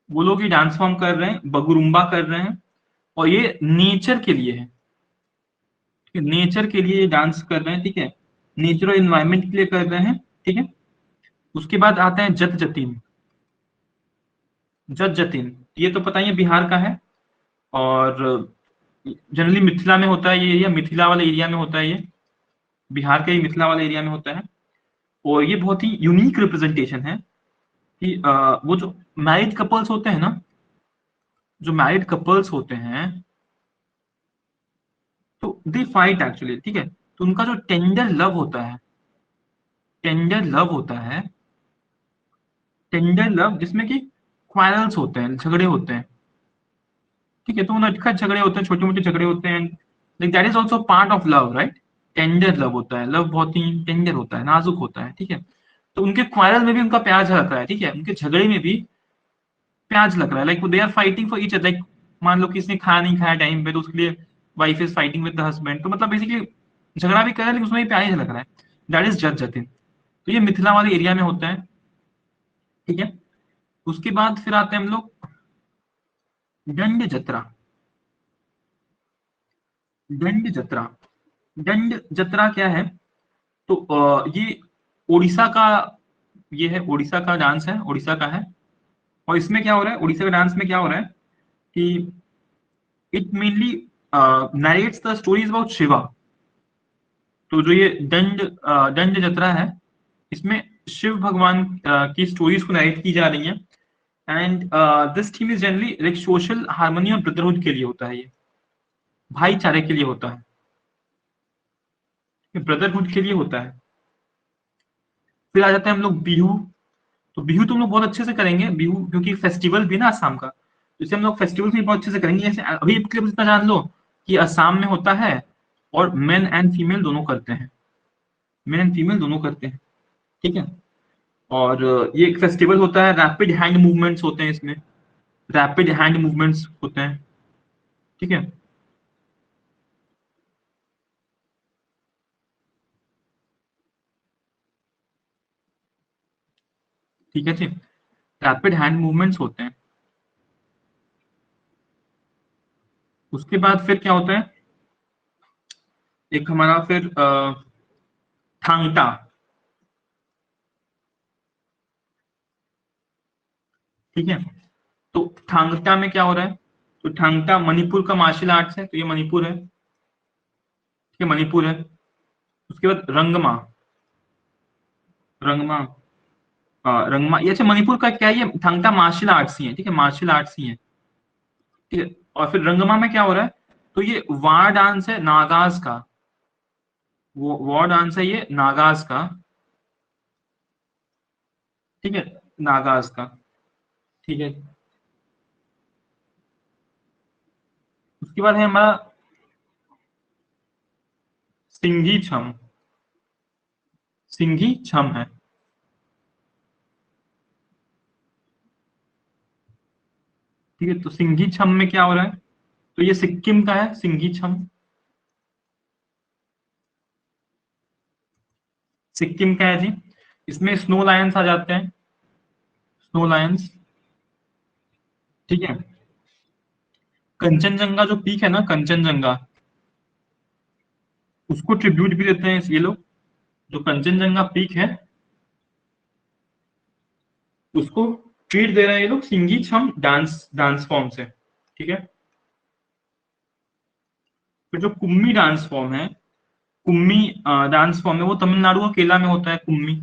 वो लोग ये डांस फॉर्म कर रहे हैं, बगुरुम्बा कर रहे हैं, और ये नेचर के लिए है, नेचर के लिए ये डांस कर रहे हैं, ठीक है, नेचुरल इन्वायरमेंट के लिए कर रहे हैं, ठीक है। उसके बाद आता है जत जतीन। जत जतीन, ये तो पता ही है, बिहार का है, और जनरली मिथिला में होता है ये एरिया, मिथिला वाले एरिया में होता है ये, बिहार के ही मिथिला वाले एरिया में होता है। और ये बहुत ही यूनिक रिप्रेजेंटेशन है कि वो जो मैरिड कपल्स होते हैं ना, जो मैरिड कपल्स होते हैं, तो दे फाइट एक्चुअली, ठीक है। तो उनका जो टेंडर लव होता है, टेंडर लव होता है, टेंडर लव जिसमें कि क्वारल्स होते हैं, झगड़े होते हैं, ठीक है। तो नटखट झगड़े होते हैं, छोटे मोटे झगड़े होते हैं, like that is also part of love, right. Tender love होता है, लव बहुत ही टेंडर होता है, नाजुक होता है, ठीक है। तो उनके क्वारल में भी उनका प्यार झलक रहा है, ठीक है, उनके झगड़े में भी प्याज लग रहा है, like they are fighting for each other, like मान लो किसी ने खाना नहीं खाया टाइम पे, तो उसके लिए wife is fighting with the husband, तो मतलब बेसिकली झगड़ा भी कर रहा है, लेकिन उसमें भी प्यार ही झलक रहा है। दैट इज जज जतिन। तो ये मिथिला वाले एरिया में होता है, ठीक है। उसके बाद फिर आते हैं हम लोग दंड जत्रा। दंड जत्रा, दंड जत्रा क्या है? तो ये उड़ीसा का, ये है उड़ीसा का डांस है, उड़ीसा का है। और इसमें क्या हो रहा है, उड़ीसा के डांस में क्या हो रहा है कि it mainly narrates the stories about Shiva. तो जो ये दंड जत्रा है, इसमें शिव भगवान की स्टोरीज को नरेट की जा रही है। And this theme is generally like social harmony और ब्रदरहुड के लिए होता है, ये भाईचारे के लिए होता है, ये ब्रदरहुड के लिए होता है। फिर आ जाते हैं हम लोग बिहू। तो बिहू तो हम लोग बहुत अच्छे से करेंगे, बिहू क्योंकि फेस्टिवल भी ना असम का, तो इसे हम लोग फेस्टिवल भी बहुत अच्छे से करेंगे। जैसे अभी के लिए इतना जान लो कि असम में होता है, और मेन एंड फीमेल दोनों करते हैं, मेन एंड फीमेल दोनों करते हैं, ठीक है। और ये एक फेस्टिवल होता है, रैपिड हैंड मूवमेंट्स होते हैं इसमें, रैपिड हैंड मूवमेंट्स होते हैं, ठीक है। ठीक है जी, रैपिड हैंड मूवमेंट्स होते हैं। उसके बाद फिर क्या होता है, एक हमारा फिर थांगटा, ठीक है। तो थांगटा में क्या हो रहा है? तो थांगटा मणिपुर का मार्शल आर्ट्स है, तो ये मणिपुर है, ठीक है, मणिपुर है। उसके बाद रंगमा, रंगमा, रंगमा ये, अच्छा मणिपुर का क्या है, ये थांगटा मार्शल आर्ट्स ही है, ठीक है, मार्शल आर्ट्स ही है, ठीक है। और फिर रंगमा में क्या हो रहा है? तो ये वार डांस है नागाज का, वो वार डांस है ये नागाज का, ठीक है, नागाज का, ठीक है। उसके बाद है हमारा सिंघी छम, सिंघी छम है, ठीक है। तो सिंघी छम में क्या हो रहा है? तो ये सिक्किम का है सिंघी छम, सिक्किम का है जी। इसमें स्नो लायंस आ जाते हैं, स्नो लायंस, ठीक है। कंचनजंगा जो पीक है ना, कंचनजंगा, उसको ट्रिब्यूट भी देते हैं ये लोग। जो कंचनजंगा पीक है उसको ट्रीट दे रहे हैं ये लोग सिंगी छम डांस डांस फॉर्म से, ठीक है। फिर जो कुम्मी डांस फॉर्म है, कुम्मी डांस फॉर्म है, वो तमिलनाडु और केरला में होता है कुम्मी।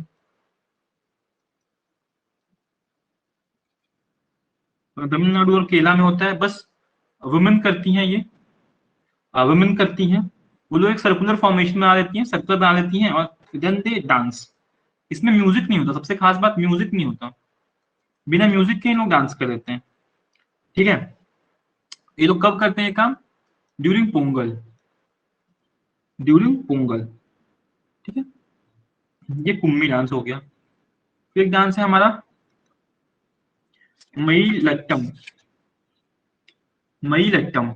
तमिलनाडु और केरला में होता है, बस वुमेन करती हैं ये, वुमेन करती हैं। वो लोग एक सर्कुलर फॉर्मेशन बना देती हैं, सर्कल बना देती हैं, और देन दे डांस। इसमें म्यूजिक नहीं होता, सबसे खास बात म्यूजिक नहीं होता, बिना म्यूजिक के ही लोग डांस कर देते हैं, ठीक है। ये लोग कब करते हैं काम? ड्यूरिंग पोंगल, ड्यूरिंग पोंगल, ठीक है। ये कुम्मी डांस हो गया। फिर एक डांस है हमारा मई लट्टम, मई लट्टम,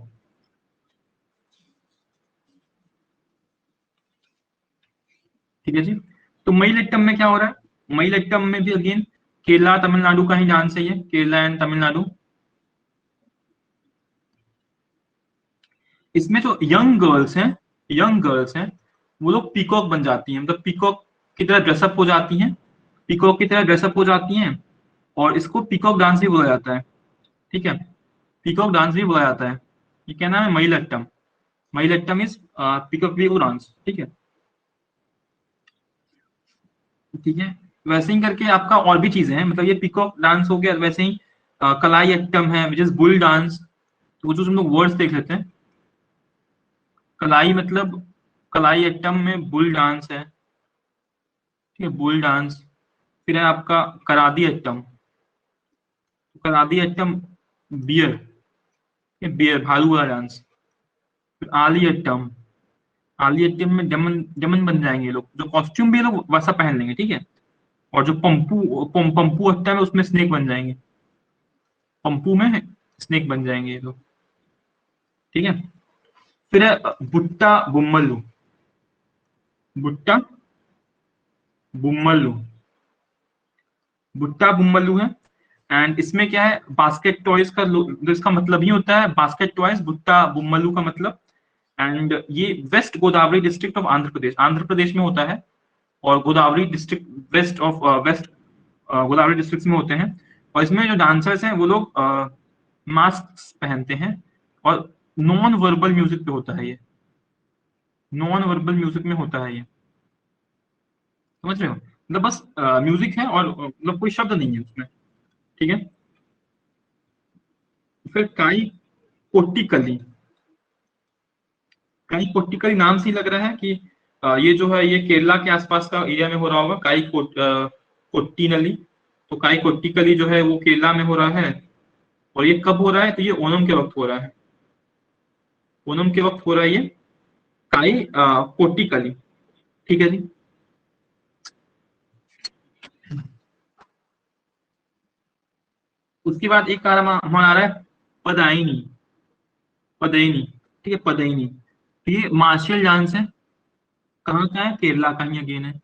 ठीक है जी। तो मई लट्टम में क्या हो रहा है? मई लट्टम में भी अगेन केरला तमिलनाडु का ही डांस है ये, केरला एंड तमिलनाडु। इसमें जो यंग गर्ल्स हैं, यंग गर्ल्स हैं, वो लोग पीकॉक बन जाती हैं, मतलब पीकॉक की तरह ड्रेसअप हो जाती हैं, पीकॉक की तरह ड्रेसअप हो जाती हैं। और इसको पीकॉक डांस भी बोला जाता है, ठीक है। पीकॉक डांस भी बोला जाता है। ये क्या नाम है? मई लट्टम इज पीकॉक वीगो डांस, ठीक है। ठीक है, वैसे ही करके आपका और भी चीजें हैं, मतलब ये पीकॉक डांस हो गया, वैसे ही कलाई अट्टम है विच इज बुल डांस। तो वो जो हम लोग वर्ड्स देख लेते हैं, कलाई मतलब, कलाई अट्टम में बुल डांस है, ठीक है, बुल डांस। फिर है आपका करादी अट्टम, करादी अट्टम बियर, ये बियर भालू वाला डांस। फिर आली अट्टम, आली अट्टम में डमन डमन बन जाएंगे ये लोग, जो कॉस्ट्यूम भी ये लोग वैसा पहन लेंगे, ठीक है। और जो पंपू अट्टम है उसमें स्नेक बन जाएंगे, पंपू में स्नेक बन जाएंगे ये लोग, ठीक है। फिर है बुट्टा बुम्मल्लू, बुट्टा बुम्मल्लू, बुट्टा बुम्मल्लू है। एंड इसमें क्या है, बास्केट टॉयज का जो इसका मतलब ही होता है बास्केट टॉयज, बुट्टा बुम्मल्लू का मतलब। एंड ये west Godavari district of Andhra Pradesh में होता है। और Godavari district west of west Godavari district में होते हैं। और इसमें जो डांसर्स हैं वो लोग मास्क पहनते हैं, और नॉन वर्बल म्यूजिक पे होता है ये, नॉन वर्बल म्यूजिक में होता है ये, समझ रहे हो? मतलब बस म्यूजिक है, और मतलब कोई शब्द नहीं है उसमें, ठीक है। फिर काई कोट्टिकली, काई कोट्टिकली नाम से ही लग रहा है कि ये जो है ये केरला के आसपास का एरिया में हो रहा होगा, कोट्टिनली। तो काई कोट्टिकली जो है वो केरला में हो रहा है। और ये कब हो रहा है? तो ये ओणम के वक्त हो रहा है, ओणम के वक्त हो रहा है ये काई कोट्टिकली, ठीक है जी। उसके बाद एक कार हमारा आ रहा है पदायनी, पदयनी, ठीक है, पदयनी। तो ये मार्शल डांस है, कहाँ का है? केरला का ही अगेन है।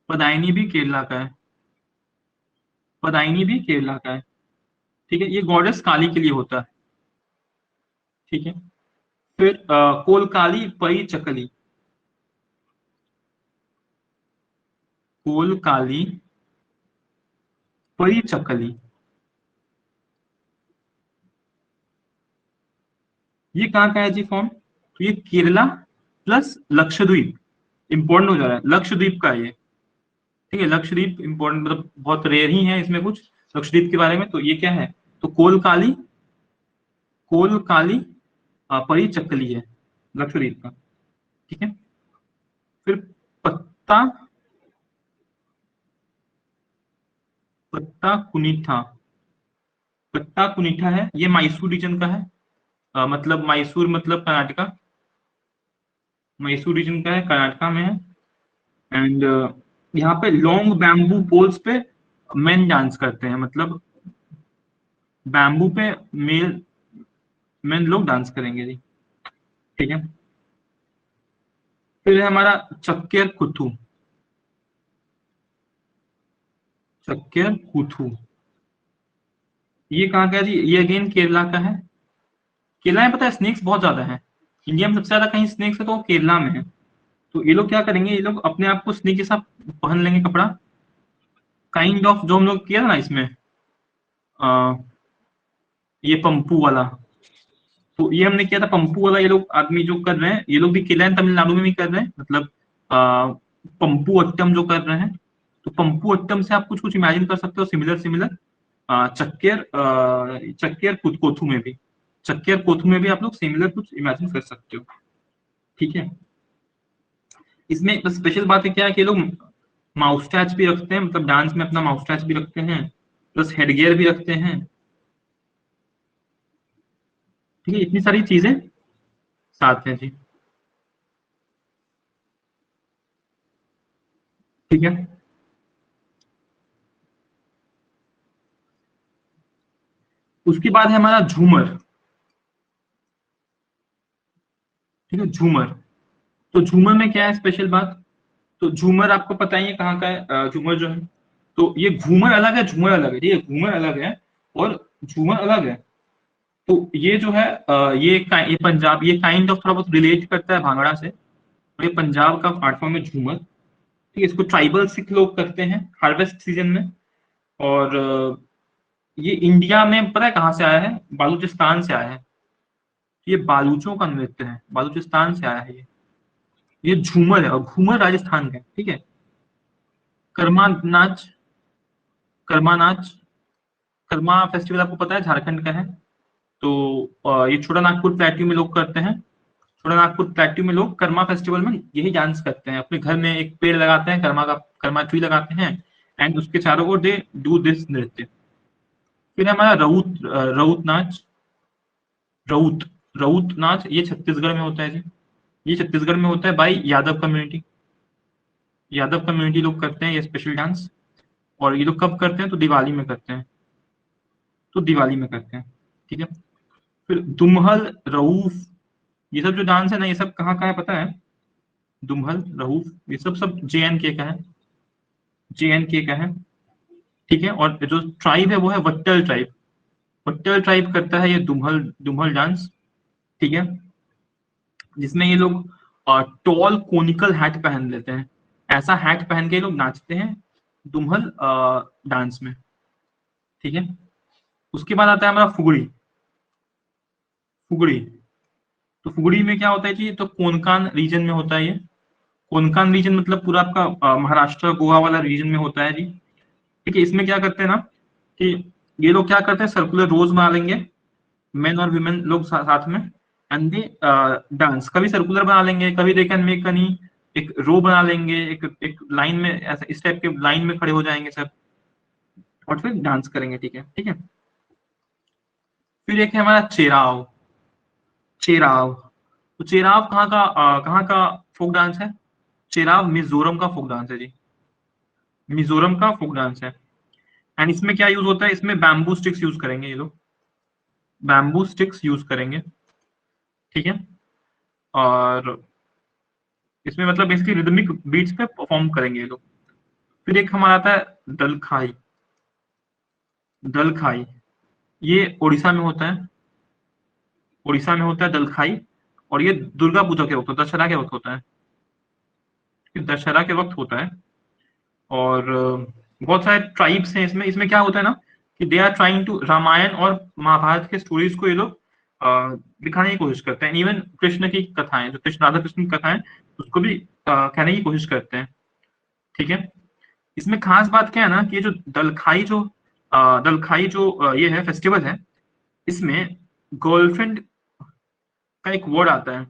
पदायनी भी केरला का है, पदायनी भी केरला का है, ठीक है। ये गॉडेस काली के लिए होता है, ठीक है। फिर कोलकाली पई चकली, कोलकाली पई चकली, ये कहाँ का है जी फॉर्म? तो ये केरला प्लस लक्षद्वीप, इंपॉर्टेंट हो जा रहा है, लक्षद्वीप का है ये, ठीक है। लक्षद्वीप इंपॉर्टेंट, मतलब बहुत रेयर ही है इसमें कुछ लक्षद्वीप के बारे में। तो ये क्या है? तो कोलकाली, कोलकाली परी चक्कली है लक्षद्वीप का, ठीक है। फिर पत्ता, पत्ता कुनीठा, पत्ता कुनीठा है, ये मैसूर रीजन का है। मतलब मैसूर मतलब कर्नाटका, मैसूर रीजन का है, कर्नाटका में है। एंड यहाँ पे लॉन्ग बैम्बू पोल्स पे मेन डांस करते हैं, मतलब बैम्बू पे मेल मेन लोग डांस करेंगे जी, ठीक है। फिर है हमारा चक्कर कुथू, चक्कर कुथू, ये कहाँ का है जी? ये अगेन केरला का है। केरला में पता है स्नेक्स बहुत ज्यादा है, इंडिया में सबसे ज्यादा कहीं स्नेक्स है तो वो केरला में है। तो ये लोग क्या करेंगे, ये लोग अपने आप को स्नेक जैसा पहन लेंगे कपड़ा, काइंड ऑफ जो हम लोग किया ना इसमें, आ, ये पंपू वाला, तो ये हमने किया था पंपू वाला। ये लोग आदमी जो कर रहे हैं, ये लोग भी किला तमिलनाडु में भी कर रहे हैं, मतलब पंपू अट्टम जो कर रहे हैं। तो पंपू अट्टम से आप कुछ कुछ इमेजिन कर सकते हो, सिमिलर सिमिलर चक्केर कोथू में भी, चक्केर कोथू में भी आप लोग सिमिलर कुछ इमेजिन कर सकते हो। ठीक है, इसमें बस स्पेशल बात है क्या है कि ये लोग माउस टैच भी रखते हैं, मतलब डांस में अपना माउस टैच भी रखते हैं, प्लस हेडगियर भी रखते हैं। ठीक है, इतनी सारी चीजें साथ हैं जी। ठीक है, उसके बाद है हमारा झूमर। ठीक है, झूमर। तो झूमर में क्या है स्पेशल बात, तो झूमर आपको पता ही है कहाँ का है, झूमर जो है, तो ये घूमर अलग है, झूमर अलग है, ये घूमर अलग है और झूमर अलग है। तो ये जो है ये पंजाब, ये काइंड ऑफ थोड़ा बहुत रिलेट करता है भांगड़ा से, और ये पंजाब का आर्ट फॉर्म है झूमर। ठीक है, इसको ट्राइबल सिख लोग करते हैं हार्वेस्ट सीजन में। और ये इंडिया में पता है कहाँ से आया है, बालूचिस्तान से आया है। ये बालूचों का नृत्य है, बालूचिस्तान से आया है ये झूमर है, और घूमर राजस्थान का है। ठीक है, कर्मा नाच, कर्मा नाच, कर्मा फेस्टिवल आपको पता है झारखंड का है। तो ये छोटा नागपुर प्लेट्यू में लोग करते हैं, छोटा नागपुर प्लेट्यू में लोग कर्मा फेस्टिवल में यही डांस करते हैं, अपने घर में एक पेड़ लगाते हैं, कर्मा का कर्मा ट्री लगाते हैं, एंड उसके चारों ओर दे डू दिस नृत्य। फिर हमारा रउत नाच, रउत रउत नाच, ये छत्तीसगढ़ में होता है जी, ये छत्तीसगढ़ में होता है बाई यादव कम्युनिटी, यादव कम्युनिटी लोग करते हैं ये स्पेशल डांस। और ये लोग कब करते हैं, तो दिवाली में करते हैं, तो दिवाली में करते हैं। ठीक है, फिर दुम्हल, रऊफ, ये सब जो डांस है ना, ये सब कहाँ का है पता है, दुम्हल, रऊफ, ये सब सब JNK का है, JNK का है। ठीक है, और जो ट्राइब है वो है वट्टल ट्राइब, वट्टल ट्राइब करता है ये दुम्हल, दुम्हल डांस। ठीक है, जिसमें ये लोग टॉल कोनिकल हैट पहन लेते हैं, ऐसा हैट पहन के ये लोग नाचते हैं दुम्हल डांस में। ठीक है, उसके बाद आता है हमारा फुगड़ी, फुगड़ी। तो फुगड़ी में क्या होता है जी, तो कोनकान रीजन में होता है ये, कोनकान रीजन मतलब पूरा आपका महाराष्ट्र गोवा वाला रीजन में होता है जी। ठीक है, इसमें क्या करते हैं ना कि ये लोग क्या करते हैं, सर्कुलर रोज बना लेंगे, मेन और विमेन लोग साथ में, एंड दे डांस, कभी सर्कुलर बना लेंगे, कभी दे कैन मेक कनी एक रो बना लेंगे, एक एक लाइन में, ऐसा इस टाइप के लाइन में खड़े हो जाएंगे सब, और फिर डांस करेंगे। ठीक है, ठीक है। फिर एक है हमारा चेराव, चेराव। तो चेराव कहाँ का फोक डांस है, चेराव मिजोरम का फोक डांस है जी, मिजोरम का फोक डांस है। एंड इसमें क्या यूज होता है, इसमें बैम्बू स्टिक्स यूज करेंगे ये लोग, बैम्बू स्टिक्स यूज करेंगे। ठीक है, और इसमें मतलब बेसिकली रिदमिक बीट्स पे परफॉर्म करेंगे ये लोग। फिर एक हमारा आता है दल खाई, दल खाई, ये उड़ीसा में होता है, उड़ीसा में होता है दल खाई। और ये दुर्गा पूजा के वक्त होता है, दशहरा के वक्त होता है, दशहरा के वक्त होता है। और बहुत सारे ट्राइब्स हैं इसमें, इसमें क्या होता है ना कि they are trying to, Ramayan और महाभारत के स्टोरीज को ये लोग दिखाने की कोशिश करते हैं, इवन कृष्ण की कथाएं, जो कृष्ण राधा कृष्ण की कथाएं, उसको भी कहने की कोशिश करते हैं। ठीक है, इसमें खास बात क्या है ना कि ये जो दलखाई जो दलखाई जो ये है फेस्टिवल है, इसमें गर्लफ्रेंड का एक वर्ड आता है,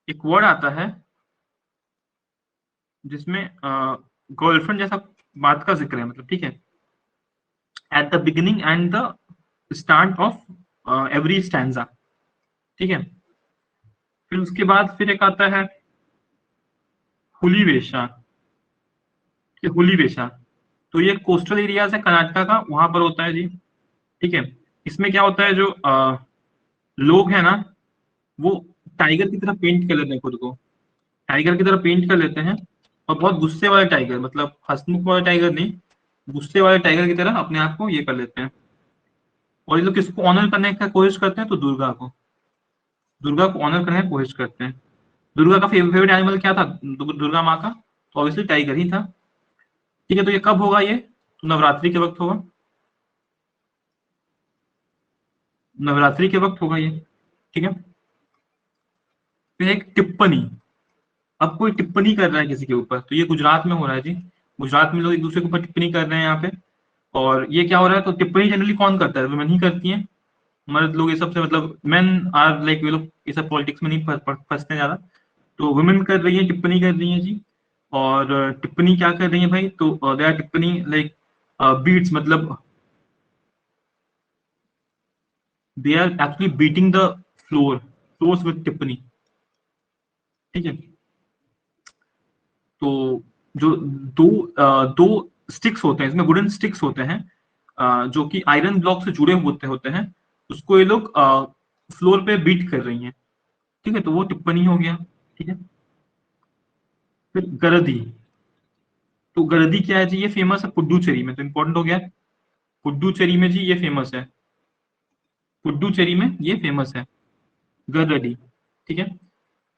एक वर्ड आता है जिसमें गर्लफ्रेंड जैसा बात का जिक्र है, मतलब। ठीक है, at the beginning and the start of every stanza. ठीक है, फिर उसके बाद फिर एक आता है हुली वेशा, कि हुली वेशा, तो ये कोस्टल एरियाज है कर्नाटका का, वहां पर होता है जी। ठीक है, इसमें क्या होता है, जो लोग हैं ना, वो टाइगर की तरह पेंट कर लेते हैं खुद को, टाइगर की तरह पेंट कर लेते हैं, और बहुत गुस्से वाले टाइगर, मतलब हंसमुख वाले टाइगर नहीं, गुस्से वाले टाइगर की तरह अपने आप को ये कर लेते हैं। और ये लोग किसको ऑनर करने का कोशिश करते हैं, तो दुर्गा को, दुर्गा को ऑनर करने की कोशिश करते हैं। दुर्गा का फेवरेट एनिमल क्या था, दुर्गा माँ का? तो ऑब्वियसली टाइगर ही था। ठीक है, तो ये कब होगा? ये तो नवरात्रि के वक्त होगा, नवरात्रि के वक्त होगा ये। ठीक है, फिर एक टिप्पणी। अब कोई टिप्पणी कर रहा है किसी के ऊपर, तो ये गुजरात में हो रहा है जी। गुजरात में लोग एक दूसरे के ऊपर टिप्पणी कर रहे हैं यहाँ पे। और ये क्या हो रहा है, तो टिप्पणी जनरली कौन करता है? वुमेन ही करती है। मर्द लोग ये सबसे मतलब मेन आर लाइक, वे लोग ये सब पॉलिटिक्स में नहीं फंसते ज्यादा। तो वुमेन कर रही है, टिप्पणी कर रही है जी। और टिप्पणी क्या कर रही है भाई? तो दे आर टिप्पणी लाइक बीट्स, मतलब they are actually beating the floors with टिप्पणी। ठीक है, तो जो दो स्टिक्स होते हैं, इसमें वुडन स्टिक्स होते हैं, जो कि आयरन ब्लॉक से जुड़े होते हैं, उसको ये लोग फ्लोर पे बीट कर रही हैं। ठीक है, तो वो टिप्पणी हो गया। ठीक है, फिर गरदी। तो गरदी क्या है जी? ये फेमस है पुडुचेरी में, तो इंपॉर्टेंट हो गया। पुडुचेरी में जी ये फेमस है, पुडुचेरी में ये फेमस है गरडी। ठीक है,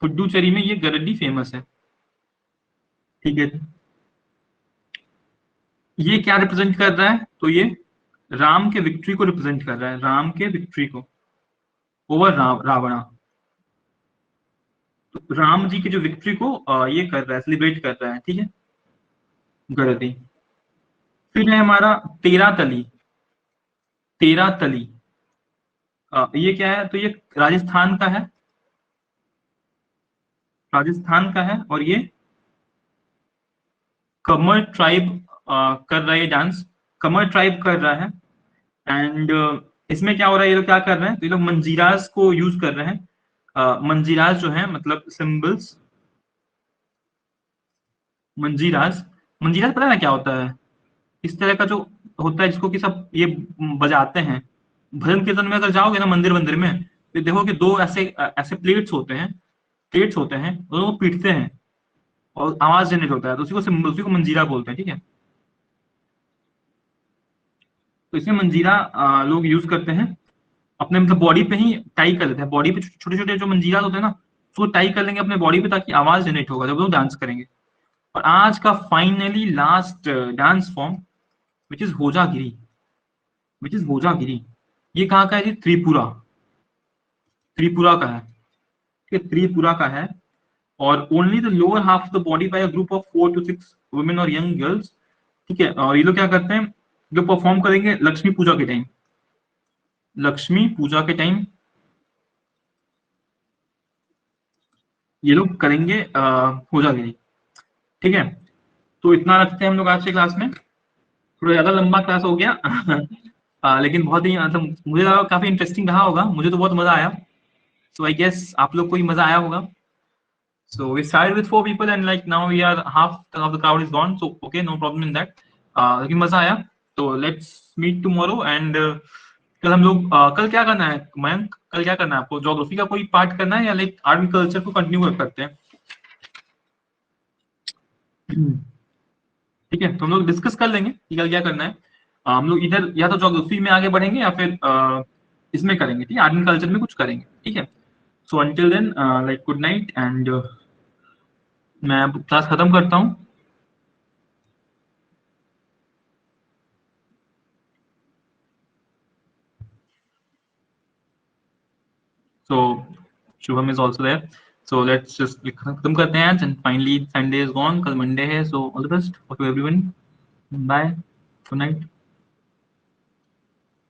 पुडुचेरी में ये गरडी फेमस है। ठीक है, ये क्या रिप्रेजेंट कर रहा है? तो ये राम के विक्ट्री को रिप्रेजेंट कर रहा है, राम के विक्ट्री को ओवर रावणा। तो राम जी की जो विक्ट्री को ये कर रहा है, सेलिब्रेट कर रहा है। ठीक है, गरदी। फिर है हमारा तेरा तली। तेरा तली, ये क्या है? तो ये राजस्थान का है, राजस्थान का है। और ये कमर ट्राइब कर रहा है ये डांस, कमर ट्राइब कर रहा है। एंड इसमें क्या हो रहा है, ये लोग क्या कर रहे हैं? तो ये लोग मंजीरास को यूज कर रहे हैं। मंजीरास जो है मतलब सिंबल्स, मंजीरास। मंजीरास पता है ना क्या होता है? इस तरह का जो होता है जिसको कि सब ये बजाते हैं। भजन कीर्तन में अगर जाओगे ना मंदिर मंदिर में, तो देखो कि दो ऐसे ऐसे प्लेट्स होते हैं, प्लेट्स होते हैं, दोनों को पीटते हैं और आवाज जनरेट होता है, तो उसी को मंजीरा बोलते हैं। ठीक है, तो इसमें मंजीरा लोग यूज करते हैं अपने मतलब बॉडी पे ही टाई कर लेते हैं, बॉडी पे छोटे छोटे जो मंजीरा होते हैं ना, उसको टाई कर लेंगे अपने बॉडी पे, ताकि आवाज जनरेट होगा जब वो डांस करेंगे। और आज का finally last dance form, which is Hojagiri. Which is Hojagiri, ये कहाँ का है जी? त्रिपुरा। त्रिपुरा का है। ठीक है, त्रिपुरा का है। और only the lower half of the body by a group of 4 to 6 women और यंग गर्ल्स। ठीक है, और ये लोग क्या करते हैं? जो परफॉर्म करेंगे लक्ष्मी पूजा के टाइम, लक्ष्मी पूजा के टाइम ये लोग करेंगे होजागिरी। ठीक है, तो इतना रखते हैं हम लोग आज के क्लास में। थोड़ा ज्यादा लंबा क्लास हो गया लेकिन बहुत ही मतलब मुझे लगा काफी इंटरेस्टिंग रहा होगा, मुझे तो बहुत मजा आया। सो आई गेस आप लोग को भी मजा आया होगा। So we started with 4 people and like now we are half of the crowd is gone. So okay, no problem in that. लेकिन मजा आया। तो let's meet tomorrow and कल हम लोग कल क्या करना है मयंक? कल क्या करना है आपको? ज्योग्राफी का कोई पार्ट करना है या लाइक आर्ट एंड कल्चर को कंटिन्यू करते हैं? ठीक है, तो हम लोग डिस्कस कर लेंगे कि कल क्या करना है। हम लोग इधर या तो ज्योग्राफी में आगे बढ़ेंगे या फिर इसमें करेंगे। ठीक है, आर्ट एंड कल्चर में कुछ करेंगे। ठीक है, so until then like good night and मैं क्लास खत्म करता हूँ। So Shubham is also there. So let's just खत्म करते हैं आज। And finally Sunday is gone, कल Monday है। So all the best for everyone. Bye. Good night.